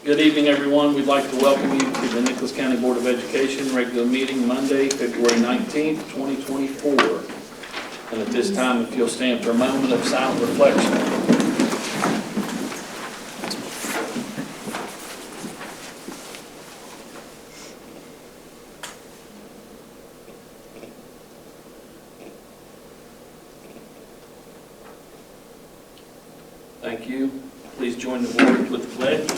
Good evening, everyone. We'd like to welcome you to the Nicholas County Board of Education regular meeting Monday, February 19th, 2024. And at this time, if you'll stand for a moment of silent reflection. Thank you. Please join the board with the pledge.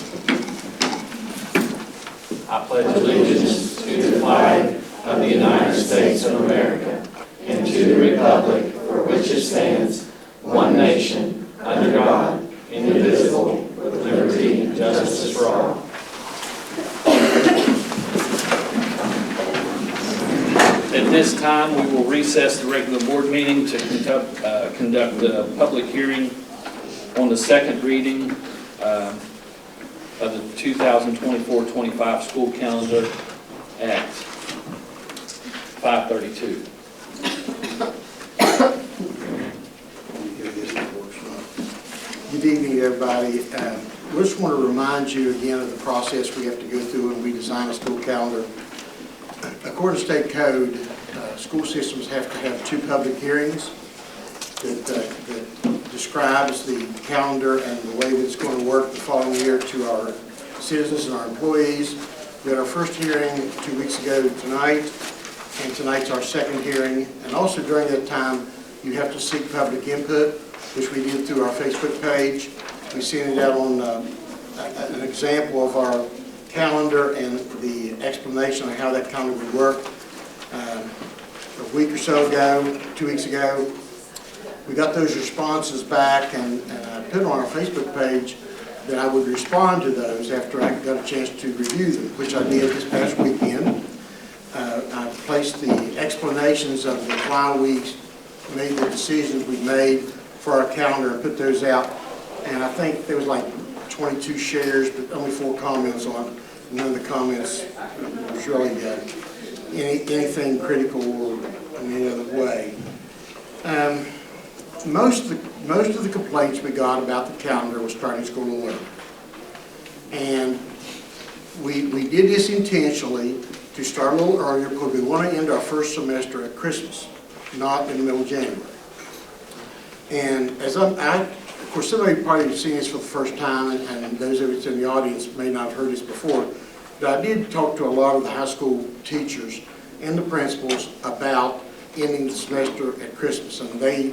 I pledge allegiance to the flag of the United States of America and to the republic for which it stands, one nation, under God, indivisible, with liberty and justice for all. At this time, we will recess the regular board meeting to conduct a public hearing on the second reading of the 2024-25 school calendar at 5:32. Good evening, everybody. We just want to remind you again of the process we have to go through when we design a school calendar. According to state code, school systems have to have 2 public hearings that describes the calendar and the way it's going to work the following year to our citizens and our employees. We had our first hearing 2 weeks ago tonight, and tonight's our second hearing. And also during that time, you have to seek public input, which we did through our Facebook page. We sent it out on an example of our calendar and the explanation of how that calendar would work. A week or so ago, 2 weeks ago, we got those responses back, and I put on our Facebook page that I would respond to those after I got a chance to review them, which I did this past weekend. I placed the explanations of why we made the decisions we made for our calendar and put those out. And I think there was like 22 shares, but only 4 comments on it. None of the comments was really anything critical or in any other way. Most of the complaints we got about the calendar was starting school alone. And we did this intentionally to start a little earlier because we want to end our first semester at Christmas, not in the middle of January. And as of course, somebody probably has seen this for the first time, and those of us in the audience may not have heard this before, but I did talk to a lot of the high school teachers and the principals about ending the semester at Christmas, and they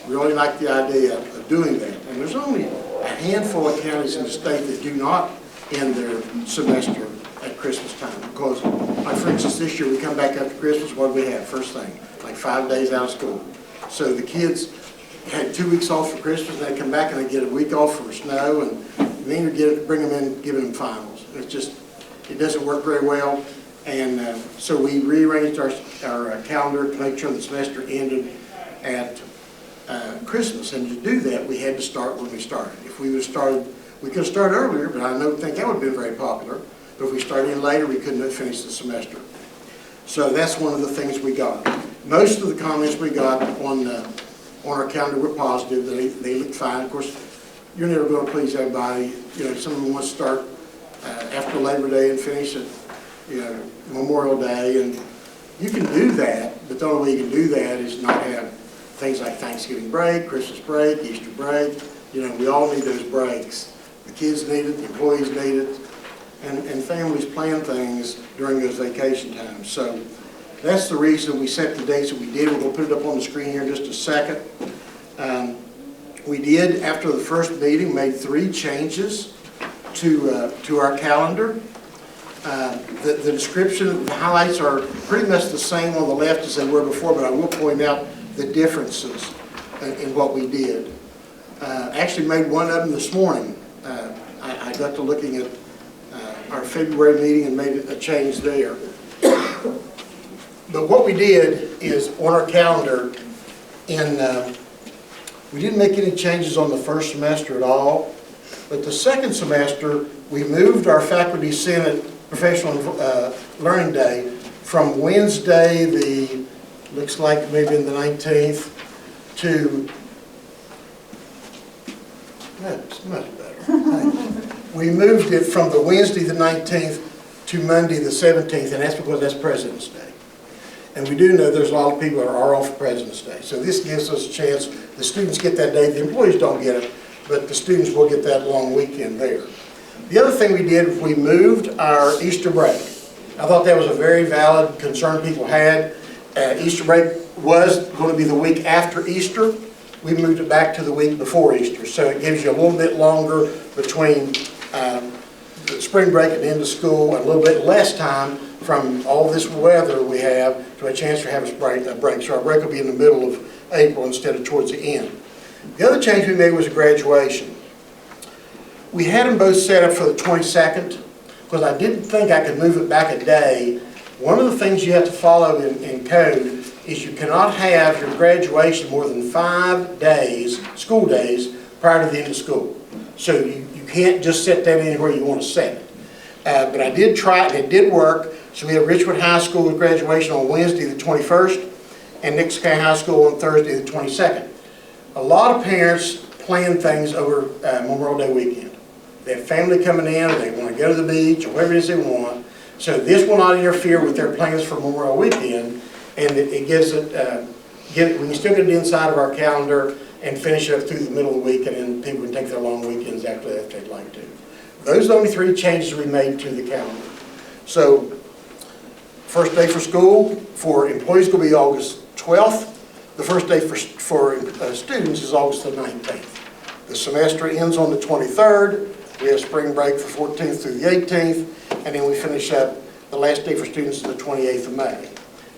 really like the idea of doing that. And there's only a handful of counties in the state that do not end their semester at Christmas time. Because, like for instance, this year we come back after Christmas, what do we have? First thing, like 5 days out of school. So the kids had 2 weeks off for Christmas, and they come back and they get a week off for snow, and then you bring them in, giving them finals. It's just, it doesn't work very well. And so we rearranged our calendar to make sure the semester ended at Christmas, and to do that we had to start when we started. If we would have started, we could have started earlier, but I don't think that would have been very popular. But if we started in later, we couldn't have finished the semester. So that's one of the things we got. Most of the comments we got on our calendar were positive. They looked fine. Of course, you're never going to please everybody. You know, some of them want to start after Labor Day and finish at Memorial Day, and you can do that. But the only way you can do that is not have things like Thanksgiving break, Christmas break, Easter break. You know, we all need those breaks. The kids need it, the employees need it, and families plan things during those vacation times. So that's the reason we set the dates that we did. We're going to put it up on the screen here in just a second. We did, after the first meeting, made 3 changes to our calendar. The description, the highlights are pretty much the same on the left as they were before, but I will point out the differences in what we did. Actually made one of them this morning. I got to looking at our February meeting and made a change there. But what we did is on our calendar, we didn't make any changes on the first semester at all, but the second semester we moved our Faculty Senate Professional Learning Day from Wednesday, looks like maybe in the 19th, to, that's much better. We moved it from the Wednesday the 19th to Monday the 17th, and that's because that's President's Day. And we do know there's a lot of people that are off for President's Day. So this gives us a chance, the students get that day, the employees don't get it, but the students will get that long weekend there. The other thing we did, we moved our Easter break. I thought that was a very valid concern people had. Easter break was going to be the week after Easter. We moved it back to the week before Easter. So it gives you a little bit longer between the spring break and the end of school, and a little bit less time from all this weather we have to a chance to have a break. So our break will be in the middle of April instead of towards the end. The other change we made was a graduation. We had them both set up for the 22nd because I didn't think I could move it back a day. One of the things you have to follow in code is you cannot have your graduation more than 5 days, school days, prior to the end of school. So you can't just set that anywhere you want to set it. But I did try it, and it did work. So we have Richwood High School with graduation on Wednesday the 21st, and Nix County High School on Thursday the 22nd. A lot of parents plan things over Memorial Day weekend. They have family coming in, or they want to go to the beach, or whatever it is they want. So this will not interfere with their plans for Memorial Weekend, and it gives it, we can still get it inside of our calendar and finish it up through the middle of the week, and then people can take their long weekends after that if they'd like to. Those are the only 3 changes we made to the calendar. So, first day for school for employees will be August 12th. The first day for students is August the 19th. The semester ends on the 23rd. We have spring break the 14th through the 18th, and then we finish up the last day for students is the 28th of May.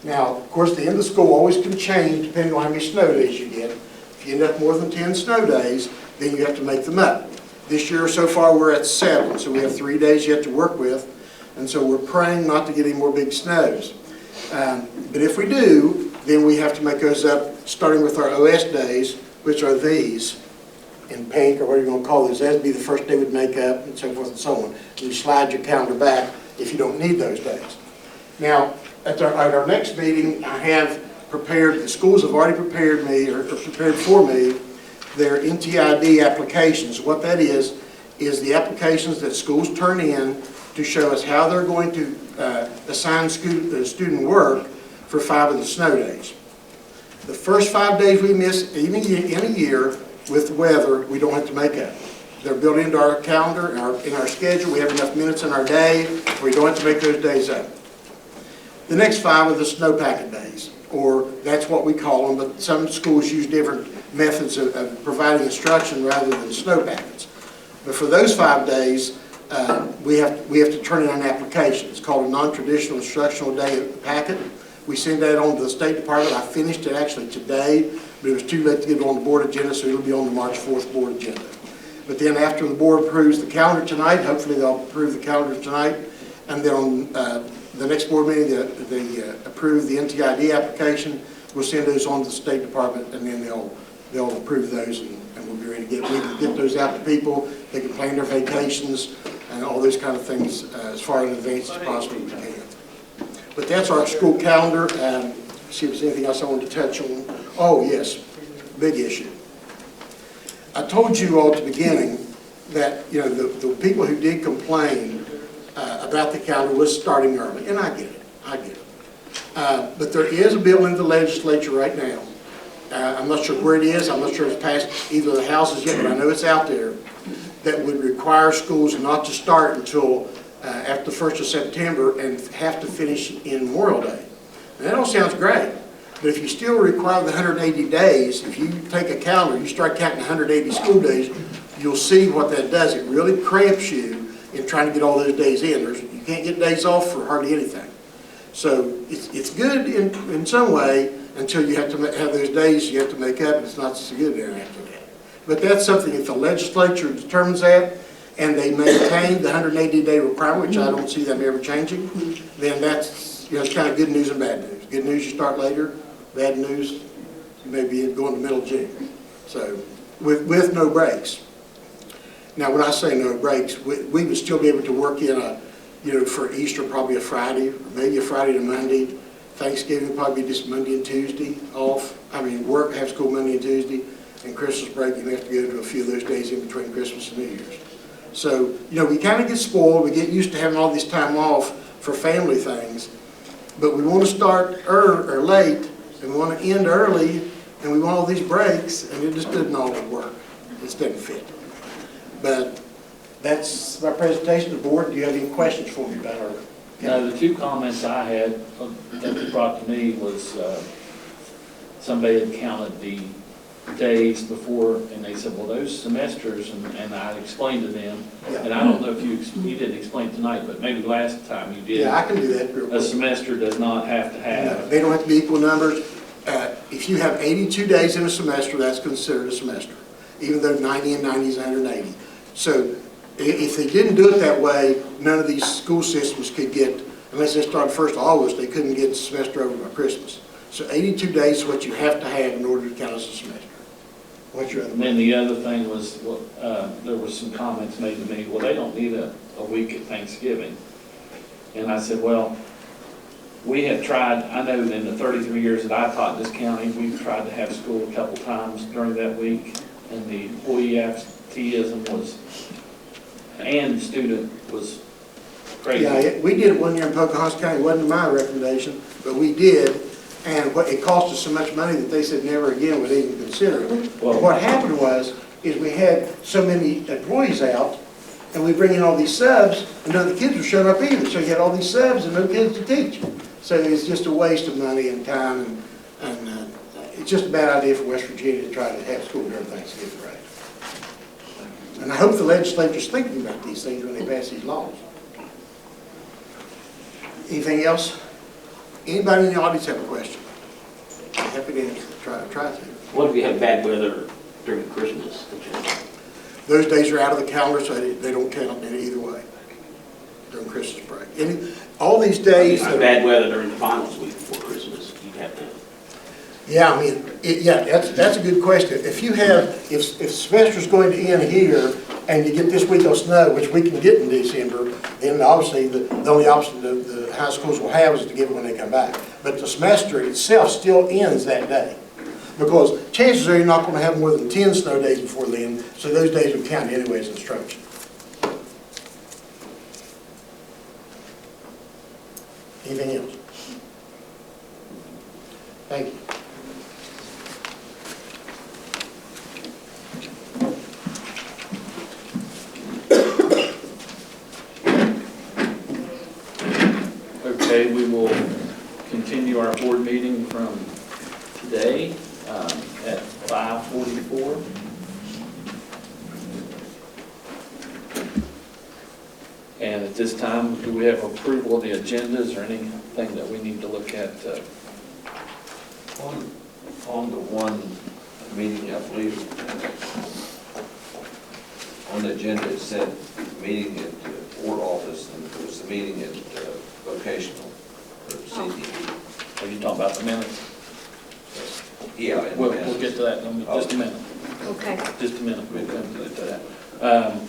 Now, of course, the end of school always can change depending on how many snow days you get. If you end up more than 10 snow days, then you have to make them up. This year so far we're at 7, so we have 3 days yet to work with, and so we're praying not to get any more big snows. But if we do, then we have to make those up starting with our OS days, which are these in pink, or what you're going to call these. That would be the first day we'd make up, and so forth and so on. You slide your calendar back if you don't need those days. Now, at our next meeting, I have prepared, the schools have already prepared me, or prepared for me, their NTID applications. What that is the applications that schools turn in to show us how they're going to assign student work for 5 of the snow days. The first 5 days we miss in a year with weather, we don't have to make up. They're built into our calendar, in our schedule. We have enough minutes in our day where we don't have to make those days up. The next 5 are the snow packet days, or that's what we call them, but some schools use different methods of providing instruction rather than snow packets. But for those 5 days, we have to turn in an application. It's called a non-traditional instructional day packet. We send that on to the State Department. I finished it actually today, but it was too late to get it on the board agenda, so it'll be on the March 4th board agenda. But then after the board approves the calendar tonight, hopefully they'll approve the calendar tonight, and then on the next board meeting, they approve the NTID application. We'll send those on to the State Department, and then they'll approve those, and we'll be ready to we can get those out to people. They can plan their vacations and all those kind of things as far in advance as possible we can. But that's our school calendar. See if there's anything else I wanted to touch on. Oh yes, big issue. I told you all at the beginning that the people who did complain about the calendar was starting early, and I get it. But there is a bill in the legislature right now. I'm not sure where it is. I'm not sure it's passed either of the houses yet, but I know it's out there, that would require schools not to start until after the 1st of September and have to finish in Memorial Day. And that all sounds great, but if you still require the 180 days, if you take a calendar, you start counting 180 school days, you'll see what that does. It really cramps you in trying to get all those days in. You can't get days off for hardly anything. So it's good in some way until you have to have those days you have to make up. It's not so good there after that. But that's something, if the legislature determines that and they maintain the 180-day requirement, which I don't see them ever changing, then that's it's kind of good news and bad news. Good news, you start later. Bad news, you may be going to middle of June. So with no breaks. Now, when I say no breaks, we would still be able to work in for Easter, probably a Friday, or maybe a Friday to Monday. Thanksgiving would probably be just Monday and Tuesday off. Have school Monday and Tuesday. And Christmas break, you have to go to a few of those days in between Christmas and New Year's. So, we kind of get spoiled, we get used to having all this time off for family things, but we want to start or late, and we want to end early, and we want all these breaks, and it just doesn't always work. It just doesn't fit. But that's my presentation to the board. Do you have any questions for me about it? No, the two comments I had that was brought to me was, somebody had counted the days before, and they said, well, those semesters, and I explained to them, and I don't know if you didn't explain tonight, but maybe last time you did. Yeah, I can do that real A quick. semester does not have to No, have, they don't have to be equal numbers. If you have 82 days in a semester, that's considered a semester, even though 90 and 90 is 180. So if they didn't do it that way, none of these school systems could get, unless they started 1st of August, they couldn't get the semester over by Christmas. So 82 days is what you have to have in order to count as a semester. What's your other and then the other thing was, well, there was some comments made to me, well, they don't need a week at Thanksgiving. And I said, well, we have tried, I know in the 33 years that I taught in this county, we've tried to have school a couple times during that week, and the employee absenteeism was, and the student was crazy. Yeah, we did it one year in Pocahontas County. It wasn't my recommendation, but we did. And it cost us so much money that they said never again would even consider it. Well, What happened was, we had so many employees out, and we bring in all these subs, and none of the kids were showing up either. So you had all these subs and no kids to teach. So it's just a waste of money and time, and it's just a bad idea for West Virginia to try to have school during Thanksgiving break. And I hope the legislature's thinking about these things when they pass these laws. Anything else? Anybody in the audience have a question? Happy to answer. Try to. What if you have bad weather during Christmas? Those days are out of the calendar, so they don't count in either way during Christmas break. All these days. Bad weather during the finals week before Christmas, you have to. Yeah, that's a good question. If the semester's going to end here, and you get this week of snow, which we can get in December, then obviously the only option the high schools will have is to give it when they come back. But the semester itself still ends that day. Because chances are you're not going to have more than 10 snow days before then, so those days will count anyway as instruction. Anything else? Thank you. Okay, we will continue our board meeting from today at 5:44. And at this time, do we have approval of the agendas or anything that we need to look at? On the one meeting, I believe, on the agenda, it said meeting at the board office, and it was the meeting at vocational, or CDE. Are you talking about the minutes? Yeah. and We'll get to that in just a minute. Okay. Just a minute, we'll come to that.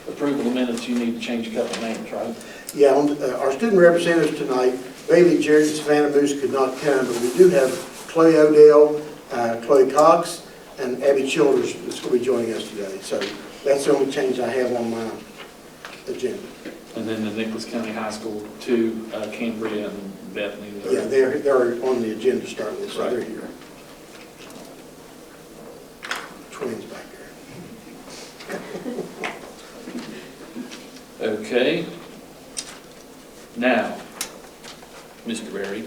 Approval of minutes, you need to change a couple names, right? Yeah, our student representatives tonight, Bailey Jarrett and Savannah Moose could not come, but we do have Chloe Odell, Chloe Cox, and Abby Childers that's going to be joining us today. So that's the only change I have on my agenda. And then the Nicholas County High School, two, Cambria and Bethany. Yeah, they're on the agenda to start with, so they're here. Twins back there. Okay. Now, Mr. Berry,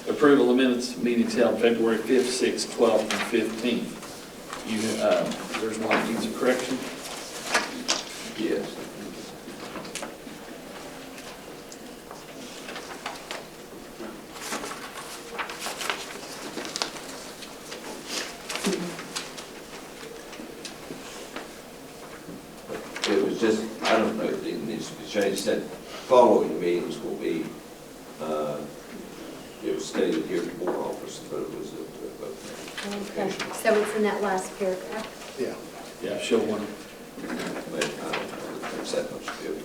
approval of minutes, meetings held February 5th, 6th, 12th, and 15th. There's one that needs a correction. Yes. It was just, I don't know if it needs to be changed, said following meetings will be, it was stated here at the board office, but it was Okay, so it's in that last paragraph. Yeah. Yeah, show one. but I don't think that much good.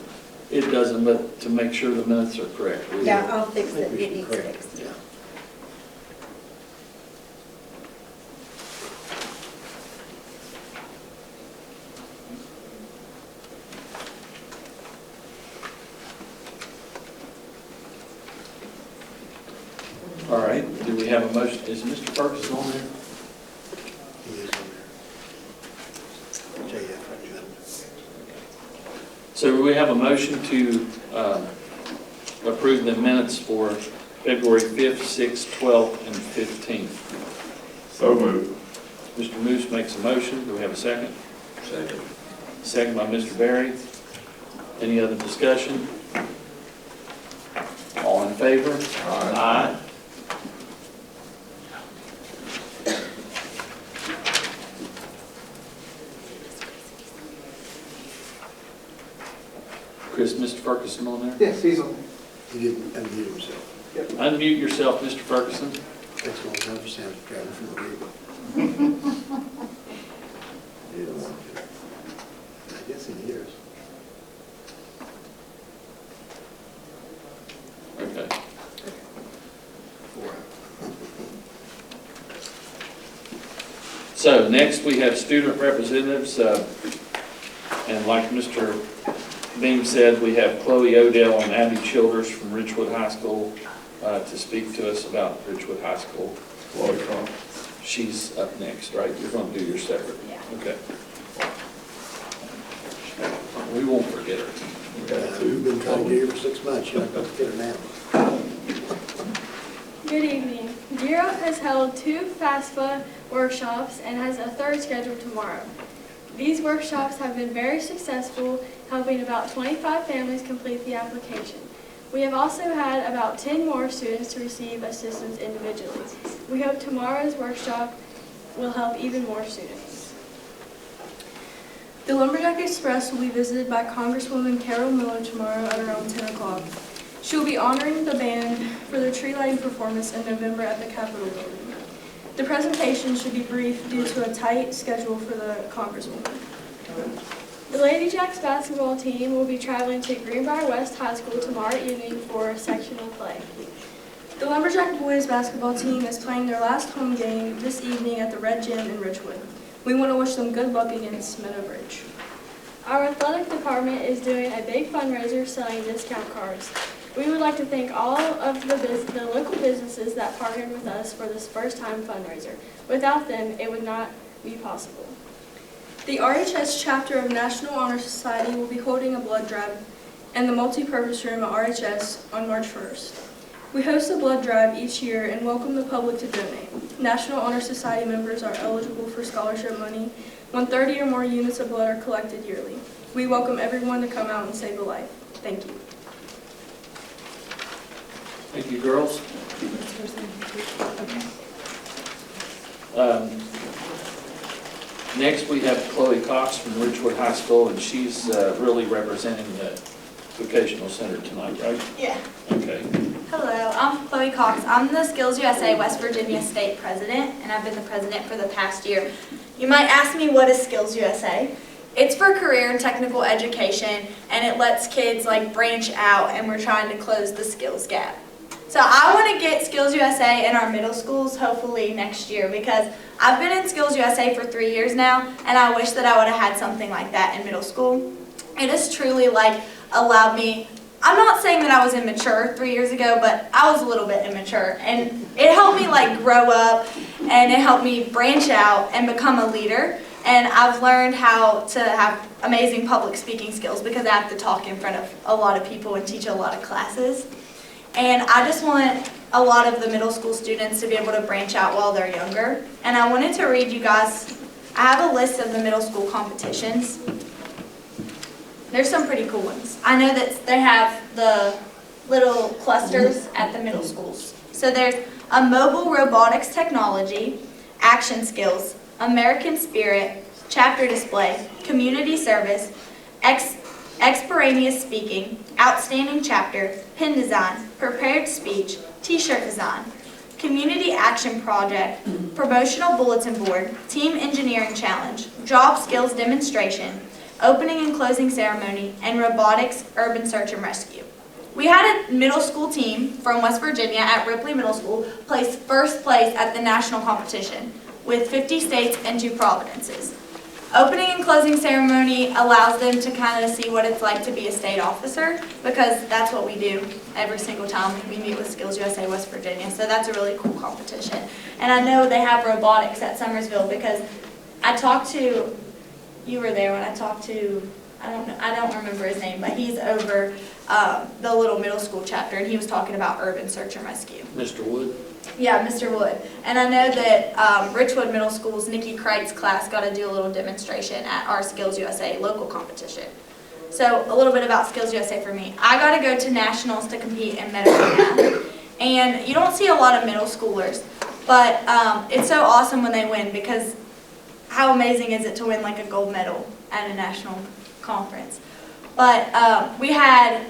It doesn't, but to make sure the minutes are correct. Yeah, I'll fix I think it. we It should needs correct fixed. it, yeah. All right, do we have a motion? Is Mr. Ferguson on there? He is on there. JF, I knew that. So we have a motion to approve the minutes for February 5th, 6th, 12th, and 15th. So moved. Mr. Moose makes a motion. Do we have a second? Second. Second by Mr. Berry. Any other discussion? All in favor? Aye. Chris, Mr. Ferguson on there? Yes, he's on. He didn't unmute himself. Unmute yourself, Mr. Ferguson. Takes a long time for sound to travel from the room. I guess he hears. Okay. So next we have student representatives, and like Mr. Beam said, we have Chloe Odell and Abby Childers from Ridgewood High School to speak to us about Ridgewood High School. She's up next, right? You're going to do your separate? Yeah. Okay. We won't forget her. We've been trying to get here for 6 months, you're not going to get her now. Good evening. Deer Up has held 2 FAFSA workshops and has a 3rd scheduled tomorrow. These workshops have been very successful, helping about 25 families complete the application. We have also had about 10 more students to receive assistance individually. We hope tomorrow's workshop will help even more students. The Lumberjack Express will be visited by Congresswoman Carol Miller tomorrow at around 10 o'clock. She will be honoring the band for their tree lighting performance in November at the Capitol building. The presentation should be brief due to a tight schedule for the Congresswoman. The Lady Jacks basketball team will be traveling to Greenbrier West High School tomorrow evening for a sectional play. The Lumberjack boys basketball team is playing their last home game this evening at the Red Gym in Ridgewood. We want to wish them good luck against Meadowbridge. Our athletic department is doing a big fundraiser selling discount cards. We would like to thank all of the local businesses that partnered with us for this first-time fundraiser. Without them, it would not be possible. The RHS chapter of National Honor Society will be holding a blood drive in the multi-purpose room at RHS on March 1st. We host a blood drive each year and welcome the public to donate. National Honor Society members are eligible for scholarship money when 30 or more units of blood are collected yearly. We welcome everyone to come out and save a life. Thank you. Thank you, girls. Next, we have Chloe Cox from Ridgewood High School, and she's really representing the vocational center tonight, right? Yeah. Okay. Hello, I'm Chloe Cox. I'm the Skills USA West Virginia State President, and I've been the president for the past year. You might ask me, what is Skills USA? It's for career and technical education, and it lets kids branch out, and we're trying to close the skills gap. So I want to get Skills USA in our middle schools hopefully next year, because I've been in Skills USA for 3 years now, and I wish that I would have had something like that in middle school. It has truly allowed me, I'm not saying that I was immature 3 years ago, but I was a little bit immature, and it helped me grow up, and it helped me branch out and become a leader. And I've learned how to have amazing public speaking skills because I have to talk in front of a lot of people and teach a lot of classes. And I just want a lot of the middle school students to be able to branch out while they're younger. And I wanted to read you guys, I have a list of the middle school competitions. There's some pretty cool ones. I know that they have the little clusters at the middle schools. So there's a mobile robotics technology, action skills, American spirit, chapter display, community service, extemporaneous speaking, outstanding chapter, pin design, prepared speech, t-shirt design, community action project, promotional bulletin board, team engineering challenge, job skills demonstration, opening and closing ceremony, and robotics urban search and rescue. We had a middle school team from West Virginia at Ripley Middle School place first place at the national competition with 50 states and 2 provinces. Opening and closing ceremony allows them to kind of see what it's like to be a state officer, because that's what we do every single time we meet with Skills USA West Virginia. So that's a really cool competition. And I know they have robotics at Summersville, because I talked to, you were there when I talked to, I don't remember his name, but he's over the little middle school chapter, and he was talking about urban search and rescue. Mr. Wood? Yeah, Mr. Wood. And I know that Richwood Middle School's Nikki Kreitz class got to do a little demonstration at our Skills USA local competition. So a little bit about Skills USA for me. I got to go to nationals to compete in medical math. And you don't see a lot of middle schoolers, but it's so awesome when they win, because how amazing is it to win like a gold medal at a national conference. But we had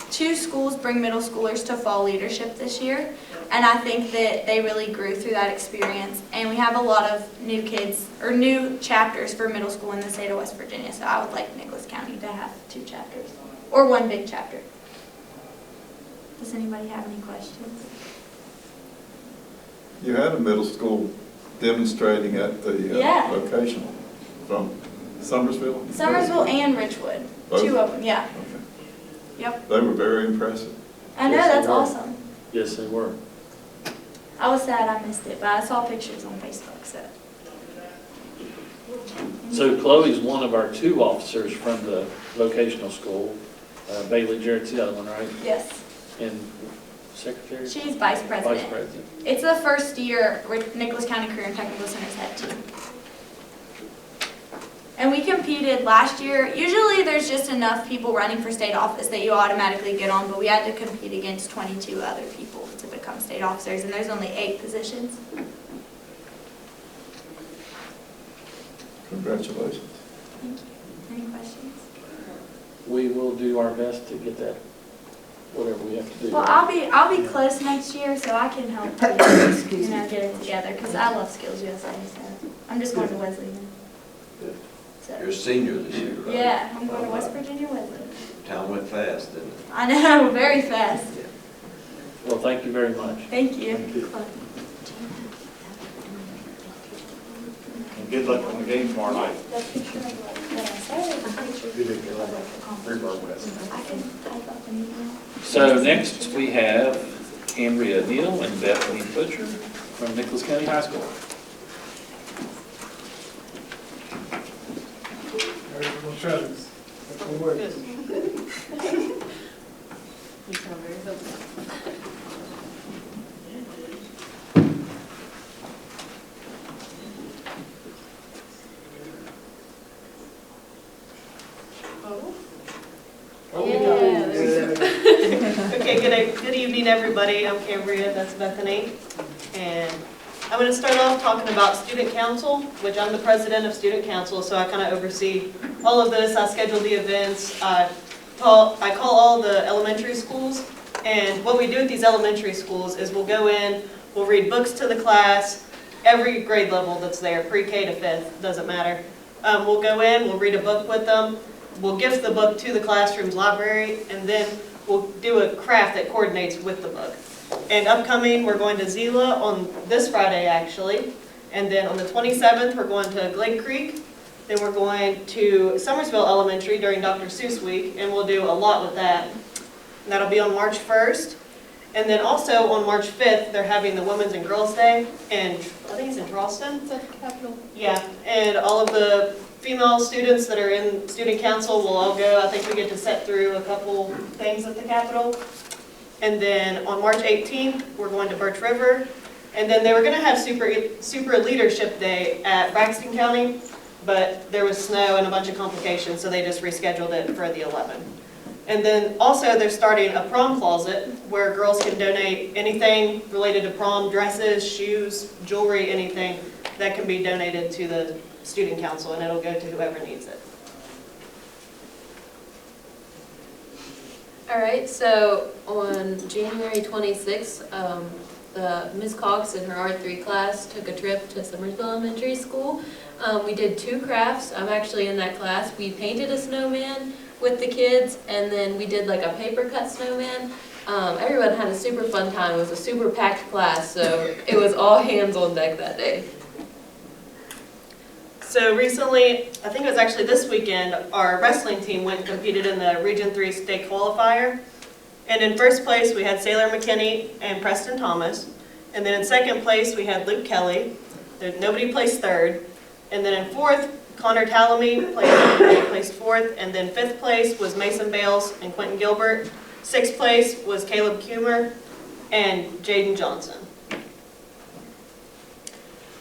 2 schools bring middle schoolers to fall leadership this year, and I think that they really grew through that experience. And we have a lot of new kids, or new chapters for middle school in the state of West Virginia, so I would like Nicholas County to have 2 chapters, or 1 big chapter. Does anybody have any questions? You had a middle school demonstrating at the Yeah. location from Summersville? Summersville and Richwood, Both? 2 of them, yeah. Okay. Yep. They were very impressive. I know, Yes, they that's were. awesome. Yes, they were. I was sad I missed it, but I saw pictures on Facebook, so. So Chloe's one of our 2 officers from the vocational school. Bailey Jarrett's the other one, right? Yes, And secretary? she's vice Vice president. president. It's the first year Nicholas County Career and Technical Center's had 2. And we competed last year. Usually there's just enough people running for state office that you automatically get on, but we had to compete against 22 other people to become state officers, and there's only 8 positions. Congratulations. Thank you. Any questions? We will do our best to get that, whatever we have to do. Well, I'll be close next year, so I can help you know, get it together, because I love Skills USA, so I'm just going to Wesleyan. Good. So, You're a senior this year, right? yeah, I'm going to West Virginia Wesleyan. Time went fast, didn't it? I know, very fast. Well, thank you very much. Thank you. And good luck on the game tomorrow night. So next, we have Cambria Neal and Bethany Butcher from Nicholas County High School. Okay, good evening, everybody. I'm Cambria, that's Bethany. And I'm going to start off talking about student council, which I'm the president of student council, so I kind of oversee all of this. I schedule the events. I call all the elementary schools. And what we do at these elementary schools is we'll go in, we'll read books to the class, every grade level that's there, pre-K to 5th, doesn't matter. We'll go in, we'll read a book with them, we'll gift the book to the classroom's library, and then we'll do a craft that coordinates with the book. And upcoming, we're going to Zila on this Friday, actually. And then on the 27th, we're going to Glade Creek. Then we're going to Summersville Elementary during Dr. Seuss Week, and we'll do a lot with that. And that'll be on March 1st. And then also on March 5th, they're having the Women's and Girls Day, and I think it's in Charleston. It's at the Capitol. Yeah, and all of the female students that are in student council will all go. I think we get to set through a couple things at the Capitol. And then on March 18th, we're going to Birch River. And then they were going to have Super Leadership Day at Braxton County, but there was snow and a bunch of complications, so they just rescheduled it for the 11th. And then also they're starting a prom closet where girls can donate anything related to prom, dresses, shoes, jewelry, anything that can be donated to the student council, and it'll go to whoever needs it. All right, so on January 26th, Ms. Cox in her Art 3 class took a trip to Summersville Elementary School. We did 2 crafts. I'm actually in that class. We painted a snowman with the kids, and then we did like a paper cut snowman. Everyone had a super fun time. It was a super packed class, so it was all hands on deck that day. So recently, I think it was actually this weekend, our wrestling team went and competed in the Region 3 state qualifier. And in first place, we had Sailor McKinney and Preston Thomas. And then in second place, we had Luke Kelly. Nobody placed third. And then in fourth, Connor Tallamy placed fourth. And then fifth place was Mason Bales and Quentin Gilbert. Sixth place was Caleb Kumer and Jaden Johnson.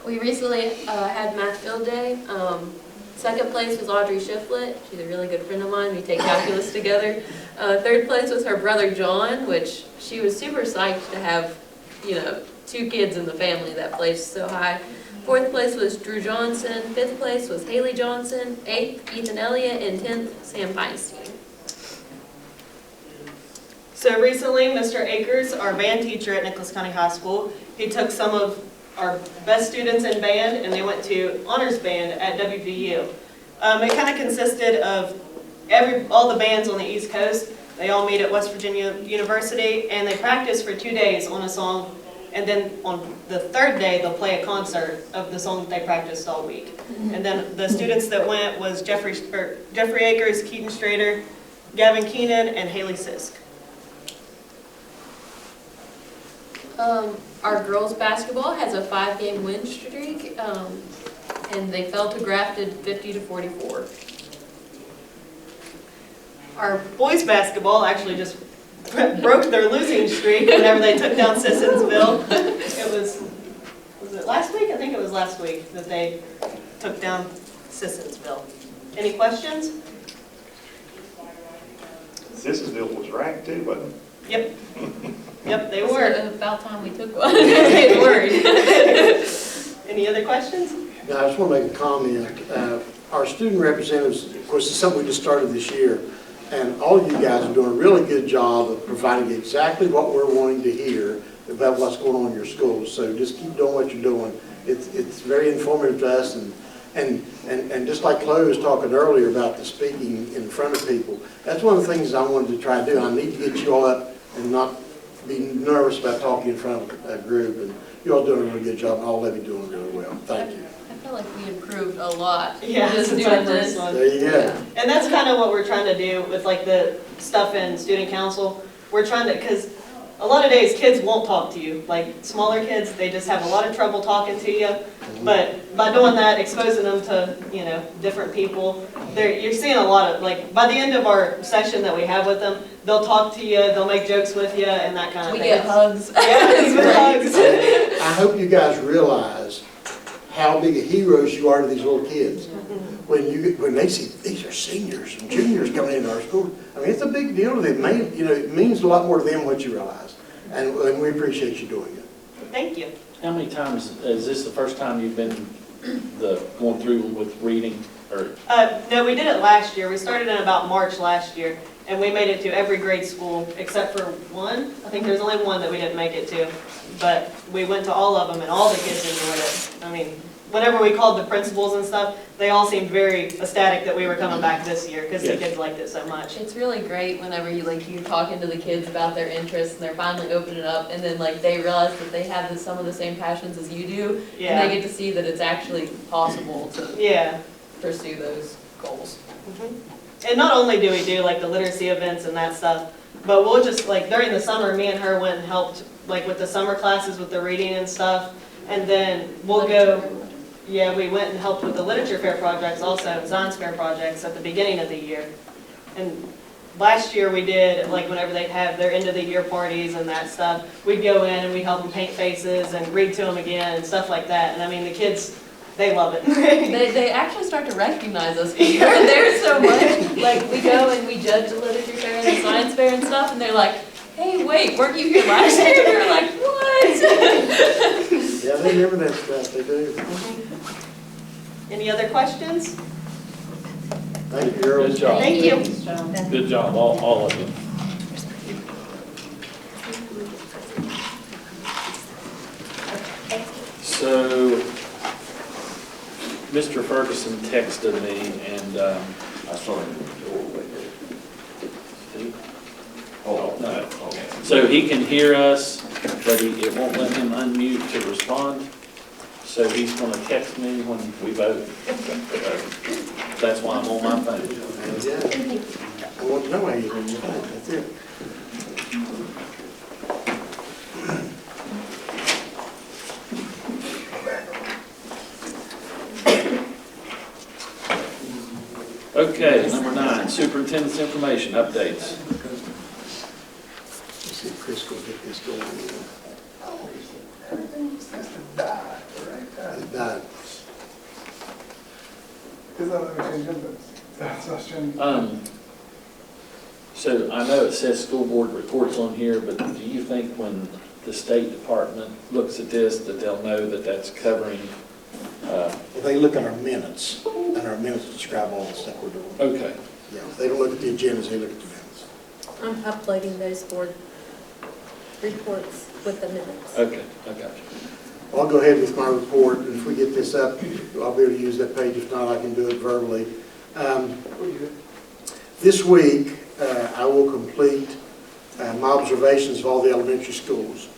We recently had math field day. Second place was Audrey Shiflett. She's a really good friend of mine. We take calculus together. Third place was her brother John, which she was super psyched to have, you know, 2 kids in the family that placed so high. Fourth place was Drew Johnson. Fifth place was Haley Johnson. 8th, Ethan Elliott. And 10th, Sam Feinstein. So recently, Mr. Akers, our band teacher at Nicholas County High School, he took some of our best students in band and they went to honors band at WVU. It kind of consisted of all the bands on the East Coast. They all meet at West Virginia University and they practice for 2 days on a song, and then on the third day they'll play a concert of the song that they practiced all week. And then the students that went was Jeffrey Akers, Keaton Strader, Gavin Keenan, and Haley Sisk. Our girls basketball has a 5-game win streak, and they fell to Grafton 50-44. Our boys basketball actually just broke their losing streak whenever they took down Sissonsville. It was it last week? I think it was last week that they took down Sissonsville. Any questions? Sissonsville was ranked too, wasn't it? Yep. Yep, they were. It's about time we took one. Getting worried. Any other questions? Now, I just want to make a comment. Our student representatives, of course, it's something we just started this year, and all of you guys are doing a really good job of providing exactly what we're wanting to hear about what's going on in your schools. So just keep doing what you're doing. It's very informative to us, and just like Chloe was talking earlier about the speaking in front of people, that's one of the things I wanted to try to do. I need to get you all up and not be nervous about talking in front of a group, and you all doing a really good job, and all of you doing really well. Thank you. I feel like we improved a lot. Yeah, just since doing our first this. one. There you go. And that's kind of what we're trying to do with like the stuff in student council. We're trying to, because a lot of days kids won't talk to you. Like smaller kids, they just have a lot of trouble talking to you. But by doing that, exposing them to, you know, different people, you're seeing a lot of, like, by the end of our session that we have with them, they'll talk to you, they'll make jokes with you, and that kind of We thing. get hugs. Yeah, even hugs. I hope you guys realize how big of heroes you are to these little kids. When they see these are seniors and juniors coming into our school, I mean, it's a big deal to them. It means a lot more to them than what you realize, and we appreciate you doing it. Thank you. How many times, is this the first time you've been going through with reading, or? No, we did it last year. We started in about March last year, and we made it to every grade school except for one. I think there's only one that we didn't make it to, but we went to all of them, and all the kids enjoyed it. I mean, whenever we called the principals and stuff, they all seemed very ecstatic that we were coming back this year because the kids liked it so much. It's really great whenever you're talking to the kids about their interests and they're finally opening up, and then like they realize that they have some of the same passions as you do, Yeah. and they get to see that it's actually possible to Yeah. pursue those goals. And not only do we do like the literacy events and that stuff, but we'll just like during the summer, me and her went and helped like with the summer classes with the reading and stuff, and then we'll go. Yeah, we went and helped with the literature fair projects also, and science fair projects at the beginning of the year. And last year we did, like whenever they'd have their end of the year parties and that stuff, we'd go in and we'd help them paint faces and read to them again and stuff like that. And I mean, the kids, they love it. They actually start to recognize us because we're there so much. Like we go and we judge the literature fair and the science fair and stuff, and they're like, "Hey, wait, weren't you here last year?" And we're like, "What?" Yeah, they remember that stuff. They do. Any other questions? Thank you, girls. Good job. Thank you. Good job, all of you. So, Mr. Ferguson texted me and, I saw him in the doorway there. Oh, no. So he can hear us, but it won't let him unmute to respond. so he's gonna text me when we vote. So that's why I'm on my phone. I want to know how you're going to vote, that's it. Okay, number 9, superintendent's information updates. Let's see if Chris will get this going. It died. So I know it says school board reports on here, but do you think when the State Department looks at this, that they'll know that that's covering? Well, they look at our minutes, and our minutes describe all the stuff we're doing. Okay, Yeah, they don't look at the agendas, they look at the minutes. I'm uploading those board reports with the minutes. okay, I got you. I'll go ahead with my report, and if we get this up, I'll be able to use that page. If not, I can do it verbally. This week, I will complete my observations of all the elementary schools.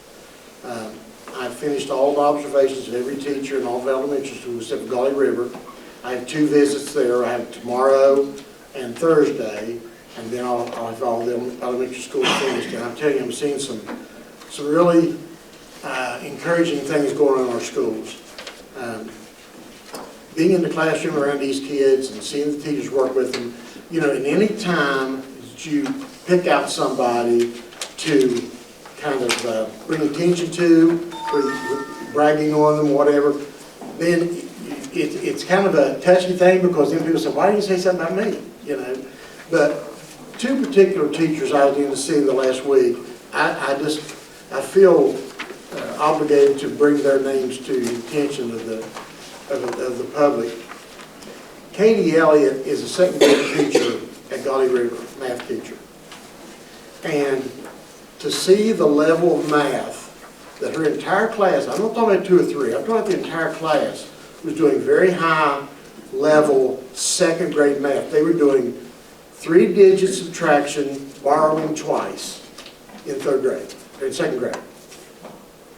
I've finished all the observations of every teacher in all the elementary schools except for Gauley River. I have 2 visits there. I have tomorrow and Thursday, and then I'll have all the elementary schools finished. And I'm telling you, I'm seeing some really encouraging things going on in our schools. Being in the classroom around these kids and seeing the teachers work with them, you know, in any time that you pick out somebody to kind of bring attention to, or bragging on them, whatever, then it's kind of a touchy thing, because then people say, why didn't you say something about me? You know, but 2 particular teachers I was in to see the last week, I feel obligated to bring their names to the attention of the public. Katie Elliott is a second grade teacher at Gauley River, math teacher. And to see the level of math that her entire class, I'm not talking about 2 or 3, I'm talking about the entire class, was doing very high level second grade math. They were doing 3-digit subtraction, borrowing twice in 3rd grade, or in 2nd grade.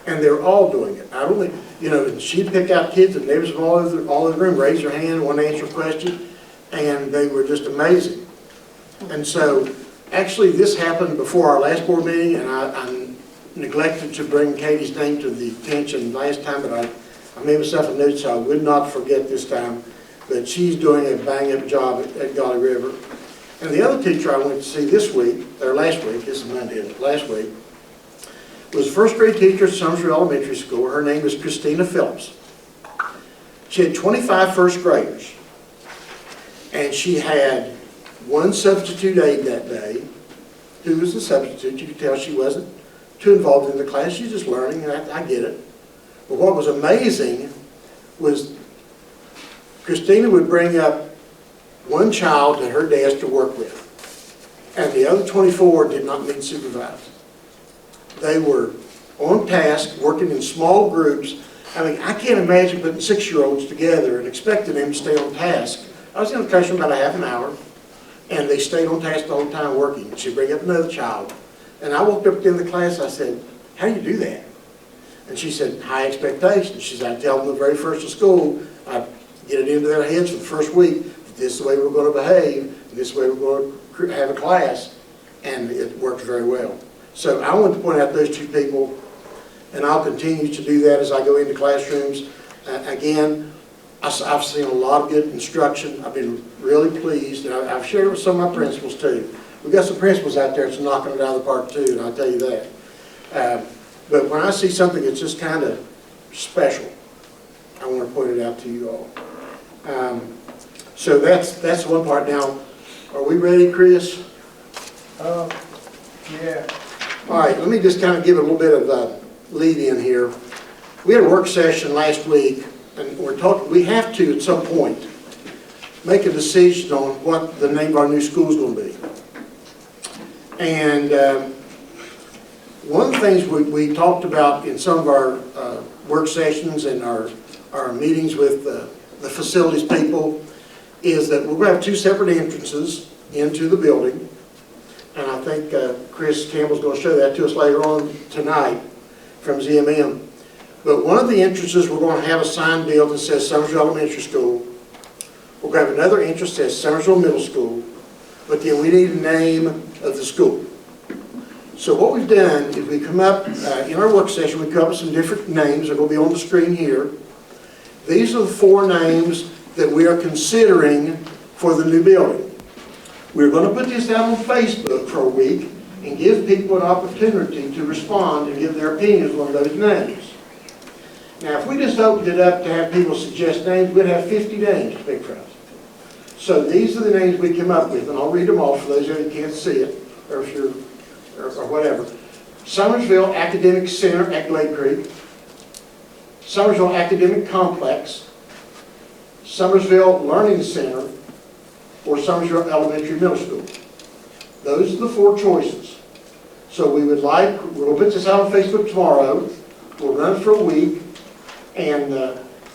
And they're all doing it. I only, you know, she'd pick out kids and neighbors from all over the room, raise their hand, want to answer a question, and they were just amazing. And so, actually, this happened before our last board meeting, and I neglected to bring Katie's name to the attention last time, but I made myself a note so I would not forget this time. But she's doing a bang-up job at Gauley River. And the other teacher I went to see this week, or last week, this is Monday, last week, was a 1st grade teacher at Summersville Elementary School. Her name is Christina Phillips. She had 25 1st graders. And she had 1 substitute aide that day, who was a substitute. You could tell she wasn't too involved in the class. She's just learning, and I get it. But what was amazing was Christina would bring up 1 child at her desk to work with, and the other 24 did not need supervised. They were on task, working in small groups. I mean, I can't imagine putting 6-year-olds together and expecting them to stay on task. I was in the classroom about a half an hour, and they stayed on task the whole time working. She'd bring up another child. And I walked up to the end of the class, I said, how do you do that? And she said, high expectations. She said, I tell them the very first of school, I get it into their heads for the first week, this is the way we're going to behave, and this is the way we're going to have a class, and it works very well. So I wanted to point out those 2 people, and I'll continue to do that as I go into classrooms. Again, I've seen a lot of good instruction. I've been really pleased, and I've shared it with some of my principals too. We've got some principals out there that's knocking it out of the park too, and I'll tell you that. But when I see something that's just kind of special, I want to point it out to you all. So that's one part. Now, are we ready, Chris? Yeah. All right, let me just kind of give it a little bit of a lead in here. We had a work session last week, and we have to, at some point, make a decision on what the name of our new school is going to be. And one of the things we talked about in some of our work sessions and our meetings with the facilities people is that we're going to have 2 separate entrances into the building. And I think Chris Campbell's going to show that to us later on tonight from ZMM. But one of the entrances, we're going to have a sign built that says Summersville Elementary School. We're going to have another entrance that says Summersville Middle School, but then we need a name of the school. So what we've done is we come up, in our work session, we come up with some different names that will be on the screen here. These are the 4 names that we are considering for the new building. We're going to put this out on Facebook for a week and give people an opportunity to respond and give their opinions on those names. Now, if we just opened it up to have people suggest names, we'd have 50 names to pick from. So these are the names we came up with, and I'll read them off for those of you who can't see it, or if you're, or whatever. Summersville Academic Center at Glade Creek, Summersville Academic Complex, Summersville Learning Center, or Summersville Elementary Middle School. Those are the 4 choices. So we would like, we'll put this out on Facebook tomorrow, we'll run it for a week, and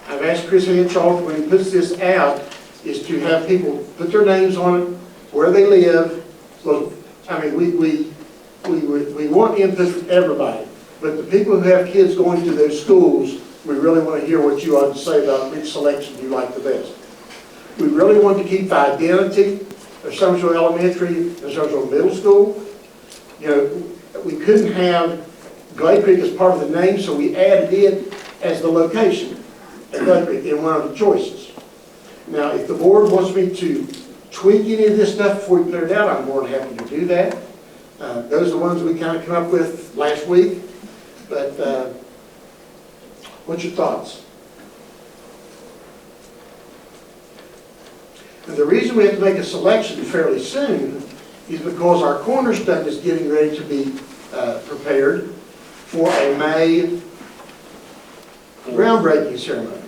I've asked Chris Henshaw, when he puts this out, is to have people put their names on it, where they live. Look, I mean, we want input from everybody, but the people who have kids going to those schools, we really want to hear what you have to say about which selection you like the best. We really want to keep the identity of Summersville Elementary and Summersville Middle School. You know, we couldn't have Glade Creek as part of the name, so we added it as the location at Glade Creek in one of the choices. Now, if the board wants me to tweak any of this stuff before we put it out, I'm more than happy to do that. Those are the ones we kind of came up with last week. But what's your thoughts? And the reason we have to make a selection fairly soon is because our cornerstone is getting ready to be prepared for a May groundbreaking ceremony.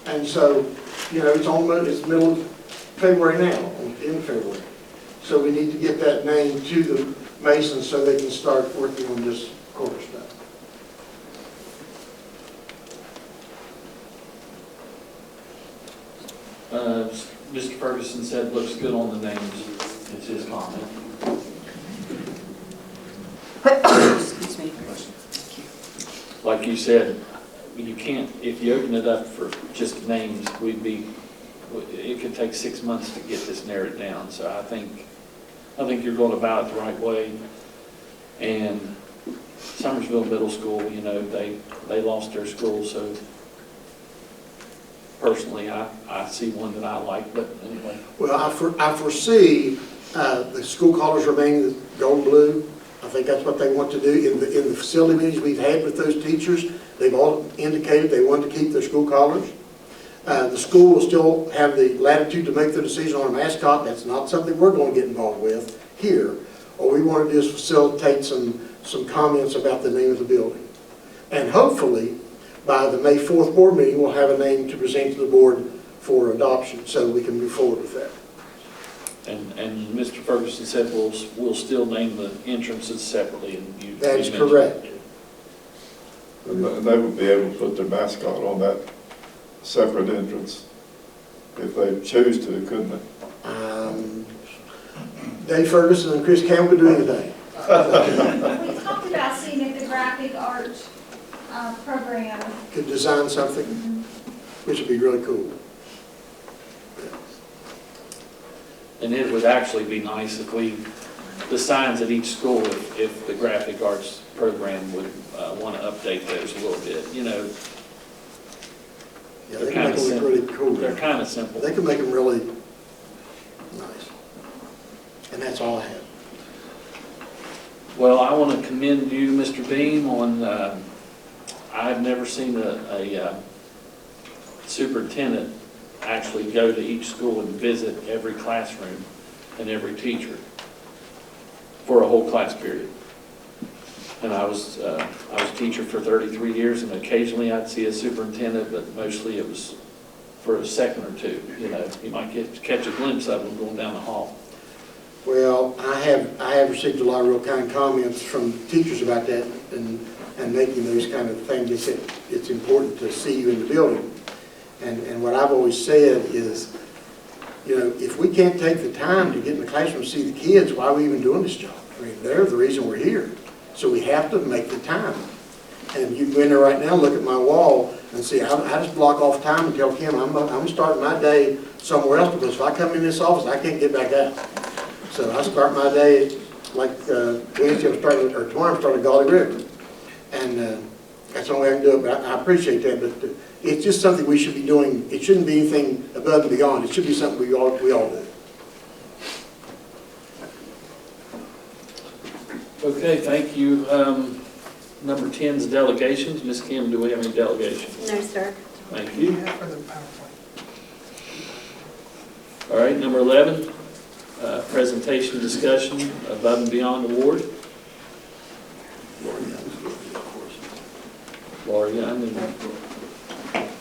And so, you know, it's middle of February now, in February. So we need to get that name to the Masons so they can start working on this cornerstone. Mr. Ferguson said looks good on the names. It's his comment. Excuse me. Like you said, you can't, if you open it up for just names, it could take 6 months to get this narrowed down. So I think you're going about it the right way. And Summersville Middle School, you know, they lost their school, so personally, I see one that I like, but anyway. Well, I foresee the school colors remaining the gold and blue. I think that's what they want to do. In the facility meetings we've had with those teachers, they've all indicated they want to keep their school colors. The school will still have the latitude to make their decision on a mascot. That's not something we're going to get involved with here. All we want to do is facilitate some comments about the name of the building. And hopefully, by the May 4th board meeting, we'll have a name to present to the board for adoption so we can move forward with that. And Mr. Ferguson said we'll still name the entrances separately. And That is correct. And they would be able to put their mascot on that separate entrance if they choose to, couldn't they? Dave Ferguson and Chris Campbell could do anything. We talked about seeing if the graphic art program Could design something, which would be really cool. And it would actually be nice if the signs at each school, if the graphic arts program would want to update those a little bit, you know. Yeah, they can make them look really cool. They're kind of simple. They can make them really nice. And that's all I have. Well, I want to commend you, Mr. Beam, on, I've never seen a superintendent actually go to each school and visit every classroom and every teacher for a whole class period. And I was a teacher for 33 years, and occasionally I'd see a superintendent, but mostly it was for a second or two. You know, you might catch a glimpse of them going down the hall. Well, I have received a lot of real kind comments from teachers about that and making those kind of things. They said it's important to see you in the building. And what I've always said is, you know, if we can't take the time to get in the classroom and see the kids, why are we even doing this job? I mean, they're the reason we're here. So we have to make the time. And you can go in there right now, look at my wall and see, I just block off time and tell Kim, I'm starting my day somewhere else, because if I come in this office, I can't get back out. So I start my day, like Wednesday, or tomorrow I'm starting at Gauley River. And that's the only way I can do it, but I appreciate that. But it's just something we should be doing. It shouldn't be anything above and beyond. It should be something we all do. Okay, thank you. Number 10 is delegations. Ms. Kim, do we have any delegations? No, sir. Thank you. All right, number 11, presentation discussion, above and beyond award. Laura Young, and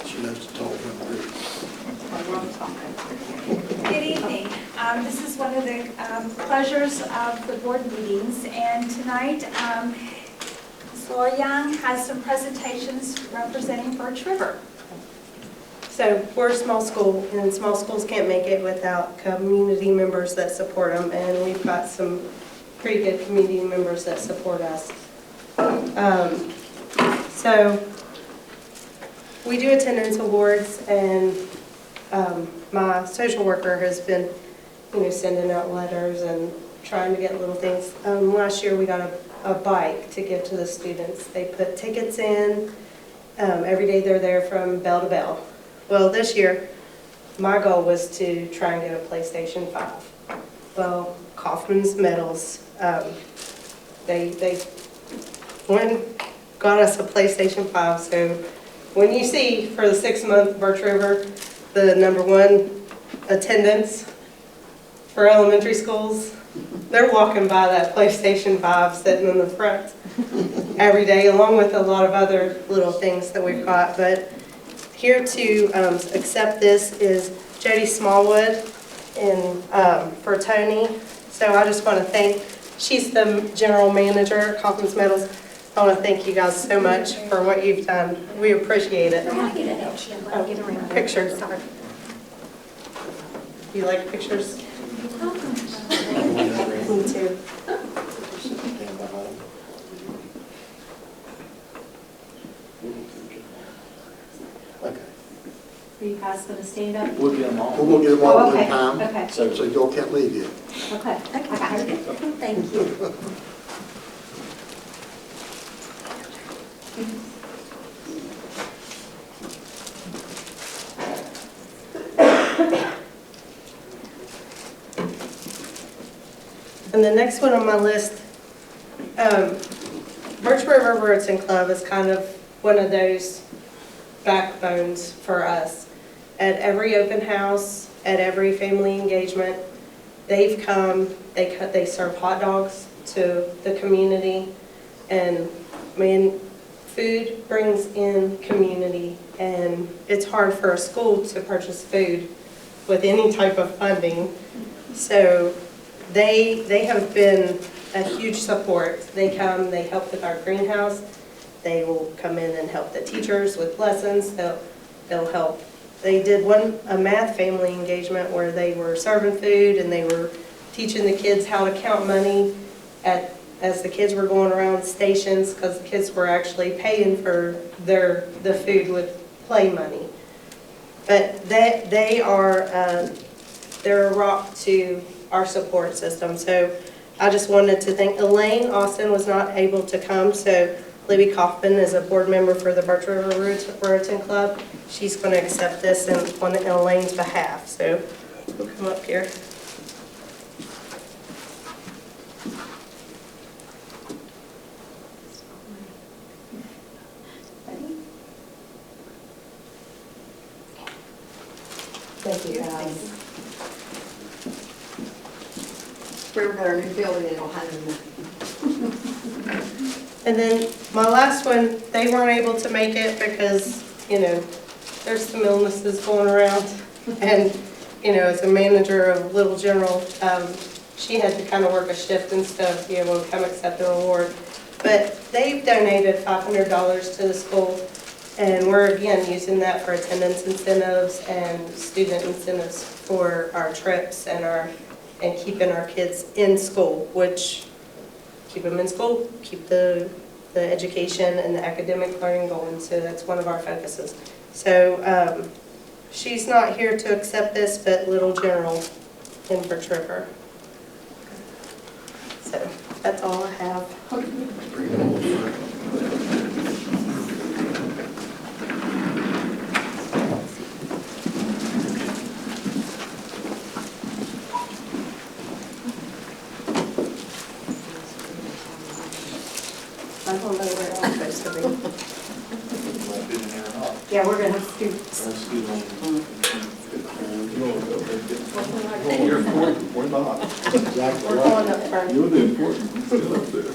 She loves to talk about the Good evening. This is one of the pleasures of the board meetings, and tonight Ms. Laura Young has some presentations representing Birch River. So we're a small school, and small schools can't make it without community members that support them, and we've got some pretty good community members that support us. So we do attendance awards, and my social worker has been, sending out letters and trying to get little things. Last year we got a bike to give to the students. They put tickets in. Every day they're there from bell to bell. Well, this year, my goal was to try and get a PlayStation 5. Well, Kaufman's Metals, they went and got us a PlayStation 5. So when you see for the 6-month Birch River, the #1 attendance for elementary schools, they're walking by that PlayStation 5 sitting in the front every day, along with a lot of other little things that we've got. But here to accept this is Jody Smallwood for Tony. So I just want to thank, she's the general manager at Kaufman's Metals. I want to thank you guys so much for what you've done. We appreciate it. Pictures. You like pictures? Me too. Okay. Are you guys going to stand up? we'll get them all. We'll get them all Oh, at okay. one time, Okay. so y'all can't leave yet. Okay. I got it. Thank you. And the next one on my list, Birch River Roots and Club is kind of one of those backbones for us. At every open house, at every family engagement, they've come, they serve hot dogs to the community, and food brings in community, and it's hard for a school to purchase food with any type of funding. So they have been a huge support. They come, they help with our greenhouse. They will come in and help the teachers with lessons. They'll help. They did a math family engagement where they were serving food and they were teaching the kids how to count money as the kids were going around stations, because the kids were actually paying for the food with play money. But they're a rock to our support system. So I just wanted to thank Elaine Austin was not able to come, so Libby Kaufman is a board member for the Birch River Ruritan Club. She's going to accept this on Elaine's behalf. So we'll come up here. Thank you, guys. We've got our new building in Ohio. And then my last one, they weren't able to make it because, there's some illnesses going around. And, as a manager of Little General, she had to kind of work a shift and stuff to be able to come accept the award. But they've donated $500 to the school, and we're again using that for attendance incentives and student incentives for our trips and keeping our kids in school, which keep them in school, keep the the education and the academic learning going, so that's one of our focuses. So she's not here to accept this, but Little General in for Tripper. So that's all I have. I don't know where I'm supposed to be. Yeah, we're gonna have to. You're important, we're not. We're going up first. You're the important one, still up there.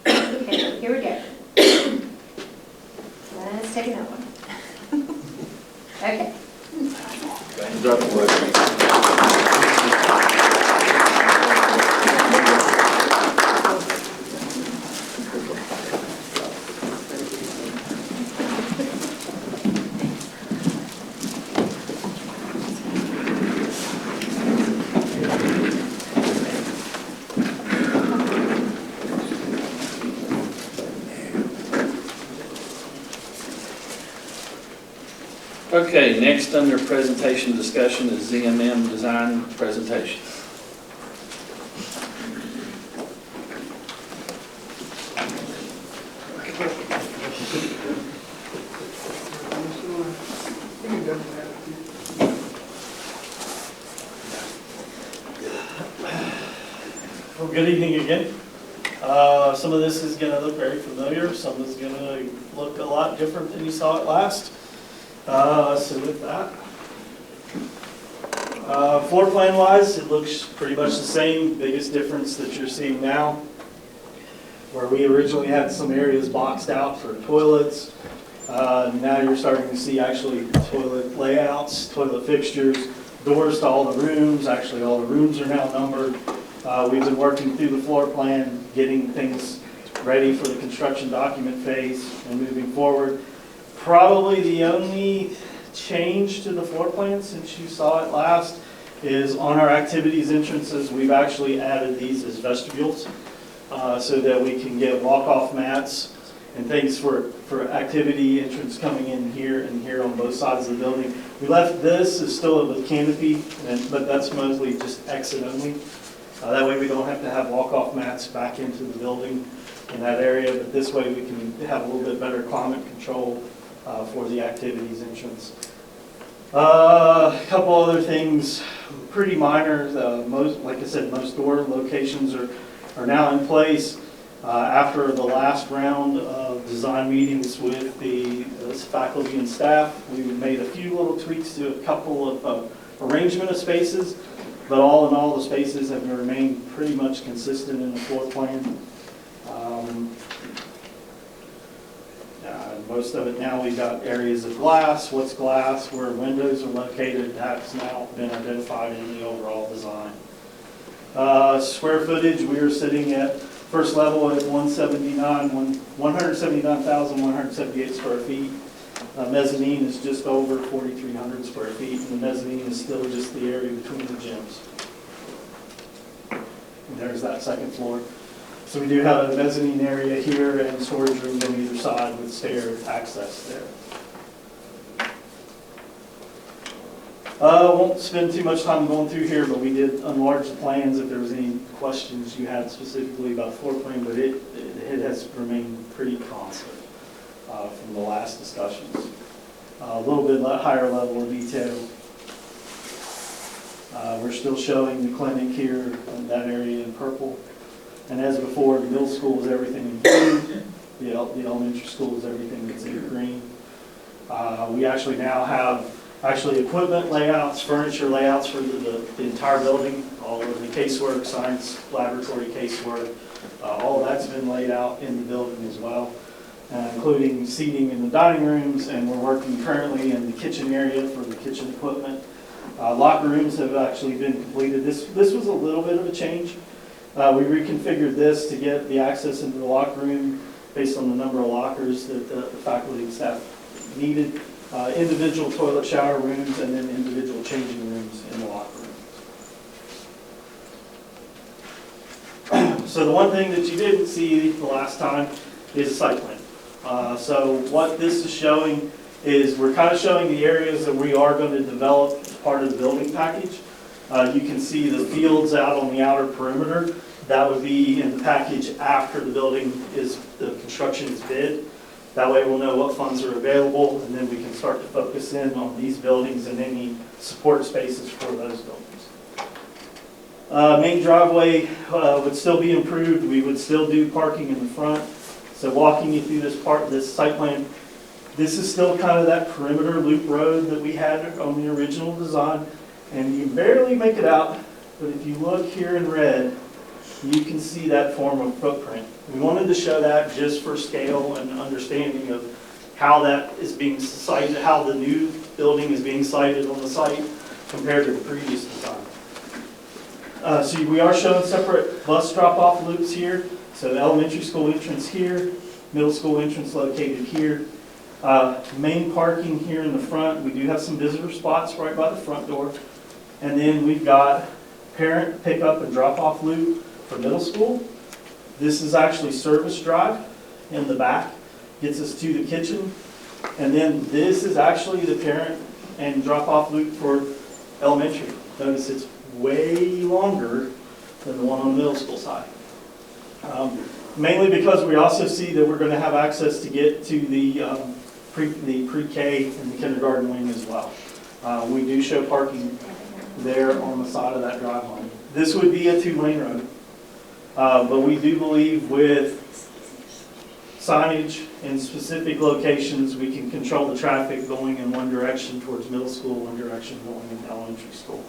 Okay, here we go. Let's take another one. Okay. Congratulations. Okay, next under presentation discussion is ZMM design presentation. Well, good evening again. Some of this is going to look very familiar. Some is going to look a lot different than you saw it last. So with that, floor plan wise, it looks pretty much the same. Biggest difference that you're seeing now, where we originally had some areas boxed out for toilets, now you're starting to see actually toilet layouts, toilet fixtures, doors to all the rooms. Actually, all the rooms are now numbered. We've been working through the floor plan, getting things ready for the construction document phase and moving forward. Probably the only change to the floor plan since you saw it last is on our activities entrances, we've actually added these as vestibules so that we can get walk-off mats and things for activity entrance coming in here and here on both sides of the building. We left this as still with canopy, but that's mostly just exit only. That way we don't have to have walk-off mats back into the building in that area, but this way we can have a little bit better climate control for the activities entrance. A couple other things, pretty minor. Like I said, most door locations are now in place. After the last round of design meetings with the faculty and staff, we made a few little tweaks to a couple of arrangement of spaces, but all in all, the spaces have remained pretty much consistent in the floor plan. Most of it now, we've got areas of glass, what's glass, where windows are located, that's now been identified in the overall design. Square footage, we are sitting at first level at 179,178 square feet. Mezzanine is just over 4,300 square feet, and the mezzanine is still just the area between the gyms. And there's that second floor. So we do have a mezzanine area here and storage rooms on either side with stair access there. Won't spend too much time going through here, but we did enlarge the plans if there was any questions you had specifically about floor plan, but it has remained pretty constant from the last discussions. A little bit higher level of detail. We're still showing the clinic here in that area in purple. And as before, the middle school is everything in blue. The elementary school is everything that's in green. We actually now have equipment layouts, furniture layouts for the entire building, all of the casework, science, laboratory casework, all of that's been laid out in the building as well, including seating in the dining rooms, and we're working currently in the kitchen area for the kitchen equipment. Locker rooms have actually been completed. This was a little bit of a change. We reconfigured this to get the access into the locker room based on the number of lockers that the faculty and staff needed. Individual toilet shower rooms and then individual changing rooms in the locker room. So the one thing that you didn't see the last time is a site plan. So what this is showing is we're kind of showing the areas that we are going to develop as part of the building package. You can see the fields out on the outer perimeter. That would be in the package after the construction is bid. That way we'll know what funds are available, and then we can start to focus in on these buildings and any support spaces for those buildings. Main driveway would still be improved. We would still do parking in the front. So walking you through this site plan, this is still kind of that perimeter loop road that we had on the original design. And you barely make it out, but if you look here in red, you can see that form of footprint. We wanted to show that just for scale and understanding of how that is being sited, how the new building is being sited on the site compared to the previous design. So we are showing separate bus drop-off loops here. So the elementary school entrance here, middle school entrance located here. Main parking here in the front. We do have some visitor spots right by the front door. And then we've got parent pickup and drop-off loop for middle school. This is actually service drive in the back, gets us to the kitchen. And then this is actually the parent and drop-off loop for elementary. Notice it's way longer than the one on the middle school side. Mainly because we also see that we're going to have access to get to the pre-K and the kindergarten wing as well. We do show parking there on the side of that drive lane. This would be a 2-lane road, but we do believe with signage in specific locations, we can control the traffic going in one direction towards middle school, one direction going into elementary school.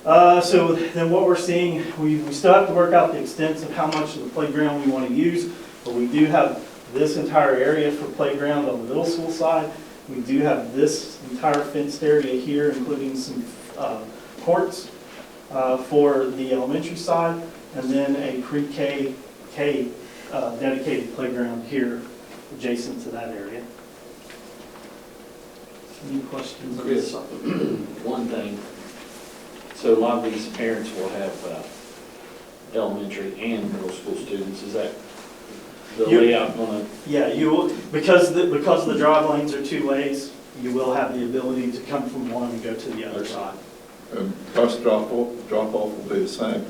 So then what we're seeing, we still have to work out the extents of how much of the playground we want to use, but we do have this entire area for playground on the middle school side. We do have this entire fenced area here, including some courts for the elementary side, and then a pre-K dedicated playground here adjacent to that area. Any questions on this? One thing. So a lot of these parents will have elementary and middle school students. Is that the layout going to? Yeah, you will, because the drive lanes are 2 ways, you will have the ability to come from one and go to the other side. Bus drop-off will be the same.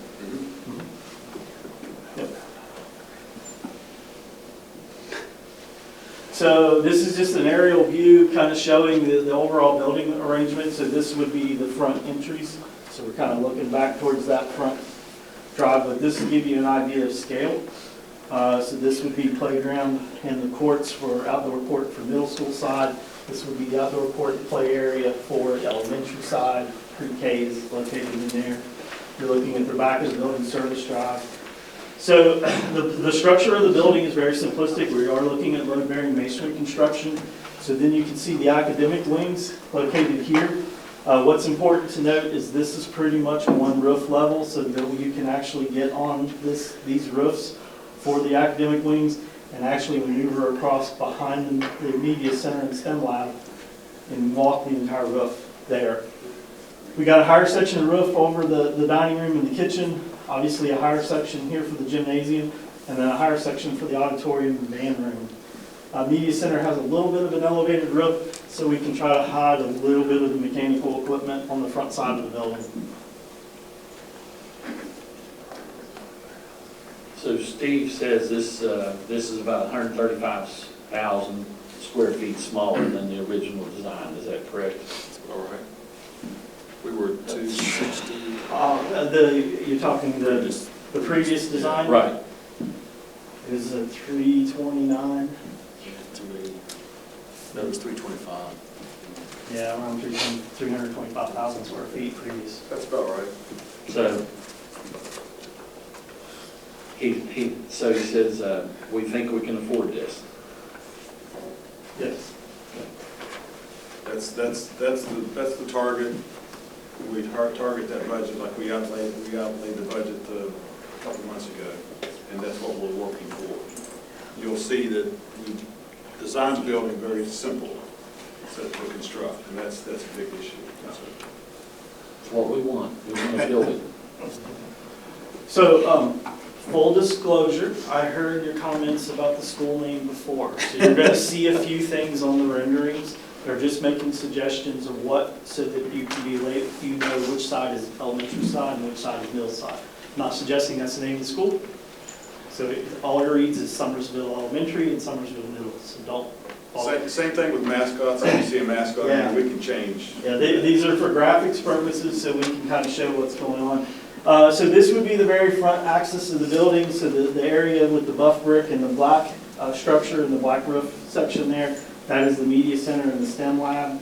Yep. So this is just an aerial view kind of showing the overall building arrangement. So this would be the front entries. So we're kind of looking back towards that front drive, but this will give you an idea of scale. So this would be playground and the courts for outdoor court for middle school side. This would be the outdoor court play area for elementary side. Pre-K is located in there. You're looking at the back of the building service drive. So the structure of the building is very simplistic. We are looking at load-bearing masonry construction. So then you can see the academic wings located here. What's important to note is this is pretty much one roof level, so that you can actually get on these roofs for the academic wings and actually maneuver across behind the media center and STEM lab and walk the entire roof there. We got a higher section of roof over the dining room and the kitchen, obviously a higher section here for the gymnasium, and then a higher section for the auditorium and band room. Media center has a little bit of an elevated roof, so we can try to hide a little bit of the mechanical equipment on the front side of the building. So Steve says this is about 135,000 square feet smaller than the original design. Is that correct? All right. We were 260. You're talking the previous design? Right. It was a 329. 280. No, it was 325. Yeah, around 325,000 square feet previous. That's about right. So he says we think we can afford this. Yes. That's the target. We target that budget like we outlaid the budget a couple months ago, and that's what we're working for. You'll see that we designed the building very simple, so to construct, and that's a big issue. It's what we want. We want to build it. So Full disclosure, I heard your comments about the school name before. So you're going to see a few things on the renderings. They're just making suggestions of what, so that you can be late, you know which side is elementary side and which side is middle side. I'm not suggesting that's the name of the school. So all it reads is Summersville Elementary and Summersville Middle, so don't. Same thing with mascots, if you see a mascot, Yeah. we can change. Yeah, these are for graphics purposes, so we can kind of show what's going on. So this would be the very front axis of the building, so the area with the buff brick and the black structure and the black roof section there, that is the media center and the STEM lab.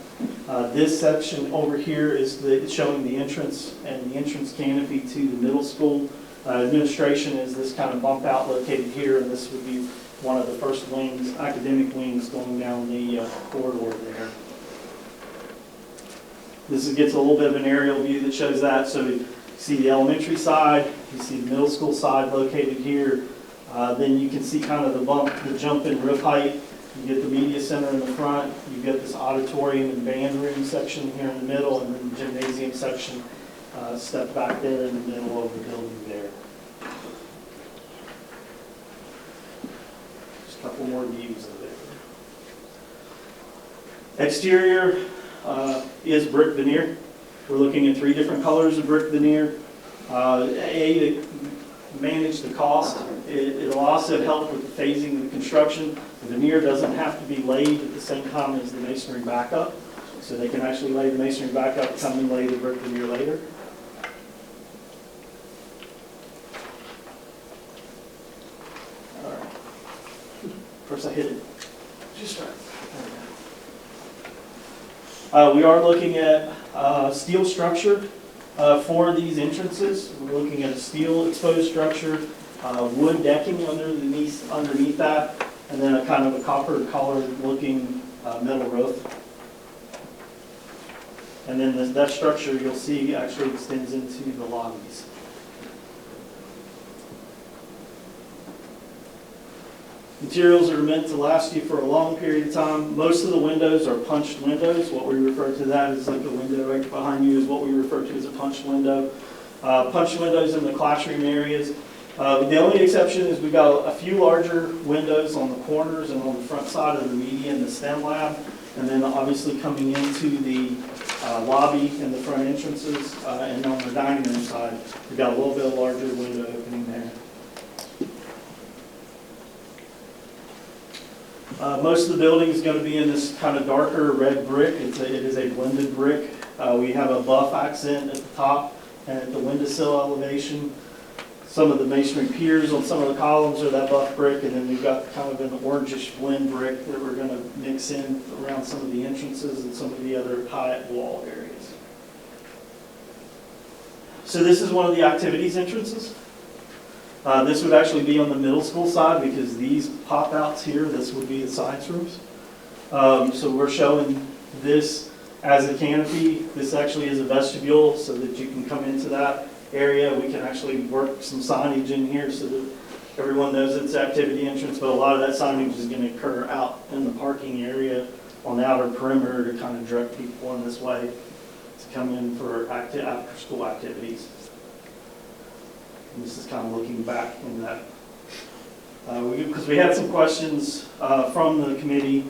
This section over here is showing the entrance and the entrance canopy to the middle school. Administration is this kind of bump out located here, and this would be one of the first wings, academic wings, going down the corridor there. This gets a little bit of an aerial view that shows that. So you see the elementary side, you see the middle school side located here. Then you can see kind of the jump in roof height. You get the media center in the front. You get this auditorium and band room section here in the middle, and then the gymnasium section step back there in the middle of the building there. Just a couple more views of it. Exterior is brick veneer. We're looking at 3 different colors of brick veneer. To manage the cost. It'll also help with the phasing of the construction. The veneer doesn't have to be laid at the same time as the masonry backup. So they can actually lay the masonry backup, come and lay the brick veneer later. All right. First I hit it. Just right. We are looking at steel structure for these entrances. We're looking at a steel exposed structure, wood decking underneath that, and then a kind of a copper colored looking metal roof. And then that structure you'll see actually extends into the lobbies. Materials are meant to last you for a long period of time. Most of the windows are punched windows. What we refer to that is like a window right behind you is what we refer to as a punched window. Punched windows in the classroom areas. The only exception is we've got a few larger windows on the corners and on the front side of the media and the STEM lab. And then obviously coming into the lobby and the front entrances and on the dining room side, we've got a little bit of larger window opening there. Most of the building is going to be in this kind of darker red brick. It is a blended brick. We have a buff accent at the top and at the windowsill elevation. Some of the masonry piers on some of the columns are that buff brick, and then we've got kind of an orangish blend brick that we're going to mix in around some of the entrances and some of the other high wall areas. So this is one of the activities entrances. This would actually be on the middle school side because these pop outs here, this would be the science rooms. So we're showing this as a canopy. This actually is a vestibule so that you can come into that area. We can actually work some signage in here so that everyone knows it's activity entrance, but a lot of that signage is going to occur out in the parking area on the outer perimeter to kind of direct people in this way to come in for after school activities. And this is kind of looking back in that. Because we had some questions from the committee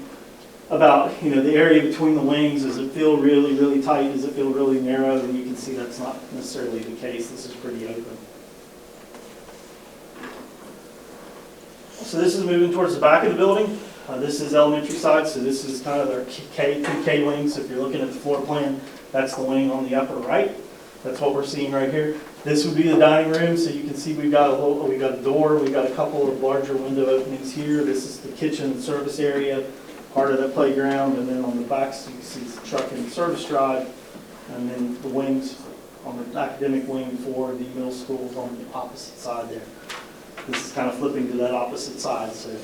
about, the area between the wings. Does it feel really, really tight? Does it feel really narrow? And you can see that's not necessarily the case. This is pretty open. So this is moving towards the back of the building. This is elementary side, so this is kind of their K wing. So if you're looking at the floor plan, that's the wing on the upper right. That's what we're seeing right here. This would be the dining room, so you can see we've got a door, we've got a couple of larger window openings here. This is the kitchen and service area, part of the playground, and then on the back so you can see the truck and service drive, and then the wings on the academic wing for the middle schools on the opposite side there. This is kind of flipping to that opposite side. So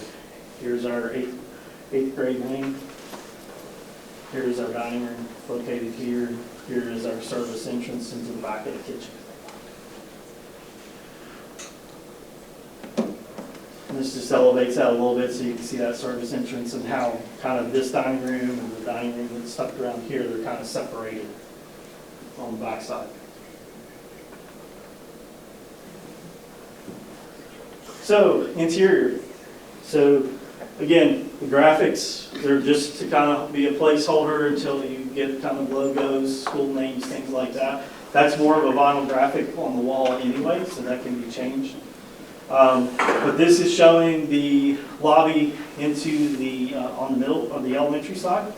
here's our eighth grade wing. Here's our dining room located here. Here is our service entrance into the back of the kitchen. And this just elevates out a little bit so you can see that service entrance and how kind of this dining room and the dining room that's stuck around here, they're kind of separated on the back side. So, interior. So, again, the graphics, they're just to kind of be a placeholder until you get kind of logos, school names, things like that. That's more of a vinyl graphic on the wall anyway, so that can be changed. But this is showing the lobby into the, on the elementary side.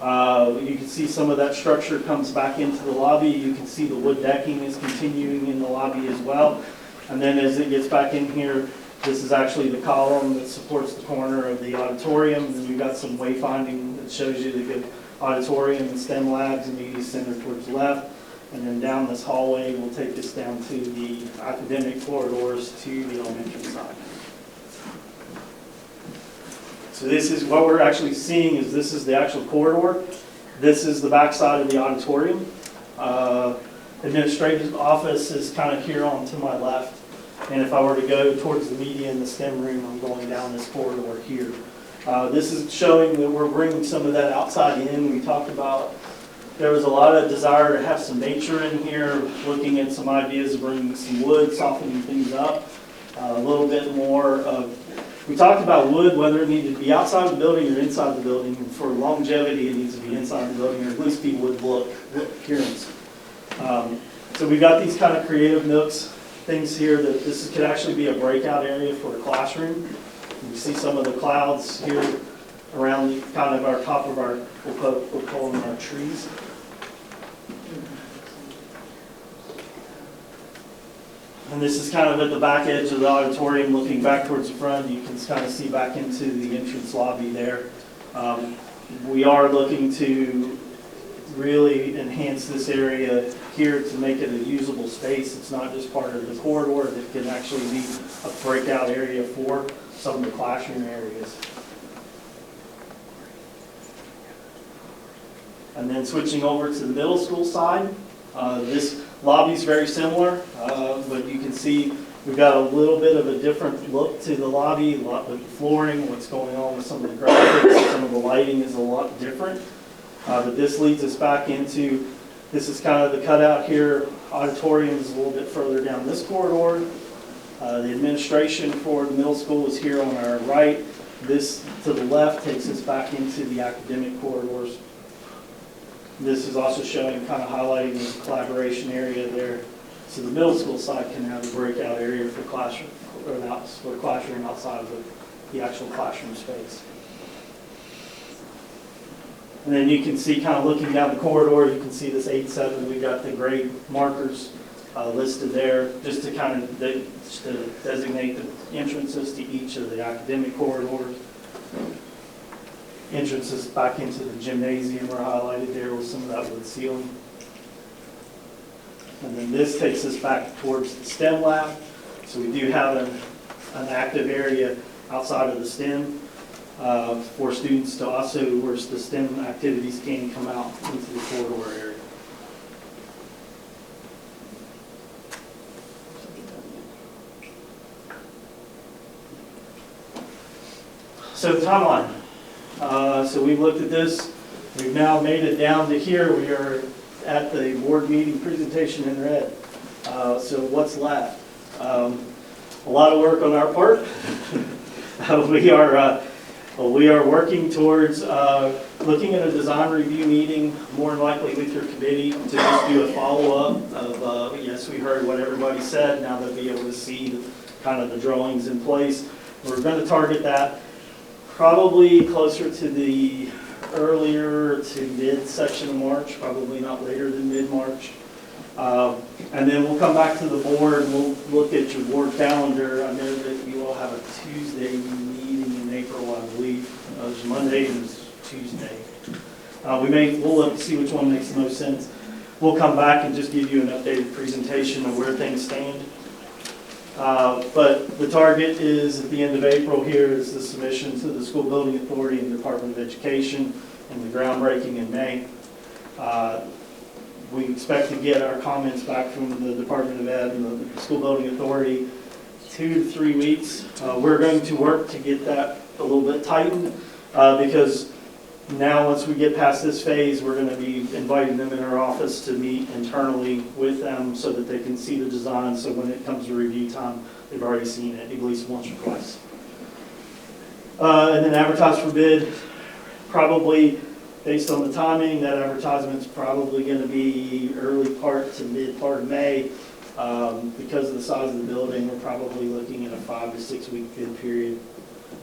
You can see some of that structure comes back into the lobby. You can see the wood decking is continuing in the lobby as well. And then as it gets back in here, this is actually the column that supports the corner of the auditorium. And you've got some wayfinding that shows you the good auditorium and STEM labs and media center towards the left. And then down this hallway will take us down to the academic corridors to the elementary side. So this is what we're actually seeing is this is the actual corridor. This is the back side of the auditorium. Administrative office is kind of here on to my left. And if I were to go towards the media and the STEM room, I'm going down this corridor here. This is showing that we're bringing some of that outside in. We talked about there was a lot of desire to have some nature in here, looking at some ideas of bringing some wood, softening things up, a little bit more of, we talked about wood, whether it needed to be outside the building or inside the building. And for longevity, it needs to be inside the building or at least be wood look appearance. So we've got these kind of creative nooks, things here that this could actually be a breakout area for a classroom. You see some of the clouds here around kind of our top of our, we'll call them our trees. And this is kind of at the back edge of the auditorium, looking back towards the front. You can kind of see back into the entrance lobby there. We are looking to really enhance this area here to make it a usable space. It's not just part of the corridor, it can actually be a breakout area for some of the classroom areas. And then switching over to the middle school side, this lobby is very similar, but you can see we've got a little bit of a different look to the lobby, a lot with the flooring, what's going on with some of the graphics, some of the lighting is a lot different. But this leads us back into, this is kind of the cutout here, auditorium is a little bit further down this corridor. The administration for the middle school is here on our right. This to the left takes us back into the academic corridors. This is also showing, kind of highlighting this collaboration area there. So the middle school side can have a breakout area for classroom, or for classroom outside of the actual classroom space. And then you can see, kind of looking down the corridor, you can see this 8-7. We've got the gray markers listed there, just to kind of designate the entrances to each of the academic corridors. Entrances back into the gymnasium are highlighted there with some of that wood ceiling. And then this takes us back towards the STEM lab. So we do have an active area outside of the STEM for students to also, where the STEM activities can come out into the corridor area. So the timeline. So we've looked at this. We've now made it down to here. We are at the board meeting presentation in red. So what's left? A lot of work on our part. We are working towards looking at a design review meeting, more than likely with your committee, to just do a follow-up of, yes, we heard what everybody said, now they'll be able to see kind of the drawings in place. We're going to target that probably closer to the earlier to mid section of March, probably not later than mid-March. And then we'll come back to the board and we'll look at your board calendar. I know that you all have a Tuesday meeting in April, I believe. It's Monday and it's Tuesday. We'll look to see which one makes the most sense. We'll come back and just give you an updated presentation of where things stand. But the target is at the end of April here is the submission to the School Building Authority and Department of Education and the groundbreaking in May. We expect to get our comments back from the Department of Ed and the School Building Authority 2 to 3 weeks. We're going to work to get that a little bit tightened because Now, once we get past this phase, we're gonna be inviting them in our office to meet internally with them so that they can see the design, so when it comes to review time, they've already seen it at least once or twice. And then advertise for bid, probably based on the timing, that advertisement's probably gonna be early part to mid part of May. Because of the size of the building, we're probably looking at a 5 to 6 week bid period.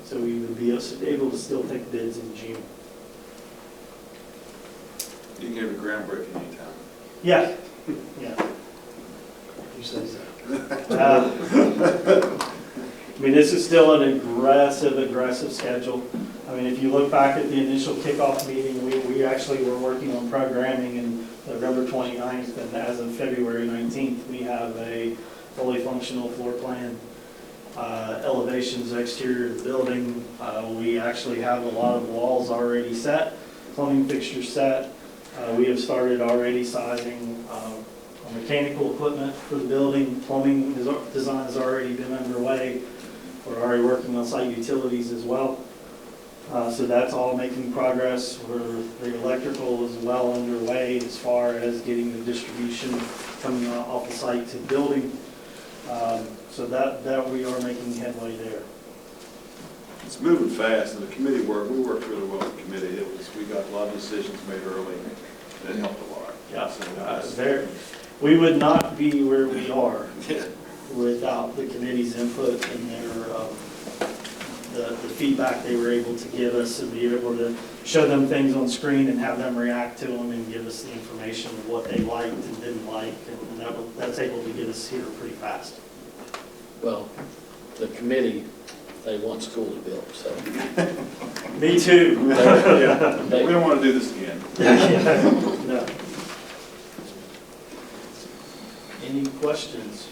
So we would be able to still take bids in June. You can have a groundbreaking anytime. Yeah, yeah. You say so. I mean, this is still an aggressive schedule. I mean, if you look back at the initial kickoff meeting, we actually were working on programming in November 29th, and as of February 19th, we have a fully functional floor plan, elevations, exterior of the building. We actually have a lot of walls already set, plumbing fixtures set. We have started already sizing mechanical equipment for the building. Plumbing design has already been underway. We're already working on site utilities as well. So that's all making progress. The electrical is well underway as far as getting the distribution coming off the site to the building. So that we are making headway there. It's moving fast, and the committee work, we worked really well with the committee. We got a lot of decisions made early, and it helped a lot. Yeah, So, we would not be where we are without the committee's input and their the feedback they were able to give us, and be able to show them things on screen and have them react to them and give us the information of what they liked and didn't like, and that's able to get us here pretty fast. Well, the committee, they want school to build, so. Me too. Yeah. We don't want to do this again. No. Any questions?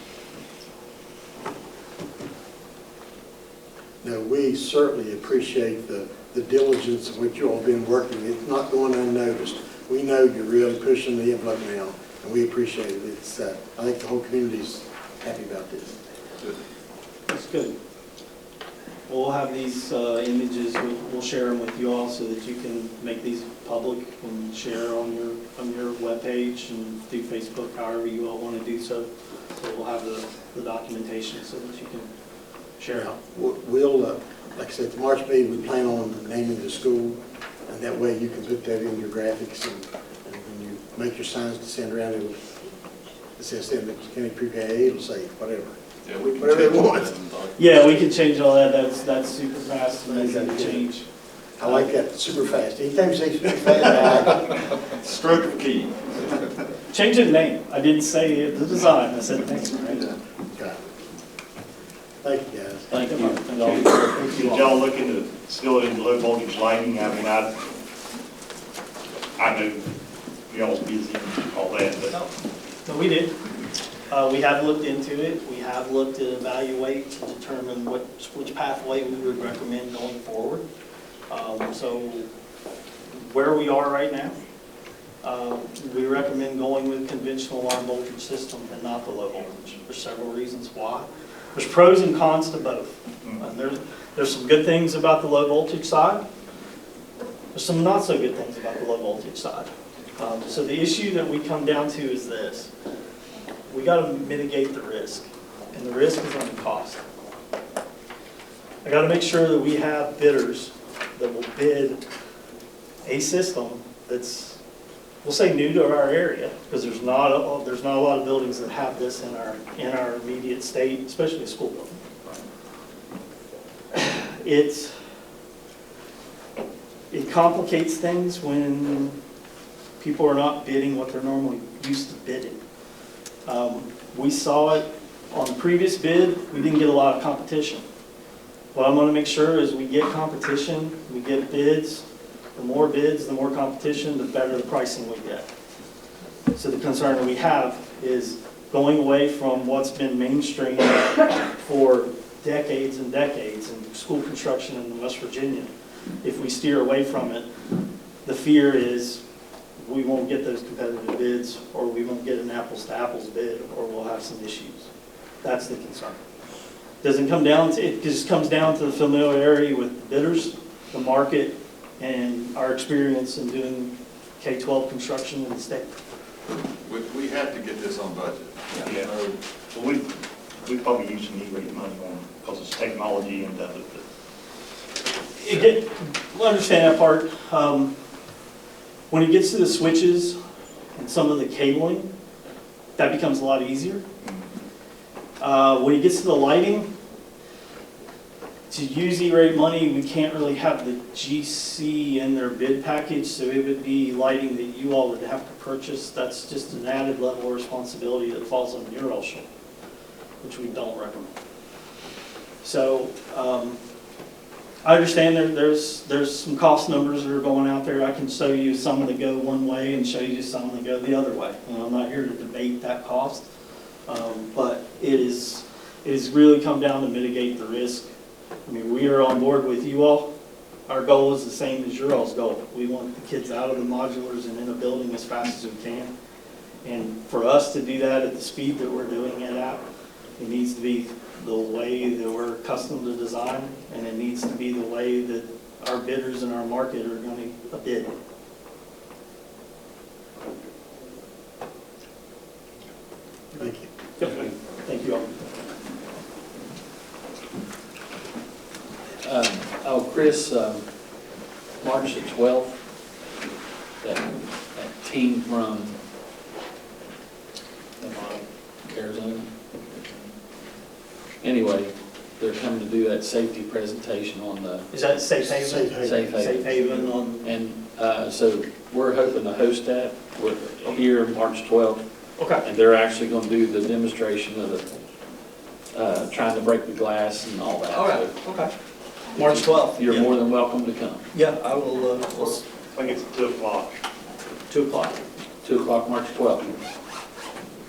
No, we certainly appreciate the diligence of what you all been working. It's not going unnoticed. We know you're really pushing the envelope now, and we appreciate it. It's, I think the whole community's happy about this. That's good. We'll have these images, we'll share them with you all so that you can make these public and share on your webpage and through Facebook, however you all want to do so. So we'll have the documentation so that you can share it. We'll, like I said, the March meeting, we plan on naming the school, and that way you can put that in your graphics, and when you make your signs to send around, it says San Nicolas County Pre-K, it'll say whatever. Yeah, we can Whatever they want. Yeah, we can change all that. That's super fast and easy to change. I like that, super fast. Anytime you say super fast, I like it. Stroke of key. Change the name. I didn't say the design. I said name. Right? Okay. Thank you, guys. Thank you. And Did y'all look into still in low voltage lighting? I mean, I know y'all's busy and all that, but. No, we did. We have looked into it. We have looked at evaluate to determine which pathway we would recommend going forward. So where we are right now, we recommend going with conventional line voltage system and not the low voltage. There's several reasons why. There's pros and cons to both. There's some good things about the low voltage side. There's some not so good things about the low voltage side. So the issue that we come down to is this. We got to mitigate the risk, and the risk is on the cost. I got to make sure that we have bidders that will bid a system that's, we'll say, new to our area, because there's not a lot of buildings that have this in our immediate state, especially a school building. It complicates things when people are not bidding what they're normally used to bidding. We saw it on the previous bid. We didn't get a lot of competition. What I'm going to make sure is we get competition, we get bids. The more bids, the more competition, the better the pricing we get. So the concern that we have is going away from what's been mainstream for decades and decades in school construction in West Virginia. If we steer away from it, the fear is we won't get those competitive bids, or we won't get an apples-to-apples bid, or we'll have some issues. That's the concern. It just comes down to the familiarity with the bidders, the market, and our experience in doing K-12 construction in the state. We have to get this on budget. Yeah, well, we probably use some E-rate money on, because it's technology and that. I understand that part. When it gets to the switches and some of the cabling, that becomes a lot easier. When it gets to the lighting, to use E-rate money, we can't really have the GC in their bid package, so it would be lighting that you all would have to purchase. That's just an added level of responsibility that falls on your all shoulder, which we don't recommend. So, I understand there's some cost numbers that are going out there. I can show you some that go one way and show you some that go the other way. I'm not here to debate that cost, but it is really come down to mitigate the risk. I mean, we are on board with you all. Our goal is the same as your all's goal. We want the kids out of the modulars and in a building as fast as we can. And for us to do that at the speed that we're doing it at, it needs to be the way that we're accustomed to design, and it needs to be the way that our bidders in our market are going to bid. Thank you. Yep. Thank you all. Chris, March the 12th, that team from Arizona. Anyway, they're coming to do that safety presentation on the. Is that Safe Haven? Safe Haven. Safe Haven on. And so we're hoping to host that. We're here March 12th. Okay. And they're actually going to do the demonstration of the, trying to break the glass and all that. All right. Okay. March 12th. You're more than welcome to come. Yeah, I will. I think it's 2 o'clock. 2 o'clock. 2 o'clock, March 12th.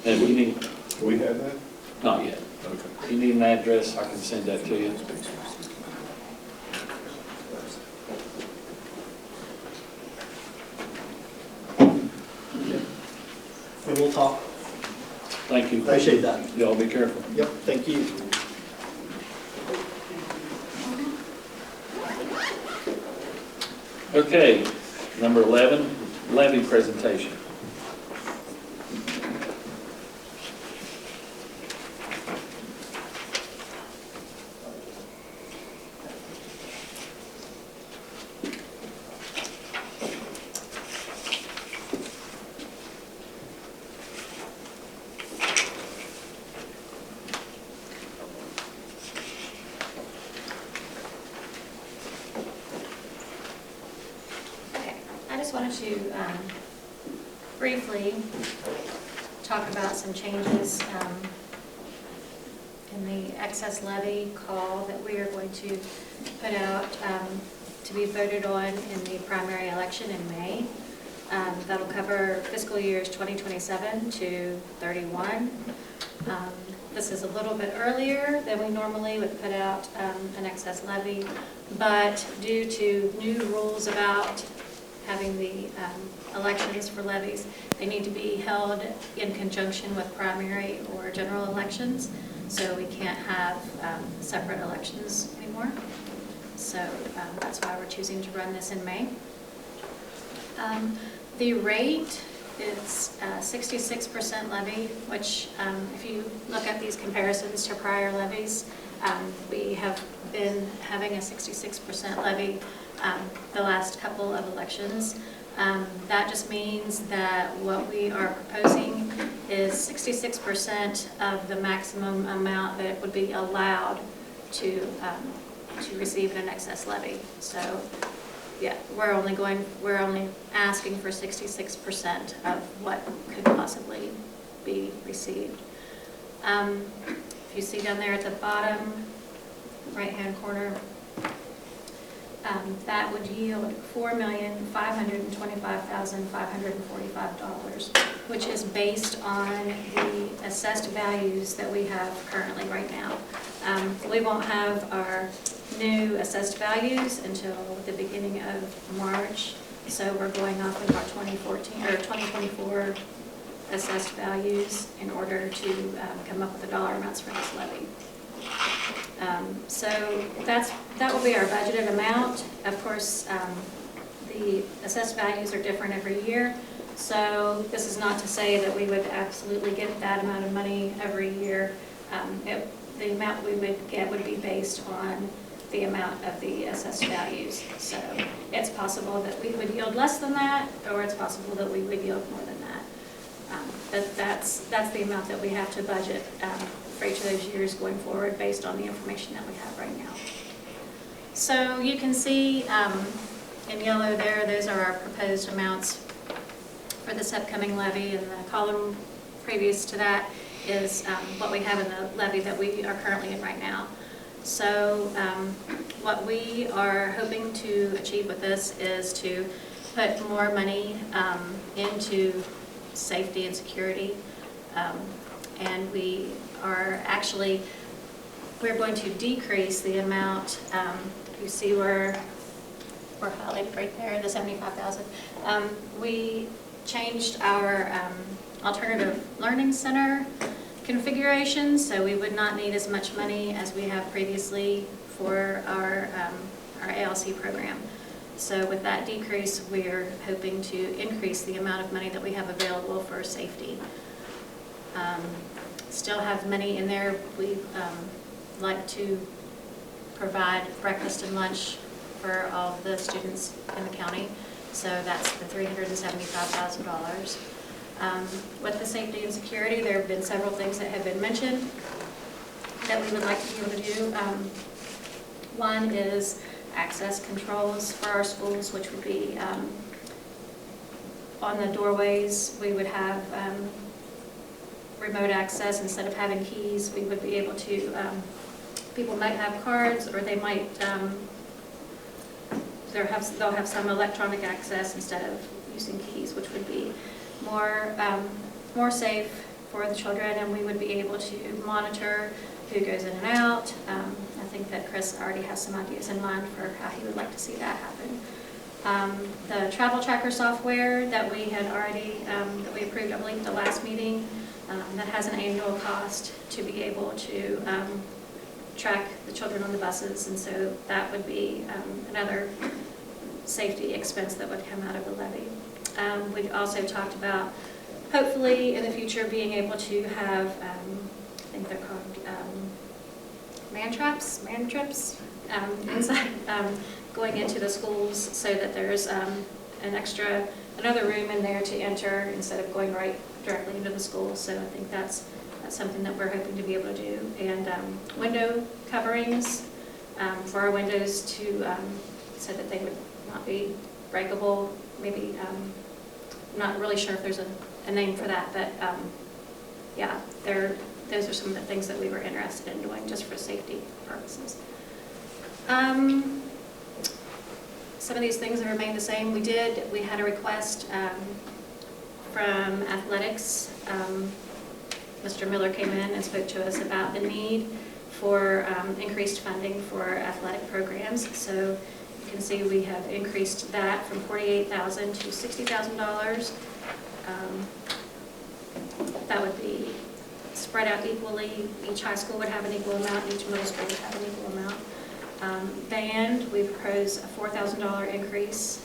And we need, We have that? not yet. Okay. If you need an address, I can send that to you. And we'll talk. Thank you. Appreciate that. Y'all be careful. Yep, thank you. Okay, number 11, levy presentation. I just wanted to briefly talk about some changes in the excess levy call that we are going to put out to be voted on in the primary election in May. That'll cover fiscal years 2027 to 31. This is a little bit earlier than we normally would put out an excess levy, but due to new rules about having the elections for levies, they need to be held in conjunction with primary or general elections, so we can't have separate elections anymore. So that's why we're choosing to run this in May. The rate is 66% levy, which if you look at these comparisons to prior levies, we have been having a 66% levy the last couple of elections. That just means that what we are proposing is 66% of the maximum amount that would be allowed to receive an excess levy. So, yeah, we're only asking for 66% of what could possibly be received. If you see down there at the bottom right-hand corner, that would yield $4,525,545, which is based on the assessed values that we have currently right now. We won't have our new assessed values until the beginning of March, so we're going off of our 2014 or 2024 assessed values in order to come up with the dollar amounts for this levy. So that will be our budgeted amount. Of course, the assessed values are different every year. So this is not to say that we would absolutely get that amount of money every year. The amount we would get would be based on the amount of the assessed values. So it's possible that we would yield less than that, or it's possible that we would yield more than that. But that's the amount that we have to budget for each of those years going forward based on the information that we have right now. So you can see in yellow there, those are our proposed amounts for this upcoming levy, and the column previous to that is what we have in the levy that we are currently in right now. So what we are hoping to achieve with this is to put more money into safety and security, and we're going to decrease the amount. You see we're highlighted right there, the $75,000. We changed our alternative learning center configuration, so we would not need as much money as we have previously for our ALC program. So with that decrease, we're hoping to increase the amount of money that we have available for safety. Still have money in there. We like to provide breakfast and lunch for all of the students in the county. So that's the $375,000. With the safety and security, there have been several things that have been mentioned that we would like to be able to do. One is access controls for our schools, which would be on the doorways. We would have remote access. Instead of having keys, we would be able to, people might have cards, or they might, they'll have some electronic access instead of using keys, which would be more safe for the children, and we would be able to monitor who goes in and out. I think that Chris already has some ideas in mind for how he would like to see that happen. The travel tracker software that we had already, that we approved, I believe, at the last meeting, that has an annual cost to be able to track the children on the buses, and so that would be another safety expense that would come out of the levy. We also talked about hopefully in the future being able to have, I think they're called man trips, inside, going into the schools, so that there's another room in there to enter instead of going right directly into the school. So I think that's something that we're hoping to be able to do. And window coverings for our windows to, so that they would not be breakable. Maybe, I'm not really sure if there's a name for that, but yeah, those are some of the things that we were interested in doing just for safety purposes. Some of these things have remained the same. We had a request from athletics. Mr. Miller came in and spoke to us about the need for increased funding for athletic programs. So you can see we have increased that from $48,000 to $60,000. That would be spread out equally. Each high school would have an equal amount, each middle school would have an equal amount. Band, we propose a $4,000 increase.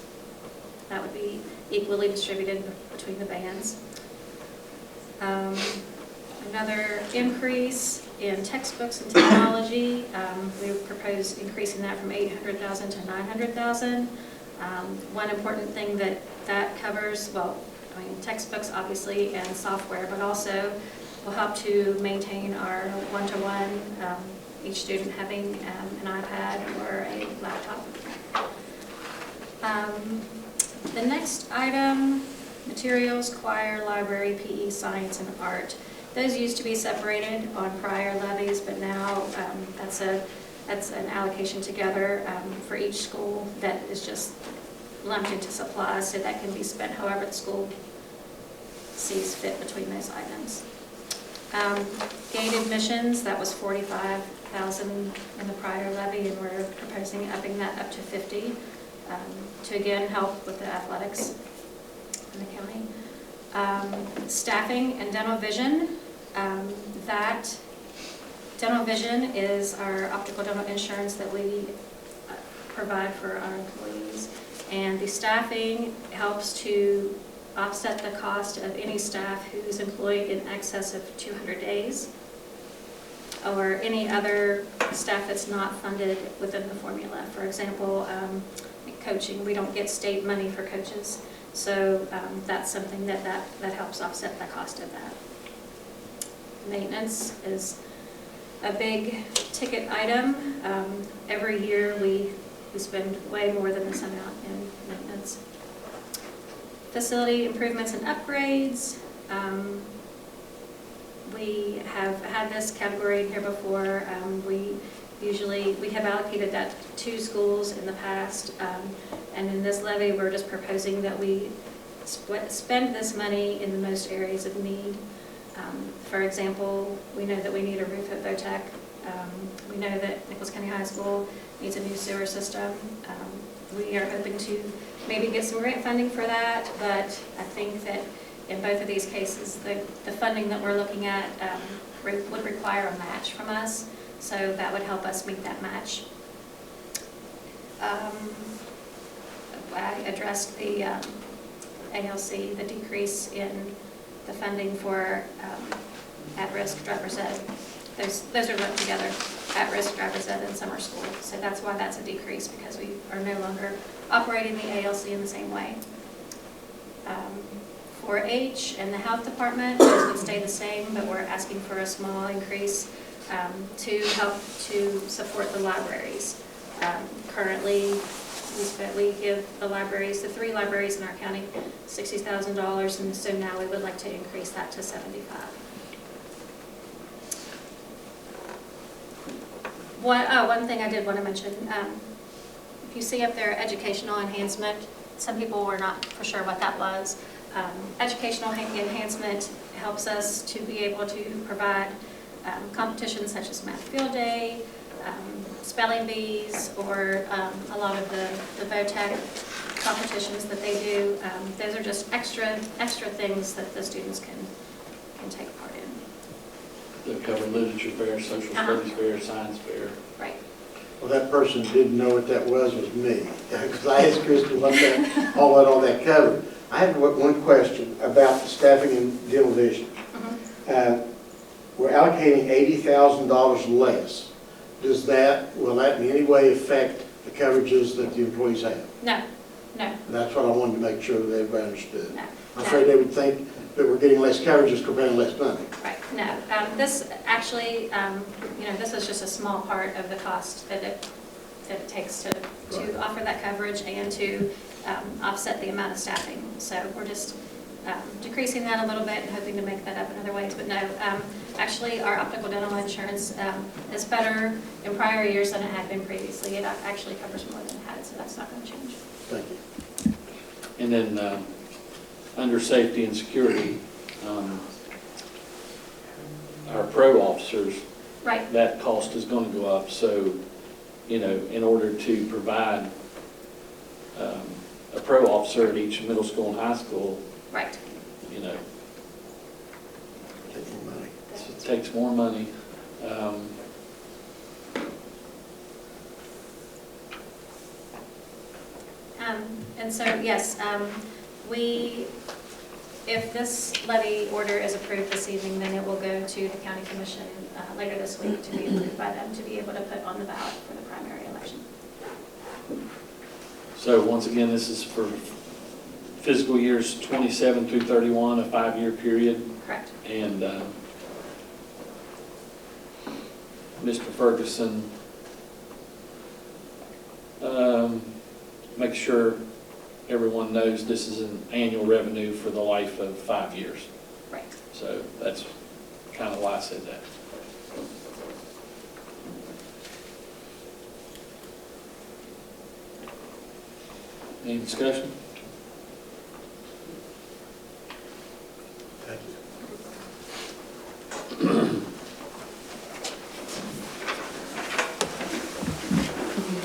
That would be equally distributed between the bands. Another increase in textbooks and technology. We propose increasing that from $800,000 to $900,000. One important thing that covers, well, I mean, textbooks obviously and software, but also will help to maintain our one-to-one, each student having an iPad or a laptop. The next item, materials, choir, library, PE, science, and art. Those used to be separated on prior levies, but now that's an allocation together for each school that is just lumped into supplies, so that can be spent however the school sees fit between those items. Gate admissions, that was $45,000 in the prior levy, and we're proposing upping that up to $50,000 to again help with the athletics in the county. Staffing and dental vision. That dental vision is our optical dental insurance that we provide for our employees, And the staffing helps to offset the cost of any staff who's employed in excess of 200 days, or any other staff that's not funded within the formula. For example, coaching, we don't get state money for coaches, so that's something that helps offset the cost of that. Maintenance is a big ticket item. Every year we spend way more than this amount in maintenance. Facility improvements and upgrades. We have had this category in here before. We have allocated that to 2 schools in the past, and in this levy we're just proposing that we spend this money in the most areas of need. For example, we know that we need a roof at Votech. We know that Nicholas County High School needs a new sewer system. We are hoping to maybe get some grant funding for that, but I think that in both of these cases, the funding that we're looking at would require a match from us, so that would help us meet that match. I addressed the ALC, the decrease in the funding for at-risk driver's ed. Those are lumped together, at-risk driver's ed and summer school. So that's why that's a decrease, because we are no longer operating the ALC in the same way. 4-H and the health department, those would stay the same, but we're asking for a small increase to help to support the libraries. Currently, we give the libraries, the 3 libraries in our county, $60,000, and so now we would like to increase that to $75,000. One thing I did want to mention, if you see up there, educational enhancement, some people were not for sure what that was. Educational enhancement helps us to be able to provide competitions such as Math Field Day, spelling bees, or a lot of the VOTEC competitions that they do. Those are just extra things that the students can take part in. They cover literature fair, social studies fair, science fair. Right. Well, that person didn't know what that was me, because I asked Kristen what all that covered. I have one question about the staffing and dental vision. We're allocating $80,000 less. Will that in any way affect the coverages that the employees have? No. That's what I wanted to make sure that everybody understood. No. I'm afraid they would think that we're getting less coverages because we're paying less money. Right. No. This actually, this is just a small part of the cost that it takes to offer that coverage and to offset the amount of staffing. So we're just decreasing that a little bit and hoping to make that up in other ways. But no, actually our optical dental insurance is better in prior years than it had been previously. It actually covers more than it had, so that's not going to change. Thank you. And then under safety and security, our pro officers, right, that cost is going to go up. So, in order to provide a pro officer at each middle school and high school, right, it takes more money. And so, yes, if this levy order is approved this evening, then it will go to the county commission later this week to be approved by them to be able to put on the ballot for the primary election. So once again, this is for fiscal years 27 through 31, a 5-year period. Correct. And Mr. Ferguson, make sure everyone knows this is an annual revenue for the life of 5 years. Right. So that's kind of why I said that. Any discussion? Thank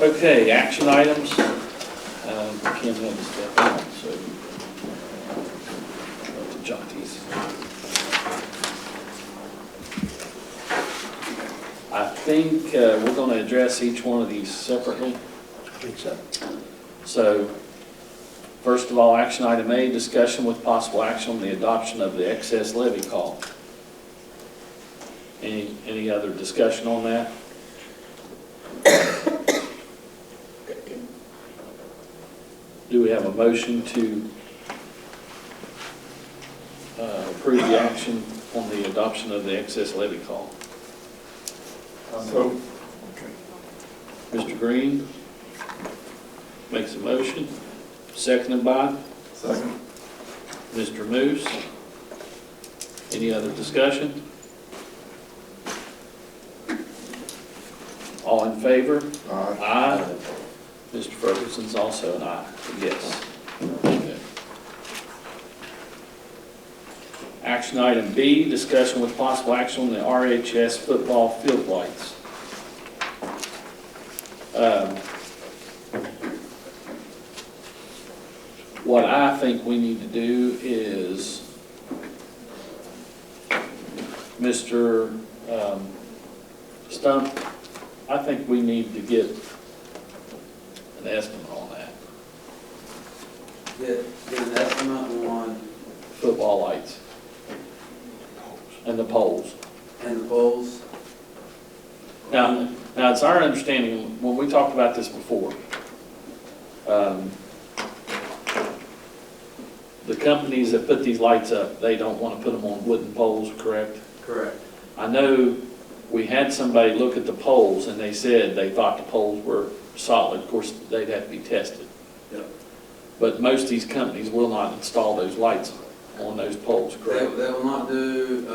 you. Okay, action items. Kim had to step out, so I'll jot these. I think we're going to address each one of these separately. I think so. So First of all, action item A, discussion with possible action on the adoption of the excess levy call. Any other discussion on that? Do we have a motion to approve the action on the adoption of the excess levy call? So, Mr. Green makes a motion, seconded by second. Mr. Moose. Any other discussion? All in favor? Aye. Aye. Mr. Ferguson's also an aye, yes. Okay. Action item B, discussion with possible action on the RHS football field lights. What I think we need to do is, Mr. Stump, I think we need to get an estimate on that. Get an estimate on, Football lights. And the poles. and the poles. Now it's our understanding, when we talked about this before, the companies that put these lights up, they don't want to put them on wooden poles, correct? Correct. I know we had somebody look at the poles and they said they thought the poles were solid. Of course, they'd have to be tested. Yep. But most of these companies will not install those lights on those poles, correct? They will not do,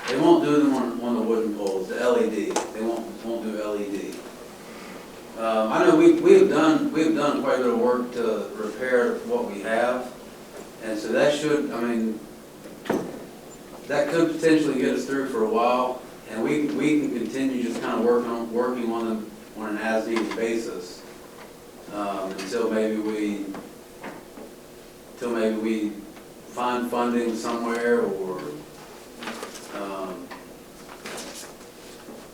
they won't do them on the wooden poles, the LED. They won't do LED. I know we've done quite a bit of work to repair what we have, and so that should, I mean, that could potentially get us through for a while, and we can continue just kind of working on them on an as-needed basis until maybe we find funding somewhere, or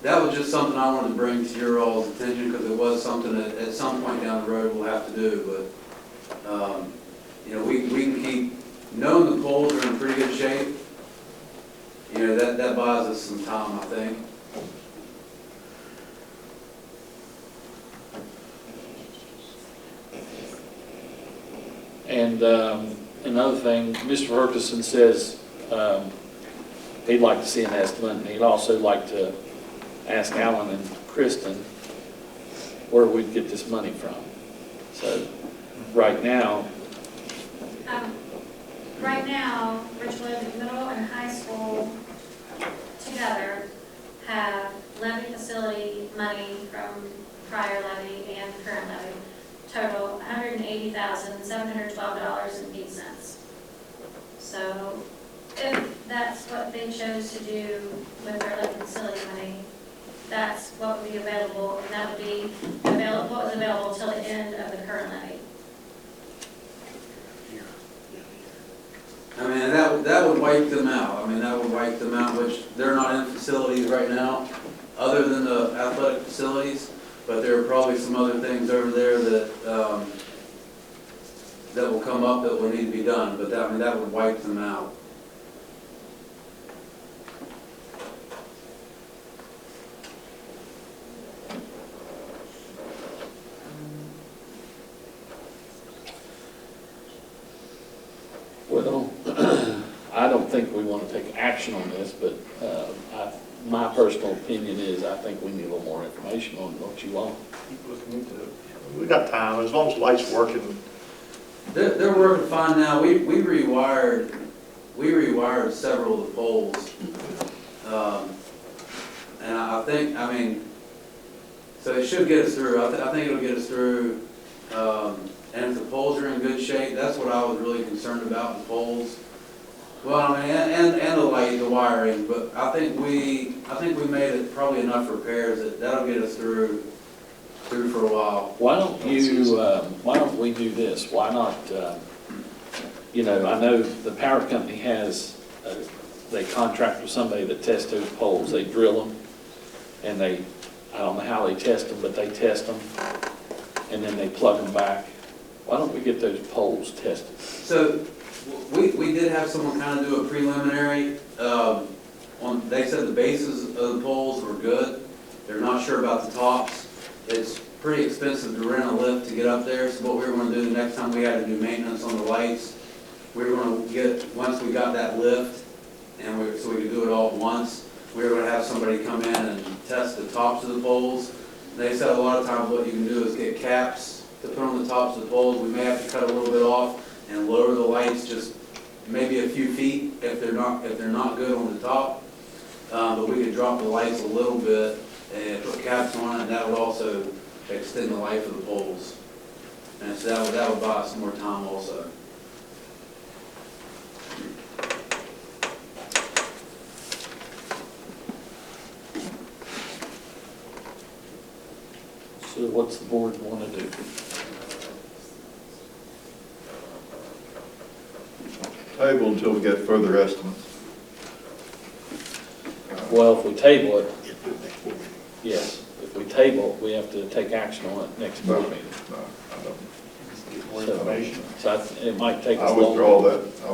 that was just something I wanted to bring to your all's attention, because it was something that at some point down the road we'll have to do. But you know, we can keep, knowing the poles are in pretty good shape, you know, that buys us some time, I think. And another thing, Mr. Ferguson says he'd like to see an estimate, and he'd also like to ask Alan and Kristen where we'd get this money from. So right now, Richwood Middle and High School together have levy facility money from prior levy and current levy, total $180,712.08. So if that's what they chose to do with their levy facility money, that's what would be available, and that would be available, what was available until the end of the current levy. I mean, that would wipe them out. I mean, that would wipe them out, which they're not in facilities right now, other than the athletic facilities, but there are probably some other things over there that that will come up that will need to be done, but that, I mean, that would wipe them out. well, I don't think we want to take action on this, but my personal opinion is I think we need a little more information on what you want. Keep looking into it. We got time, as long as the light's working. They're working fine now. We rewired several of the poles, and I think, I mean, so it should get us through. I think it'll get us through. And if the poles are in good shape, that's what I was really concerned about, the poles. Well, I mean, and the light, the wiring, but I think we made it probably enough repairs that'll get us through for a while. Why don't we do this? Why not, you know, I know the power company has, they contract with somebody that tests those poles. They drill them, and I don't know how they test them, but they test them, and then they plug them back Why don't we get those poles tested? So, we did have someone kind of do a preliminary, they said the bases of the poles were good. They're not sure about the tops. It's pretty expensive to rent a lift to get up there, so what we were gonna do the next time we had to do maintenance on the lights, we were gonna once we got that lift, so we could do it all at once, we were gonna have somebody come in and test the tops of the poles. They said a lot of times what you can do is get caps to put on the tops of the poles. We may have to cut a little bit off and lower the lights just maybe a few feet if they're not good on the top. But we could drop the lights a little bit and put caps on it, and that would also extend the life of the poles. And so that would buy us some more time also. So what's the board want to do? Table until we get further estimates. Well, if we table it, yes, if we table it, we have to take action on it next board meeting. No, I don't. More information. So it might take us I longer.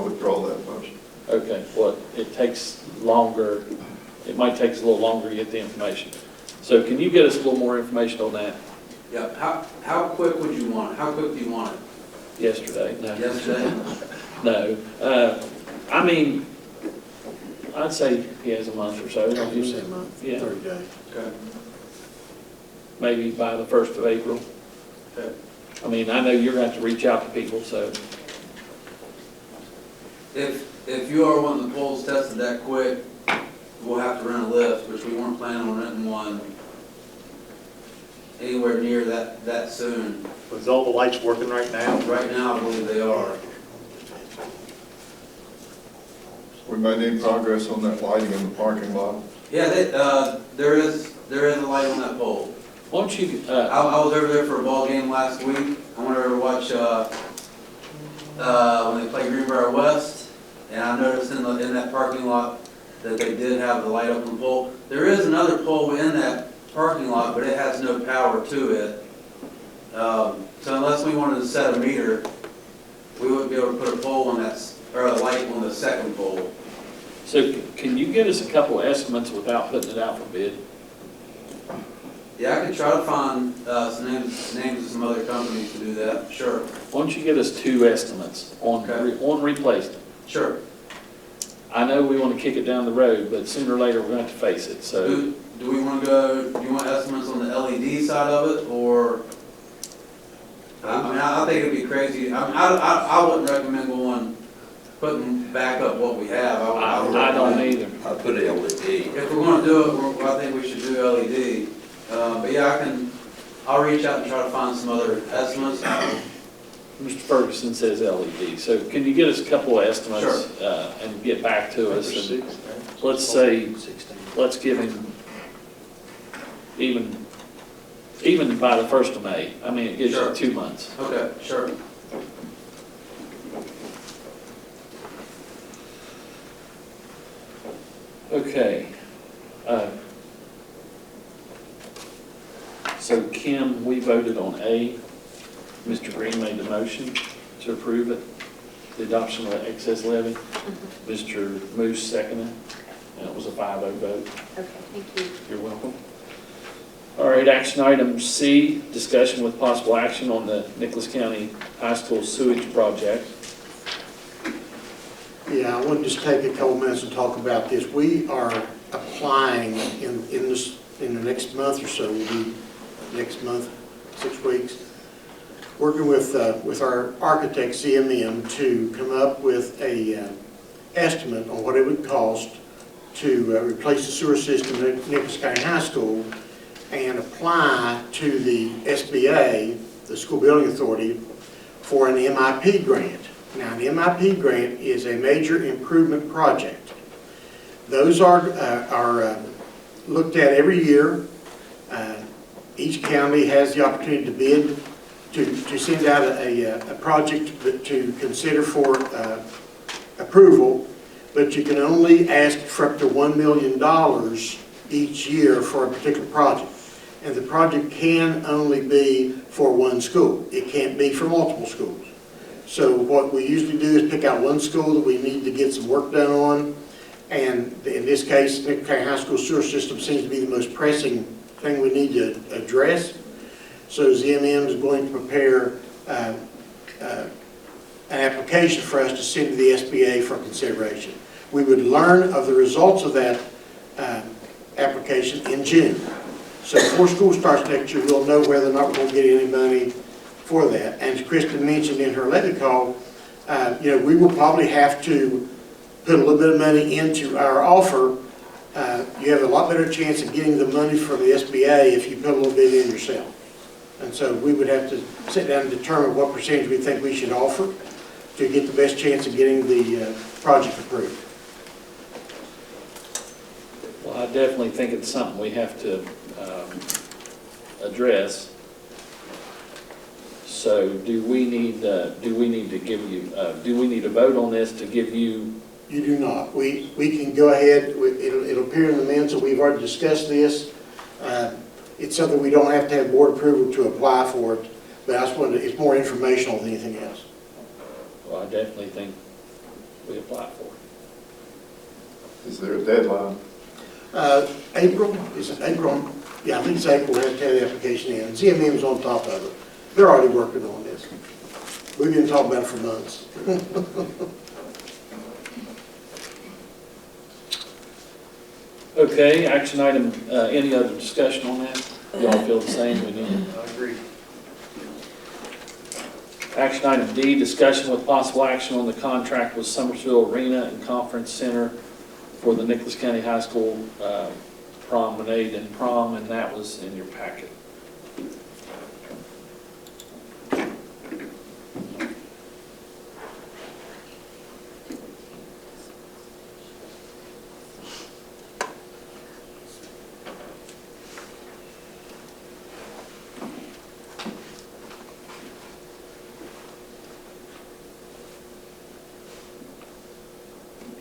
withdraw that motion. Okay, well, it takes longer, it might take us a little longer to get the information. So can you get us a little more information on that? Yeah, how quick would you want it? How quick do you want it? Yesterday? No. Yesterday? No. I mean, I'd say he has a month or so. Don't you? A month, Yeah. 30 days. Okay. Maybe by the 1st of April. Okay. I mean, I know you're going to have to reach out to people, so. If you are wanting the poles tested that quick, we'll have to rent a lift, which we weren't planning on renting one anywhere near that soon. Is all the lights working right now? Right now, I believe they are. We may need progress on that lighting in the parking lot. Yeah, there is a light on that pole. Why don't you, I was over there for a ball game last week. I went over to watch when they played Greenbrier West, and I noticed in that parking lot that they did have the light up on the pole. There is another pole in that parking lot, but it has no power to it. So unless we wanted to set a meter, we wouldn't be able to put a pole on or a light on the second pole. so can you get us a couple of estimates without putting it out for bid? Yeah, I could try to find some names of some other companies to do that, sure. Why don't you get us 2 estimates on, Okay. on replacement? Sure. I know we want to kick it down the road, but sooner or later, we're going to have to face it, so. Do we want to go, do you want estimates on the LED side of it, or? I mean, I think it'd be crazy. I mean, I wouldn't recommend going, putting back up what we have. I don't either. I put LED. If we're going to do it, I think we should do LED. But yeah, I'll reach out and try to find some other estimates. Mr. Ferguson says LED, so can you get us a couple of estimates? And get back to us? And let's say, let's give him even by the 1st of May. I mean, it gives you 2 months. Okay, sure. Okay. So Kim, we voted on A. Mr. Green made the motion to approve it, the adoption of the excess levy. Mr. Moose seconded, and it was a 5-0 vote. Okay, thank you. You're welcome. All right, action item C, discussion with possible action on the Nicholas County High School sewage project. Yeah, I want to just take a couple minutes and talk about this. We are applying in the next month or so, will be next month, 6 weeks, working with our architect, CMM, to come up with a estimate on what it would cost to replace the sewer system at Nicholas County High School and apply to the SBA, the School Building Authority, for an MIP grant. Now, an MIP grant is a major improvement project. Those are looked at every year. Each county has the opportunity to bid, to send out a project to consider for approval, but you can only ask for up to $1 million each year for a particular project. And the project can only be for one school. It can't be for multiple schools. So what we usually do is pick out one school that we need to get some work done on. And in this case, Nicholls County High School sewer system seems to be the most pressing thing we need to address. So ZMM is going to prepare an application for us to send to the SBA for consideration. We would learn of the results of that application in June. So before school starts next year, we'll know whether or not we're going to get any money for that. And as Kristen mentioned in her levy call, we will probably have to put a little bit of money into our offer. You have a lot better chance of getting the money from the SBA if you put a little bit in yourself. And so we would have to sit down and determine what percentage we think we should offer to get the best chance of getting the project approved. Well, I definitely think it's something we have to address. So do we need to give you, do we need to vote on this to give you? You do not. We can go ahead, it'll appear in the minutes that we've already discussed this. It's something we don't have to have board approval to apply for it, but I just wanted to, it's more informational than anything else. Well, I definitely think we apply for it. Is there a deadline? April, is it April? Yeah, I think it's April, we have to have the application in. ZMM is on top of it. They're already working on this. We've been talking about it for months. Okay, action item, any other discussion on that? Y'all feel the same? We need. I agree. Action item D, discussion with possible action on the contract with Summersville Arena and Conference Center for the Nicholls County High School promenade and prom, and that was in your packet.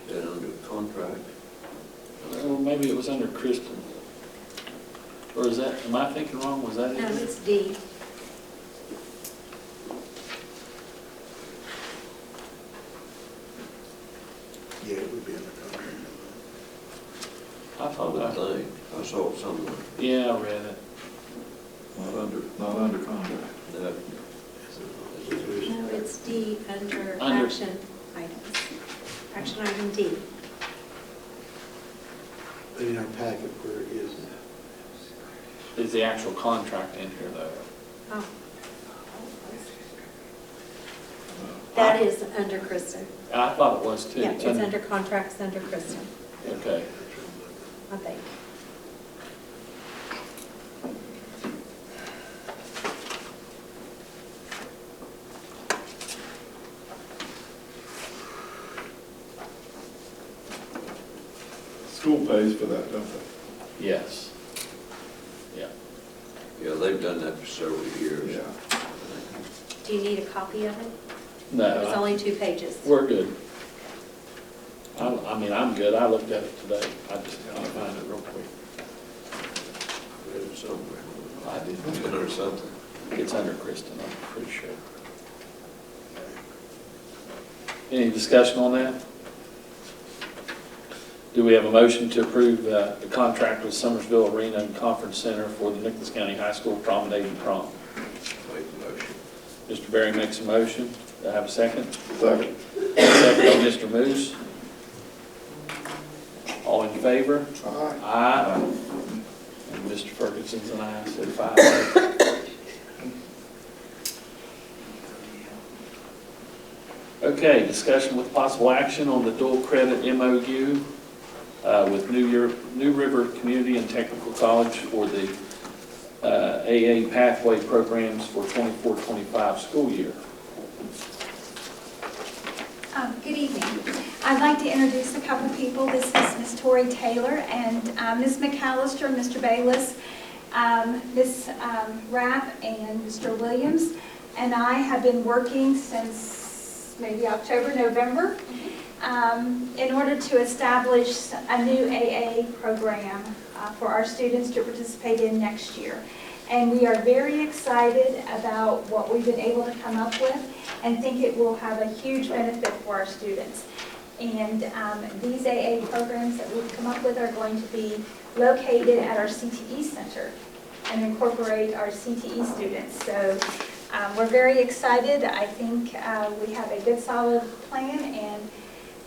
That under contract. Or maybe it was under Kristen. Or is that, am I thinking wrong? Was that it? No, it's D. Yeah, it would be under contract. I thought I saw it somewhere. yeah, I read it. Not under contract. No. No, it's D under Under- action items. Action item D. But in our packet where it is. Is the actual contract in here though? Oh. That is under Kristen. I thought it was too. Yeah, it's under contracts under Kristen, Okay. I think. School pays for that, don't they? Yes. Yeah, they've done that for several years. Yeah. Do you need a copy of it? No. It's only 2 pages. We're good. I mean, I'm good. I looked at it today. I just can't find it real quick. Read it somewhere. I did. It's under something. It's under Kristen, I'm pretty sure. Any discussion on that? Do we have a motion to approve the contract with Summersville Arena and Conference Center for the Nicholls County High School promenade and prom? Make the motion. Mr. Berry makes a motion. Do I have a second? Second. Second by Mr. Moose. All in favor? Aye. Aye. And Mr. Ferguson's and I said 5. Okay, discussion with possible action on the dual credit MOU with New River Community and Technical College for the AA pathway programs for 24-25 school year. Good evening. I'd like to introduce a couple of people. This is Miss Tori Taylor and Ms. McAllister, Mr. Bayless, Ms. Rapp, and Mr. Williams. And I have been working since maybe October, November, in order to establish a new AA program for our students to participate in next year. And we are very excited about what we've been able to come up with and think it will have a huge benefit for our students. And these AA programs that we've come up with are going to be located at our CTE center and incorporate our CTE students. So we're very excited. I think we have a good solid plan,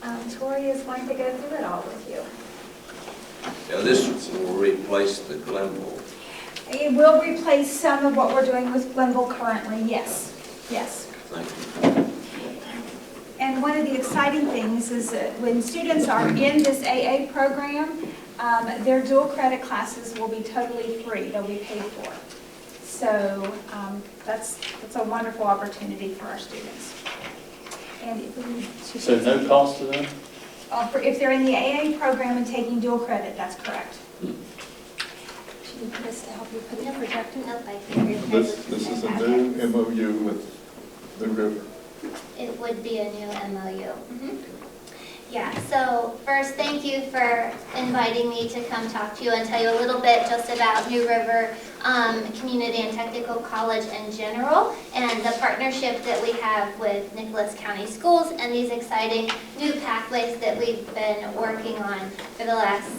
and Tori is going to go through it all with you. Now, this will replace the Glenville. It will replace some of what we're doing with Glenville currently, yes, yes. Thank you. And one of the exciting things is that when students are in this AA program, their dual credit classes will be totally free, they'll be paid for. So that's a wonderful opportunity for our students. And So no cost to them? if they're in the AA program and taking dual credit, that's correct. Should we put this to help you put it in projected? Nope, I figured. This is a new MOU with New River. It would be a new MOU. Yeah, so first, thank you for inviting me to come talk to you and tell you a little bit just about New River Community and Technical College in general, and the partnership that we have with Nicholas County Schools and these exciting new pathways that we've been working on for the last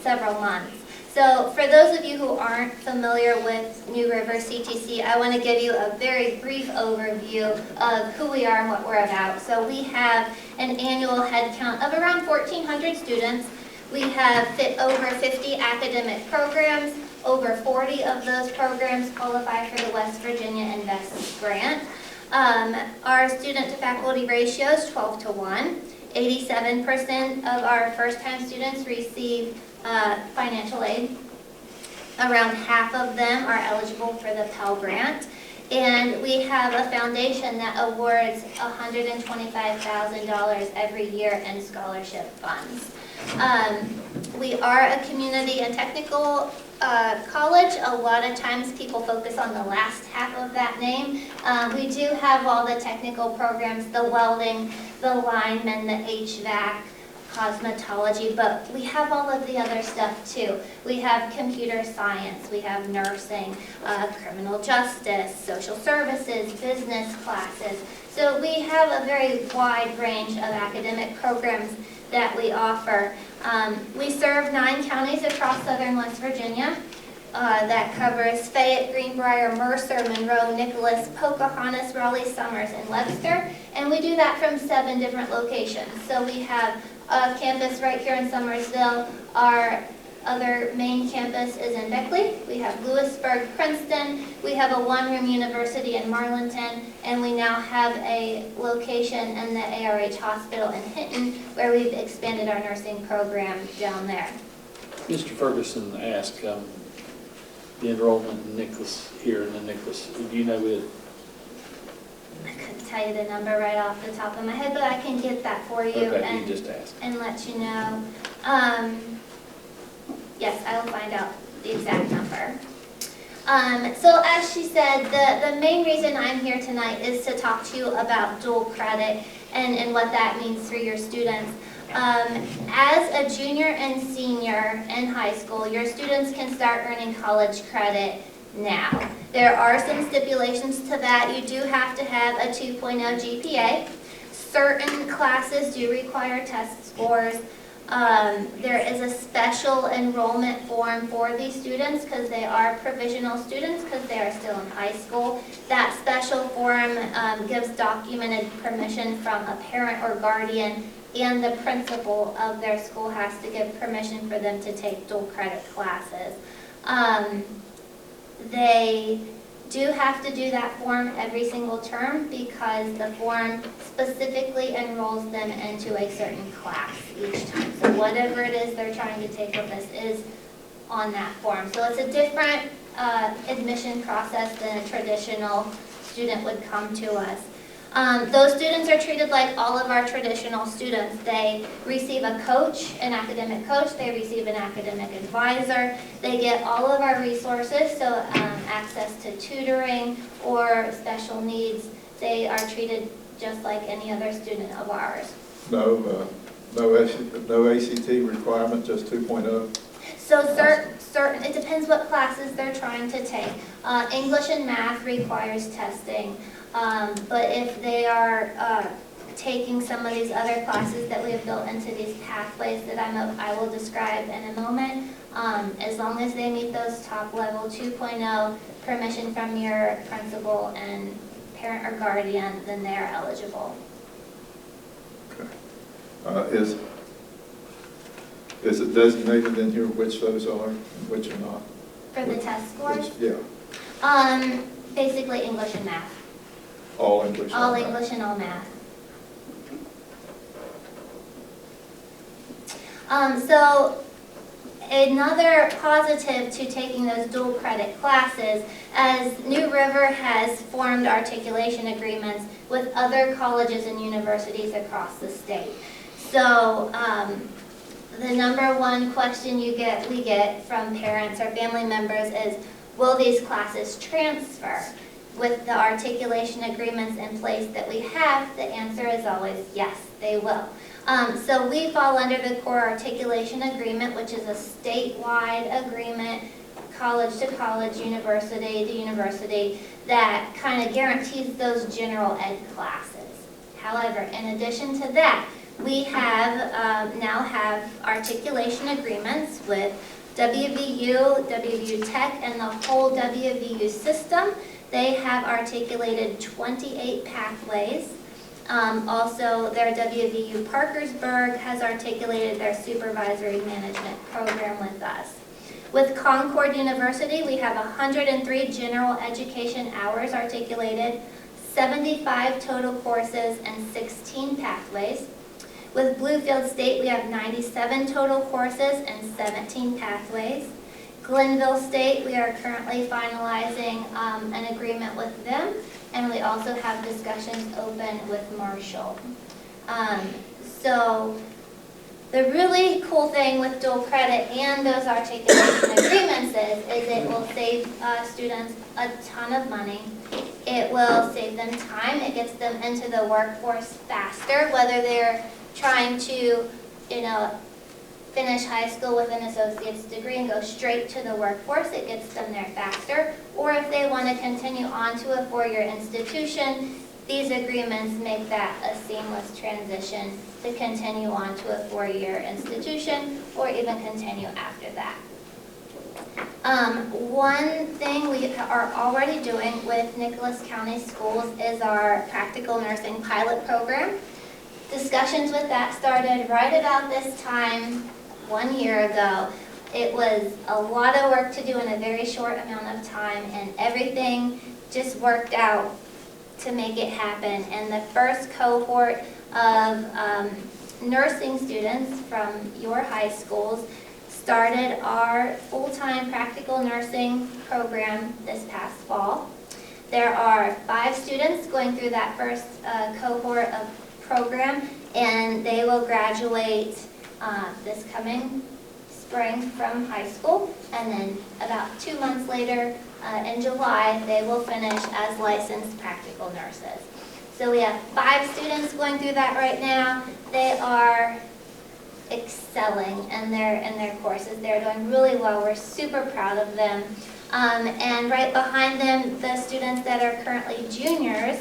several months. So for those of you who aren't familiar with New River CTC, I want to give you a very brief overview of who we are and what we're about. So we have an annual head count of around 1,400 students. We have over 50 academic programs. Over 40 of those programs qualify for the West Virginia Invest Grant. Our student-to-faculty ratio is 12-to-1. 87% of our first-time students receive financial aid. Around half of them are eligible for the Pell Grant. And we have a foundation that awards $125,000 every year in scholarship funds. We are a community and technical college. A lot of times people focus on the last half of that name. We do have all the technical programs, the welding, the linemen, the HVAC, cosmetology, but we have all of the other stuff too. We have computer science, we have nursing, criminal justice, social services, business classes. So we have a very wide range of academic programs that we offer. We serve 9 counties across southern West Virginia. That covers Fayette, Greenbrier, Mercer, Monroe, Nicholas, Pocahontas, Raleigh, Summers, and Webster. And we do that from 7 different locations. So we have a campus right here in Summersville. Our other main campus is in Beckley. We have Lewisburg, Princeton. We have a 1-room university in Marlinton. And we now have a location in the ARH Hospital in Hinton, where we've expanded our nursing program down there. Mr. Ferguson asked the enrollment in Nicholas, here in the Nicholas. Do you know it? I couldn't tell you the number right off the top of my head, but I can get that for you. Okay, you just asked. And let you know. Yes, I will find out the exact number. So as she said, the main reason I'm here tonight is to talk to you about dual credit and what that means for your students. As a junior and senior in high school, your students can start earning college credit now. There are some stipulations to that. You do have to have a 2.0 GPA. Certain classes do require test scores. There is a special enrollment form for these students because they are provisional students because they are still in high school. That special form gives documented permission from a parent or guardian, and the principal of their school has to give permission for them to take dual credit classes. They do have to do that form every single term because the form specifically enrolls them into a certain class each time. So whatever it is they're trying to take with us is on that form. So it's a different admission process than a traditional student would come to us. Those students are treated like all of our traditional students. They receive a coach, an academic coach. They receive an academic advisor. They get all of our resources, so access to tutoring or special needs. They are treated just like any other student of ours. No ACT requirement, just 2.0? So certain, it depends what classes they're trying to take. English and math requires testing, but if they are taking some of these other classes that we have built into these pathways that I will describe in a moment, as long as they meet those top level 2.0, permission from your principal and parent or guardian, then they're eligible. Is it designated in here which those are and which are not? For the test scores? Yeah, Basically English and math. all English. All English and all math. So another positive to taking those dual credit classes, as New River has formed articulation agreements with other colleges and universities across the state. So the number one question we get from parents or family members is, will these classes transfer? With the articulation agreements in place that we have, the answer is always yes, they will. So we fall under the core articulation agreement, which is a statewide agreement, college to college, university to university, that kind of guarantees those general ed classes. However, in addition to that, we have now have articulation agreements with WVU, WVU Tech, and the whole WVU system. They have articulated 28 pathways. Also, their WVU Parkersburg has articulated their supervisory management program with us. With Concord University, we have 103 general education hours articulated, 75 total courses, and 16 pathways. With Bluefield State, we have 97 total courses and 17 pathways. Glenville State, we are currently finalizing an agreement with them, and we also have discussions open with Marshall. So the really cool thing with dual credit and those articulation agreements is it will save students a ton of money. It will save them time. It gets them into the workforce faster, whether they're trying to, finish high school with an associate's degree and go straight to the workforce. It gets them there faster. Or if they want to continue on to a four-year institution, these agreements make that a seamless transition to continue on to a four-year institution or even continue after that. One thing we are already doing with Nicholas County Schools is our practical nursing pilot program. Discussions with that started right about this time 1 year ago. It was a lot of work to do in a very short amount of time, and everything just worked out to make it happen. And the first cohort of nursing students from your high schools started our full-time practical nursing program this past fall. There are 5 students going through that first cohort of program, and they will graduate this coming spring from high school, and then about 2 months later, in July, they will finish as licensed practical nurses. So we have 5 students going through that right now. They are excelling in their courses. They're doing really well. We're super proud of them. And right behind them, the students that are currently juniors,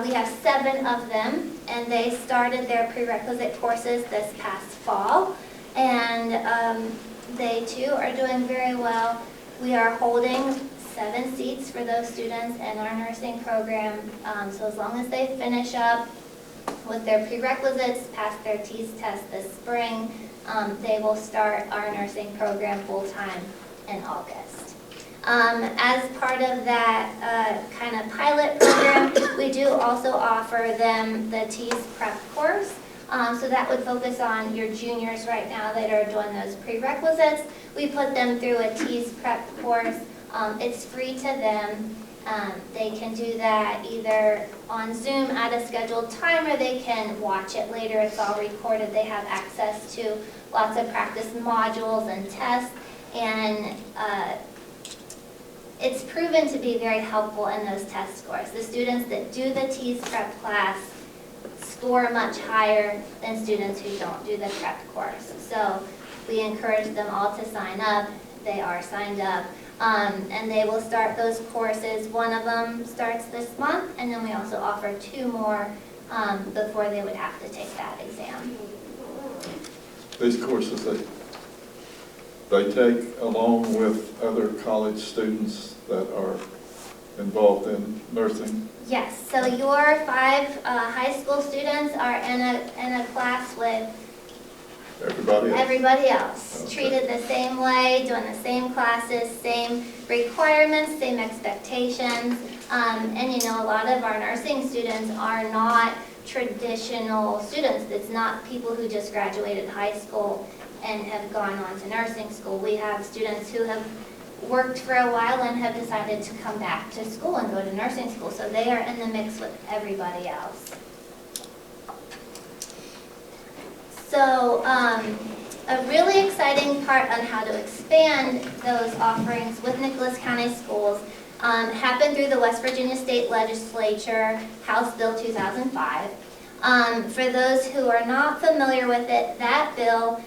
we have 7 of them, and they started their prerequisite courses this past fall, and they too are doing very well. We are holding 7 seats for those students in our nursing program, so as long as they finish up with their prerequisites, pass their TEAS test this spring, they will start our nursing program full-time in August. As part of that kind of pilot program, we do also offer them the TEAS prep course. So that would focus on your juniors right now that are doing those prerequisites. We put them through a TEAS prep course. It's free to them. They can do that either on Zoom at a scheduled time, or they can watch it later. It's all recorded. They have access to lots of practice modules and tests, and it's proven to be very helpful in those test scores. The students that do the TEAS prep class score much higher than students who don't do the prep course. So We encourage them all to sign up. They are signed up. And they will start those courses. One of them starts this month, and then we also offer 2 more before they would have to take that exam. These courses they take along with other college students that are involved in nursing? Yes, so your 5 high school students are in a class with Everybody else. Okay. Treated the same way, doing the same classes, same requirements, same expectations. And you know, a lot of our nursing students are not traditional students. It's not people who just graduated high school and have gone on to nursing school. We have students who have worked for a while and have decided to come back to school and go to nursing school. So they are in the mix with everybody else. So a really exciting part on how to expand those offerings with Nicholas County Schools happened through the West Virginia State Legislature, House Bill 2005. For those who are not familiar with it, that bill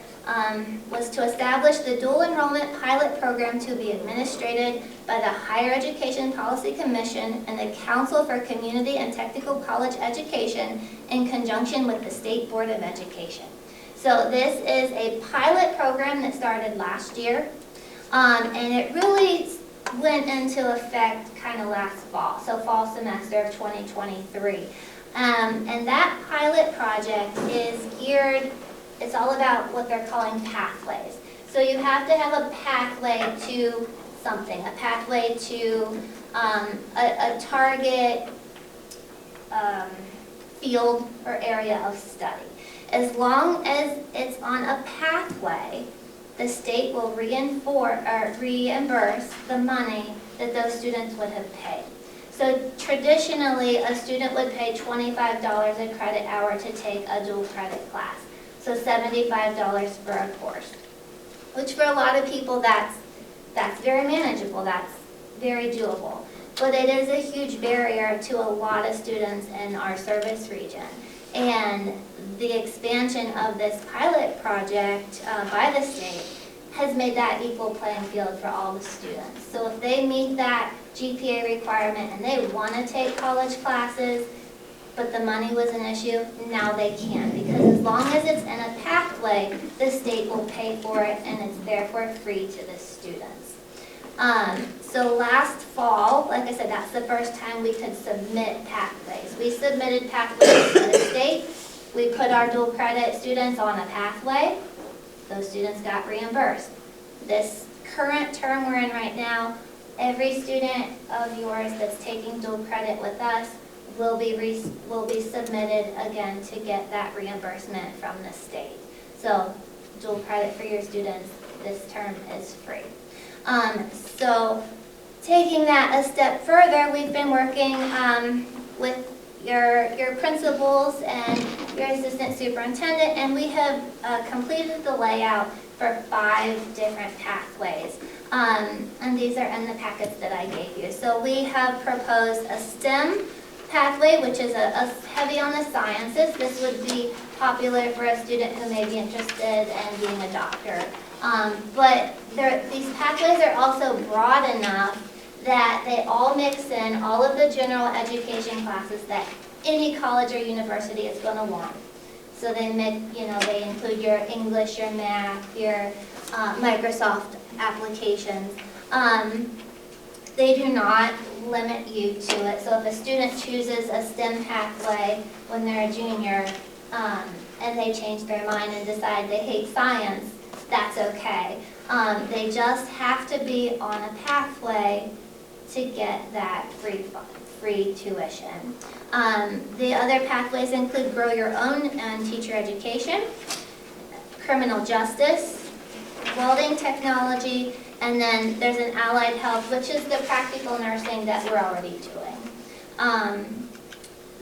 was to establish the dual enrollment pilot program to be administered by the Higher Education Policy Commission and the Council for Community and Technical College Education in conjunction with the State Board of Education. So this is a pilot program that started last year, and it really went into effect kind of last fall, so fall semester of 2023. And that pilot project is geared, it's all about what they're calling pathways. So you have to have a pathway to something, a pathway to a target field or area of study. As long as it's on a pathway, the state will reimburse the money that those students would have paid. So traditionally, a student would pay $25 a credit hour to take a dual credit class. So $75 for a course, which for a lot of people, that's very manageable, that's very doable. But it is a huge barrier to a lot of students in our service region. And the expansion of this pilot project by the state has made that equal playing field for all the students. So if they meet that GPA requirement and they want to take college classes, but the money was an issue, now they can. Because as long as it's in a pathway, the state will pay for it and it's therefore free to the students. So last fall, like I said, that's the first time we could submit pathways. We submitted pathways to the state. We put our dual credit students on a pathway. Those students got reimbursed. This current term we're in right now, every student of yours that's taking dual credit with us will be submitted again to get that reimbursement from the state. So dual credit for your students this term is free. So taking that a step further, we've been working with your principals and your assistant superintendent, and we have completed the layout for 5 different pathways. And these are in the packets that I gave you. So we have proposed a STEM pathway, which is a heavy on the sciences. This would be popular for a student who may be interested in being a doctor. But these pathways are also broad enough that they all mix in all of the general education classes that any college or university is going to want. So they include your English, your math, your Microsoft applications. They do not limit you to it. So if a student chooses a STEM pathway when they're a junior and they change their mind and decide they hate science, that's okay. They just have to be on a pathway to get that free tuition. The other pathways include Grow Your Own and Teacher Education, Criminal Justice, Welding Technology, and then there's an Allied Health, which is the practical nursing that we're already doing.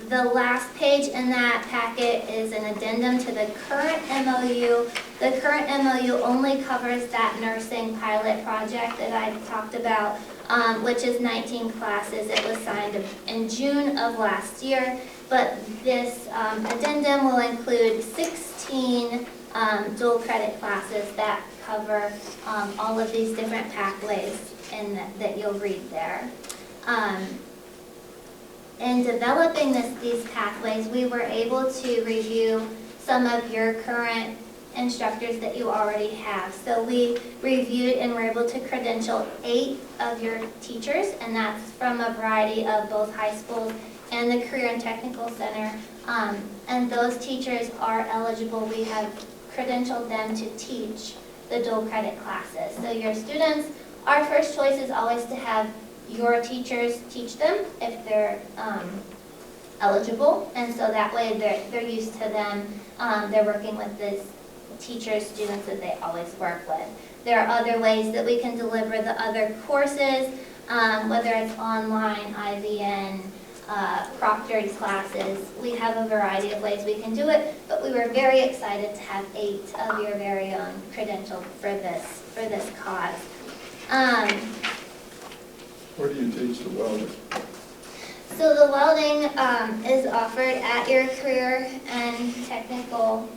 The last page in that packet is an addendum to the current MOU. The current MOU only covers that nursing pilot project that I talked about, which is 19 classes. It was signed in June of last year, but this addendum will include 16 dual credit classes that cover all of these different pathways and that you'll read there. In developing these pathways, we were able to review some of your current instructors that you already have. So we reviewed and were able to credential 8 of your teachers, and that's from a variety of both high schools and the Career and Technical Center. And those teachers are eligible. We have credentialed them to teach the dual credit classes. So your students, our first choice is always to have your teachers teach them if they're eligible, and so that way they're used to them. They're working with the teachers, students that they always work with. There are other ways that we can deliver the other courses, whether it's online, IVN, proctored classes. We have a variety of ways we can do it, but we were very excited to have 8 of your very own credentialed for this cause. Where do you teach the welding? So the welding is offered at your Career and Technical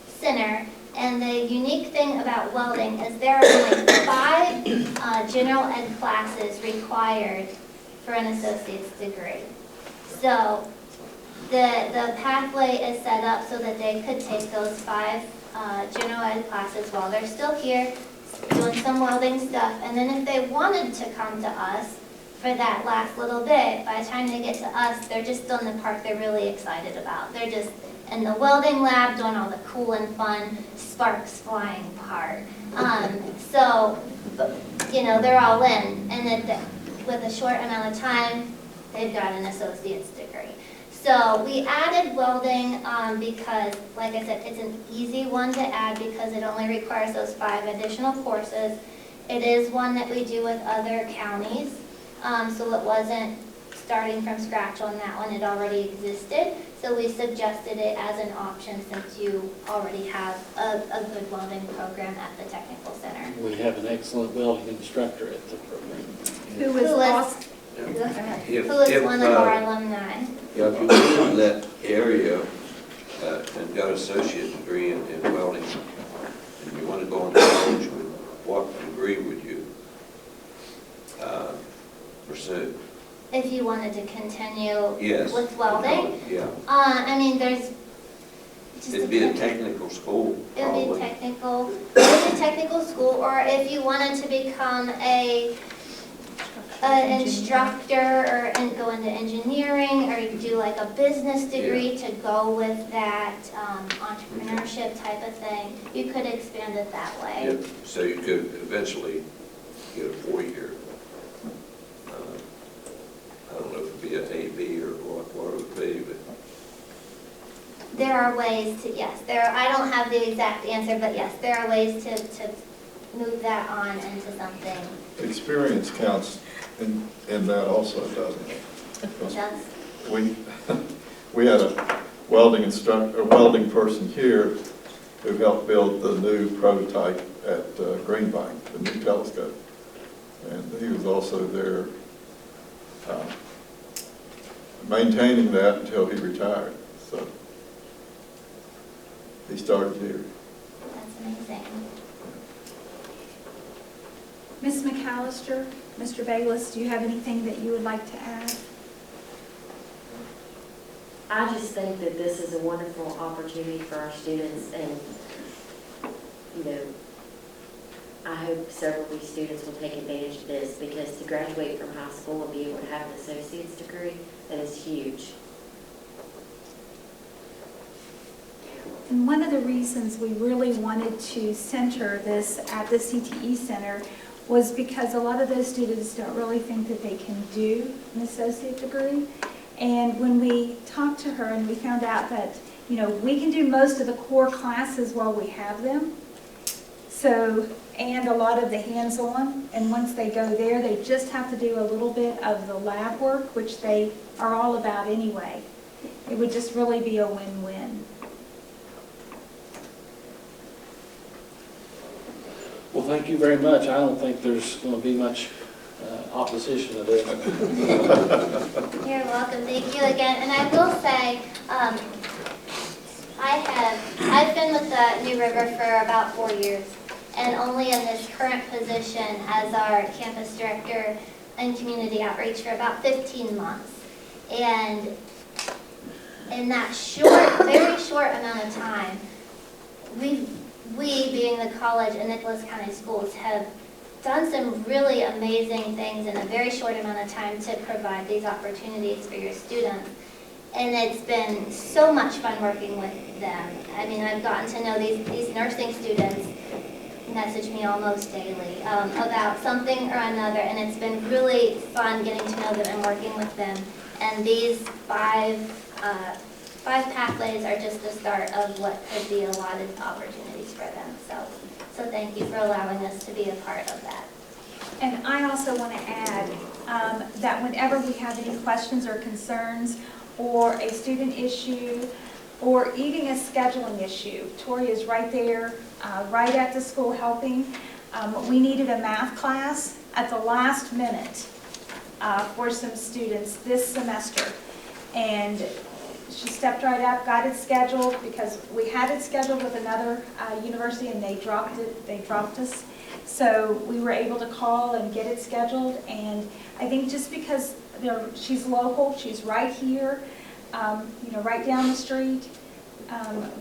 Center, and the unique thing about welding is there are only 5 general ed classes required for an associate's degree. So the pathway is set up so that they could take those 5 general ed classes while they're still here doing some welding stuff, and then if they wanted to come to us for that last little bit, by the time they get to us, they're just on the part they're really excited about. They're just in the welding lab doing all the cool and fun sparks flying part. So, you know, they're all in, and with a short amount of time, they've got an associate's degree. So we added welding because, like I said, it's an easy one to add because it only requires those 5 additional courses. It is one that we do with other counties, so it wasn't starting from scratch on that one. It already existed, so we suggested it as an option since you already have a good welding program at the Technical Center. We have an excellent welding instructor at the program. Who is one of our alumni. Yeah, if you live in that area and got an associate degree in welding, and you want to go into college, what degree would you pursue? If you wanted to continue Yes. with welding? Yeah. I mean, there's just It'd be a technical school, It would probably. be technical school, or if you wanted to become an instructor and go into engineering, or you could do like a business degree to go with that entrepreneurship type of thing, you could expand it that way. Yeah, so you could eventually get a 4-year, I don't know if it'd be an A.B. or what it would be, but There are ways to, yes, I don't have the exact answer, but yes, there are ways to move that on into something. Experience counts in that also, doesn't it? Yes. We had a welding person here who helped build the new prototype at Greenvine, the new telescope. And he was also there maintaining that until he retired. So he started here. That's amazing. Ms. McAllister, Mr. Bayless, do you have anything that you would like to add? I just think that this is a wonderful opportunity for our students, and, you know, I hope several of these students will take advantage of this, because to graduate from high school and be able to have an associate's degree, that is huge. And one of the reasons we really wanted to center this at the CTE Center was because a lot of those students don't really think that they can do an associate degree. And when we talked to her and we found out that, you know, we can do most of the core classes while we have them. So, and a lot of the hands-on, and once they go there, they just have to do a little bit of the lab work, which they are all about anyway. It would just really be a win-win. Well, thank you very much. I don't think there's going to be much opposition to this. You're welcome. Thank you again. And I will say, I've been with the New River for about 4 years, and only in this current position as our campus director and community outreach for about 15 months. And in that very short amount of time, we being the college and Nicholas County Schools have done some really amazing things in a very short amount of time to provide these opportunities for your students. And it's been so much fun working with them. I mean, I've gotten to know these nursing students message me almost daily about something or another, and it's been really fun getting to know them and working with them. And these five pathways are just the start of what could be a lot of opportunities for them. So thank you for allowing us to be a part of that. And I also want to add that whenever we have any questions or concerns or a student issue or even a scheduling issue, Tori is right there, right at the school helping. We needed a math class at the last minute for some students this semester. And she stepped right up, got it scheduled because we had it scheduled with another university and they dropped us. So we were able to call and get it scheduled, and I think just because she's local, she's right here, right down the street,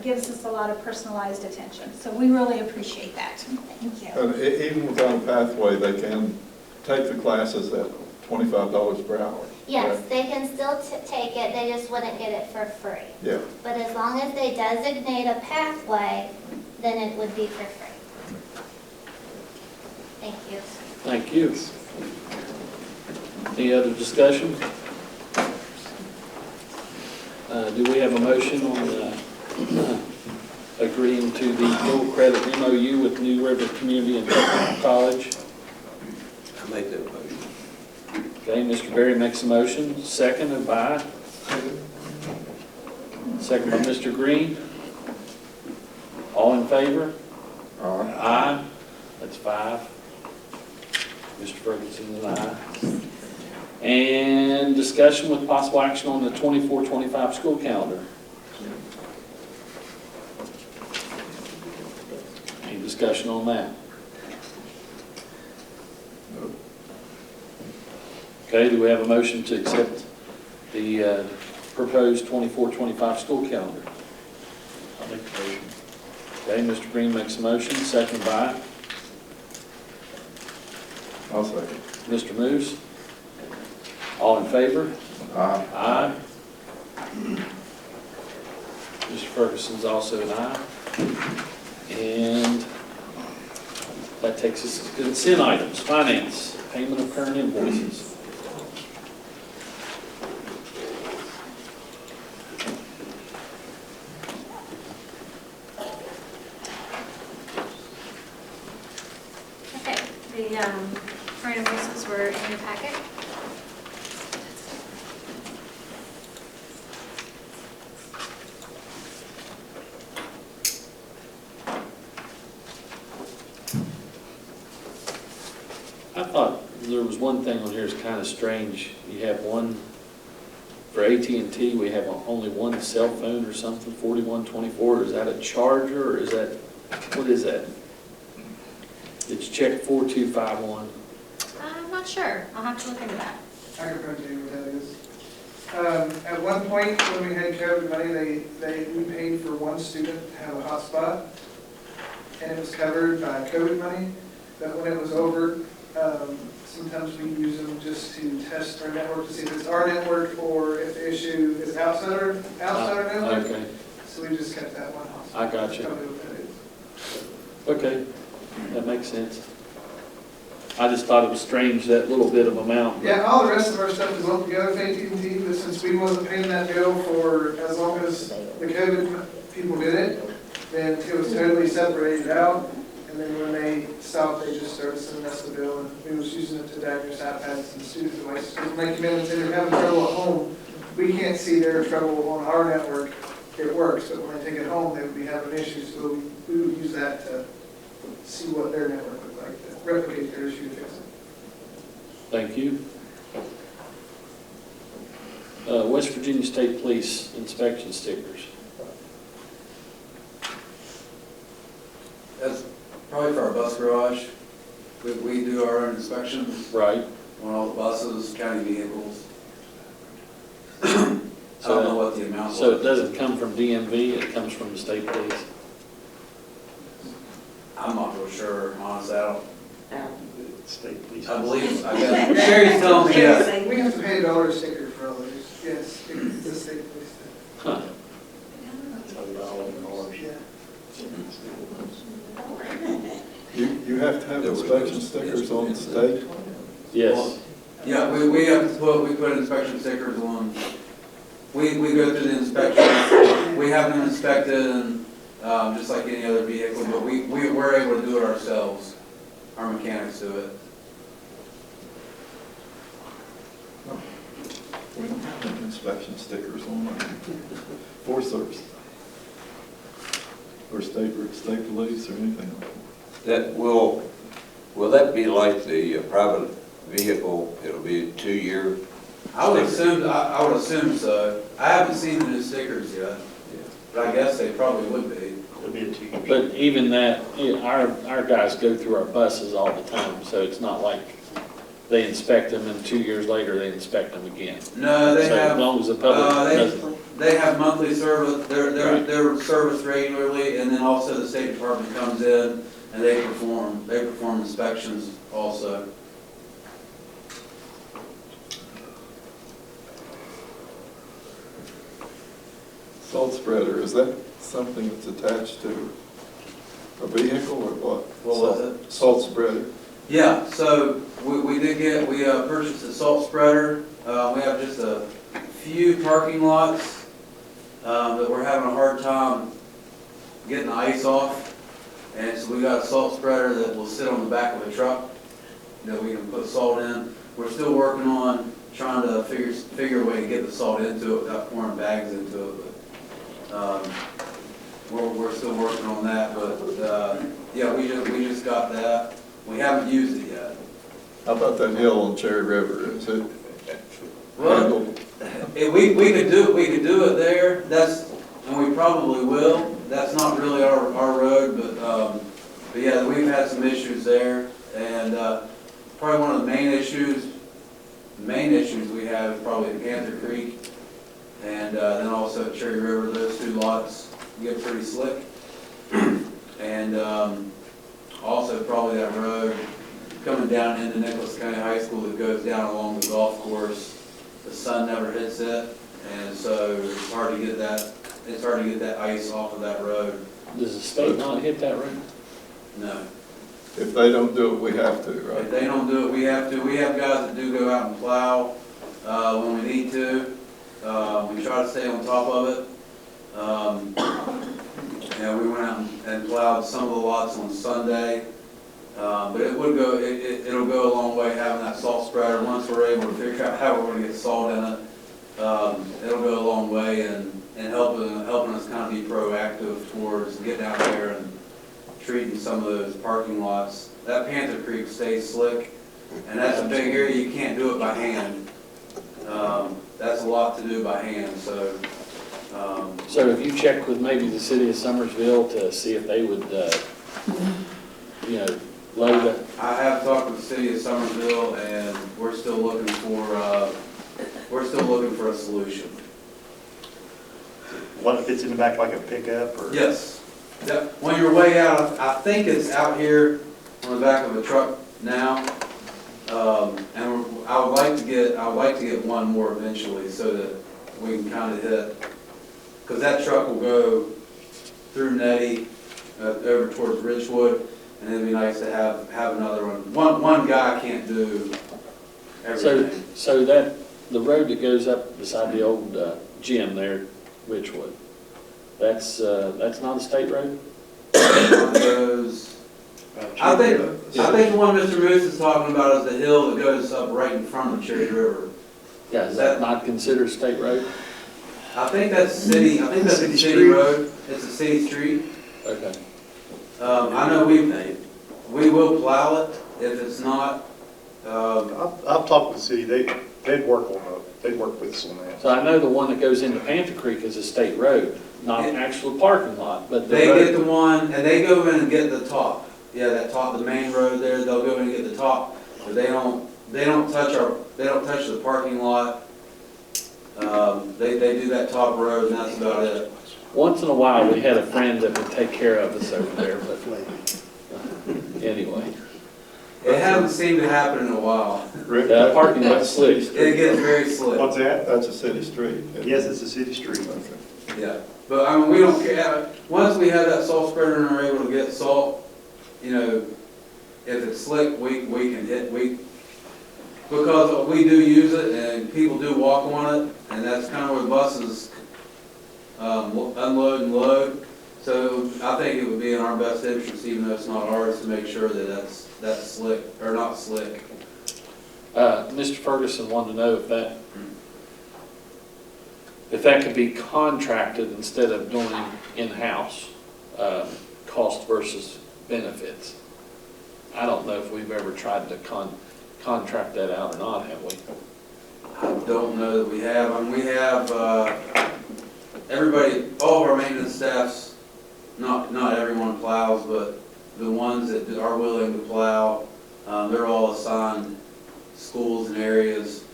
gives us a lot of personalized attention. So we really appreciate that. Thank you. And even without a pathway, they can take the classes at $25 per hour. Yes, right? they can still take it, they just wouldn't get it for free. Yeah. But as long as they designate a pathway, then it would be for free. Thank you. Thank you. Any other discussion? Do we have a motion on agreeing to the dual credit MOU with New River Community and Technical College? I make that motion. Okay, Mr. Berry makes a motion, seconded by Mr. Green. All in favor? Aye. That's 5. Mr. Ferguson is aye. And discussion with possible action on the 24-25 school calendar. Any discussion on that? Okay, do we have a motion to accept the proposed 24-25 school calendar? I'll make the motion. Okay, Mr. Green makes a motion, seconded by I'll second. Mr. Moose. All in favor? Aye. Aye. Mr. Ferguson's also an aye. And that takes us to consent items. Finance, payment of current invoices. Okay, the current invoices were in your packet. I thought there was one thing on here that's kind of strange. You have one, for AT&T, we have only one cell phone or something, 4124. Is that a charger or is that, what is that? It's check 4251. I'm not sure. I'll have to look into that. I can probably tell you what that is. At one point, when we had COVID money, we paid for one student to have a hotspot, and it was covered by COVID money. But when it was over, sometimes we use them just to test our network to see if it's our network or if the issue is outside our network. Okay, So we just kept that one hotspot. I got you. Tell me what that is. Okay, that makes sense. I just thought it was strange, that little bit of amount. but- Yeah, all the rest of our stuff is lumped together with AT&T, but since we wasn't paying that bill for as long as the COVID people did it, then it was totally separated out. And then when they stopped, they just started sending us the bill, and we was using it to diagnose iPads and student devices. Because when they come in and say they're having trouble at home, we can't see their trouble on our network. It works, but when they take it home, they would be having issues. So we would use that to see what their network looked like, to replicate their issue to fix it. Thank you. West Virginia State Police inspection stickers. probably for our bus garage. We do our own inspections Right. on all the buses, county vehicles. I don't know what the amount was. So it doesn't come from DMV, it comes from the state police? I'm not real sure, honestly, I don't, State police. I believe, I guess, Sherry's telling me yes. We have to pay $1 sticker for all those, yes, it's the state police. Huh. You have to have inspection stickers on the state? Yes. Yeah, we have to we put inspection stickers on, we go through the inspections, we have them inspected and, just like any other vehicle, but we're able to do it ourselves. Our mechanics do it. We don't have any inspection stickers on our Forest Service. Or state police or anything like that. That will that be like the private vehicle? It'll be a 2-year? I would assume so. I haven't seen the new stickers yet, but I guess they probably would be. It'll be a 2 years. But even that, our guys go through our buses all the time, so it's not like they inspect them and 2 years later they inspect them again. No, they So have. as long as the public doesn't. They have monthly service, they're serviced regularly, and then also the State Department comes in and they perform inspections also. Salt spreader, is that something that's attached to a vehicle or what? What was it? Salt spreader. Yeah, so we purchased a salt spreader. We have just a few parking lots that we're having a hard time getting the ice off. And so we got a salt spreader that will sit on the back of a truck that we can put salt in. We're still working on trying to figure a way to get the salt into it without pouring bags into it. But we're still working on that. But yeah, we just got that. We haven't used it yet. How about that hill on Cherry River? Is it Well, handled? we could do it there. And we probably will. That's not really our road, but yeah, we've had some issues there. And probably one of the main issues we have is probably Panther Creek, and then also Cherry River. Those two lots get pretty slick, and also probably that road coming down into Nicholas County High School that goes down along the golf course. The sun never hits it, and so it's hard to get that. It's hard to get that ice off of that road. Does the state not hit that road? No. If they don't do it, we have to, right? If they don't do it, we have to. We have guys that do go out and plow when we need to. We try to stay on top of it. And we went out and plowed some of the lots on Sunday. But it'll go a long way having that salt spreader. Once we're able to figure out how we're going to get salt in it, it'll go a long way and helping us kind of be proactive towards getting out there and treating some of those parking lots. That Panther Creek stays slick, and that's a big area. You can't do it by hand. That's a lot to do by hand. So if you check with maybe the city of Summersville to see if they would, load it. I have talked with the city of Summersville, and we're still looking for a solution. One that fits in the back like a pickup or? Yes. Yep. When you're way out, I think it's out here on the back of a truck now. And I would like to get one more eventually so that we can kind of hit, because that truck will go through Nettie over towards Ridgewood, and it'd be nice to have another one. One guy can't do everything. So that, the road that goes up beside the old gym there, Ridgewood, that's not a state road? I think the one Mr. Moose is talking about is the hill that goes up right in front of Cherry River. Yeah, is that not considered state road? I think that's city. I think that's a city road. It's a city street. Okay. I know we will plow it if it's not. I've talked with the city. They'd work with us on that. So I know the one that goes into Panther Creek is a state road, not an actual parking lot, but the They road. get the one, and they go in and get the top. Yeah, that top, the main road there, they'll go in and get the top, but they don't touch the parking lot. They do that top road and that's about it. Once in a while, we had a friend that would take care of us over there, but anyway. It hasn't seemed to happen in a while. The parking lot's slick. It gets very slick. What's that? That's a city street. Yes, it's a city street. Okay. Yeah, but I mean, we don't care. Once we have that salt spreader and are able to get salt, you know, if it's slick, we can hit, because we do use it and people do walk on it, and that's kind of where buses unload and load. So I think it would be in our best interest, even though it's not ours, to make sure that that's slick, or not slick. Mr. Ferguson wanted to know if that could be contracted instead of doing in-house, cost versus benefits. I don't know if we've ever tried to contract that out or not, have we? I don't know that we have. I mean, we have, everybody, all of our maintenance staffs, not everyone plows, but the ones that are willing to plow, they're all assigned schools and areas.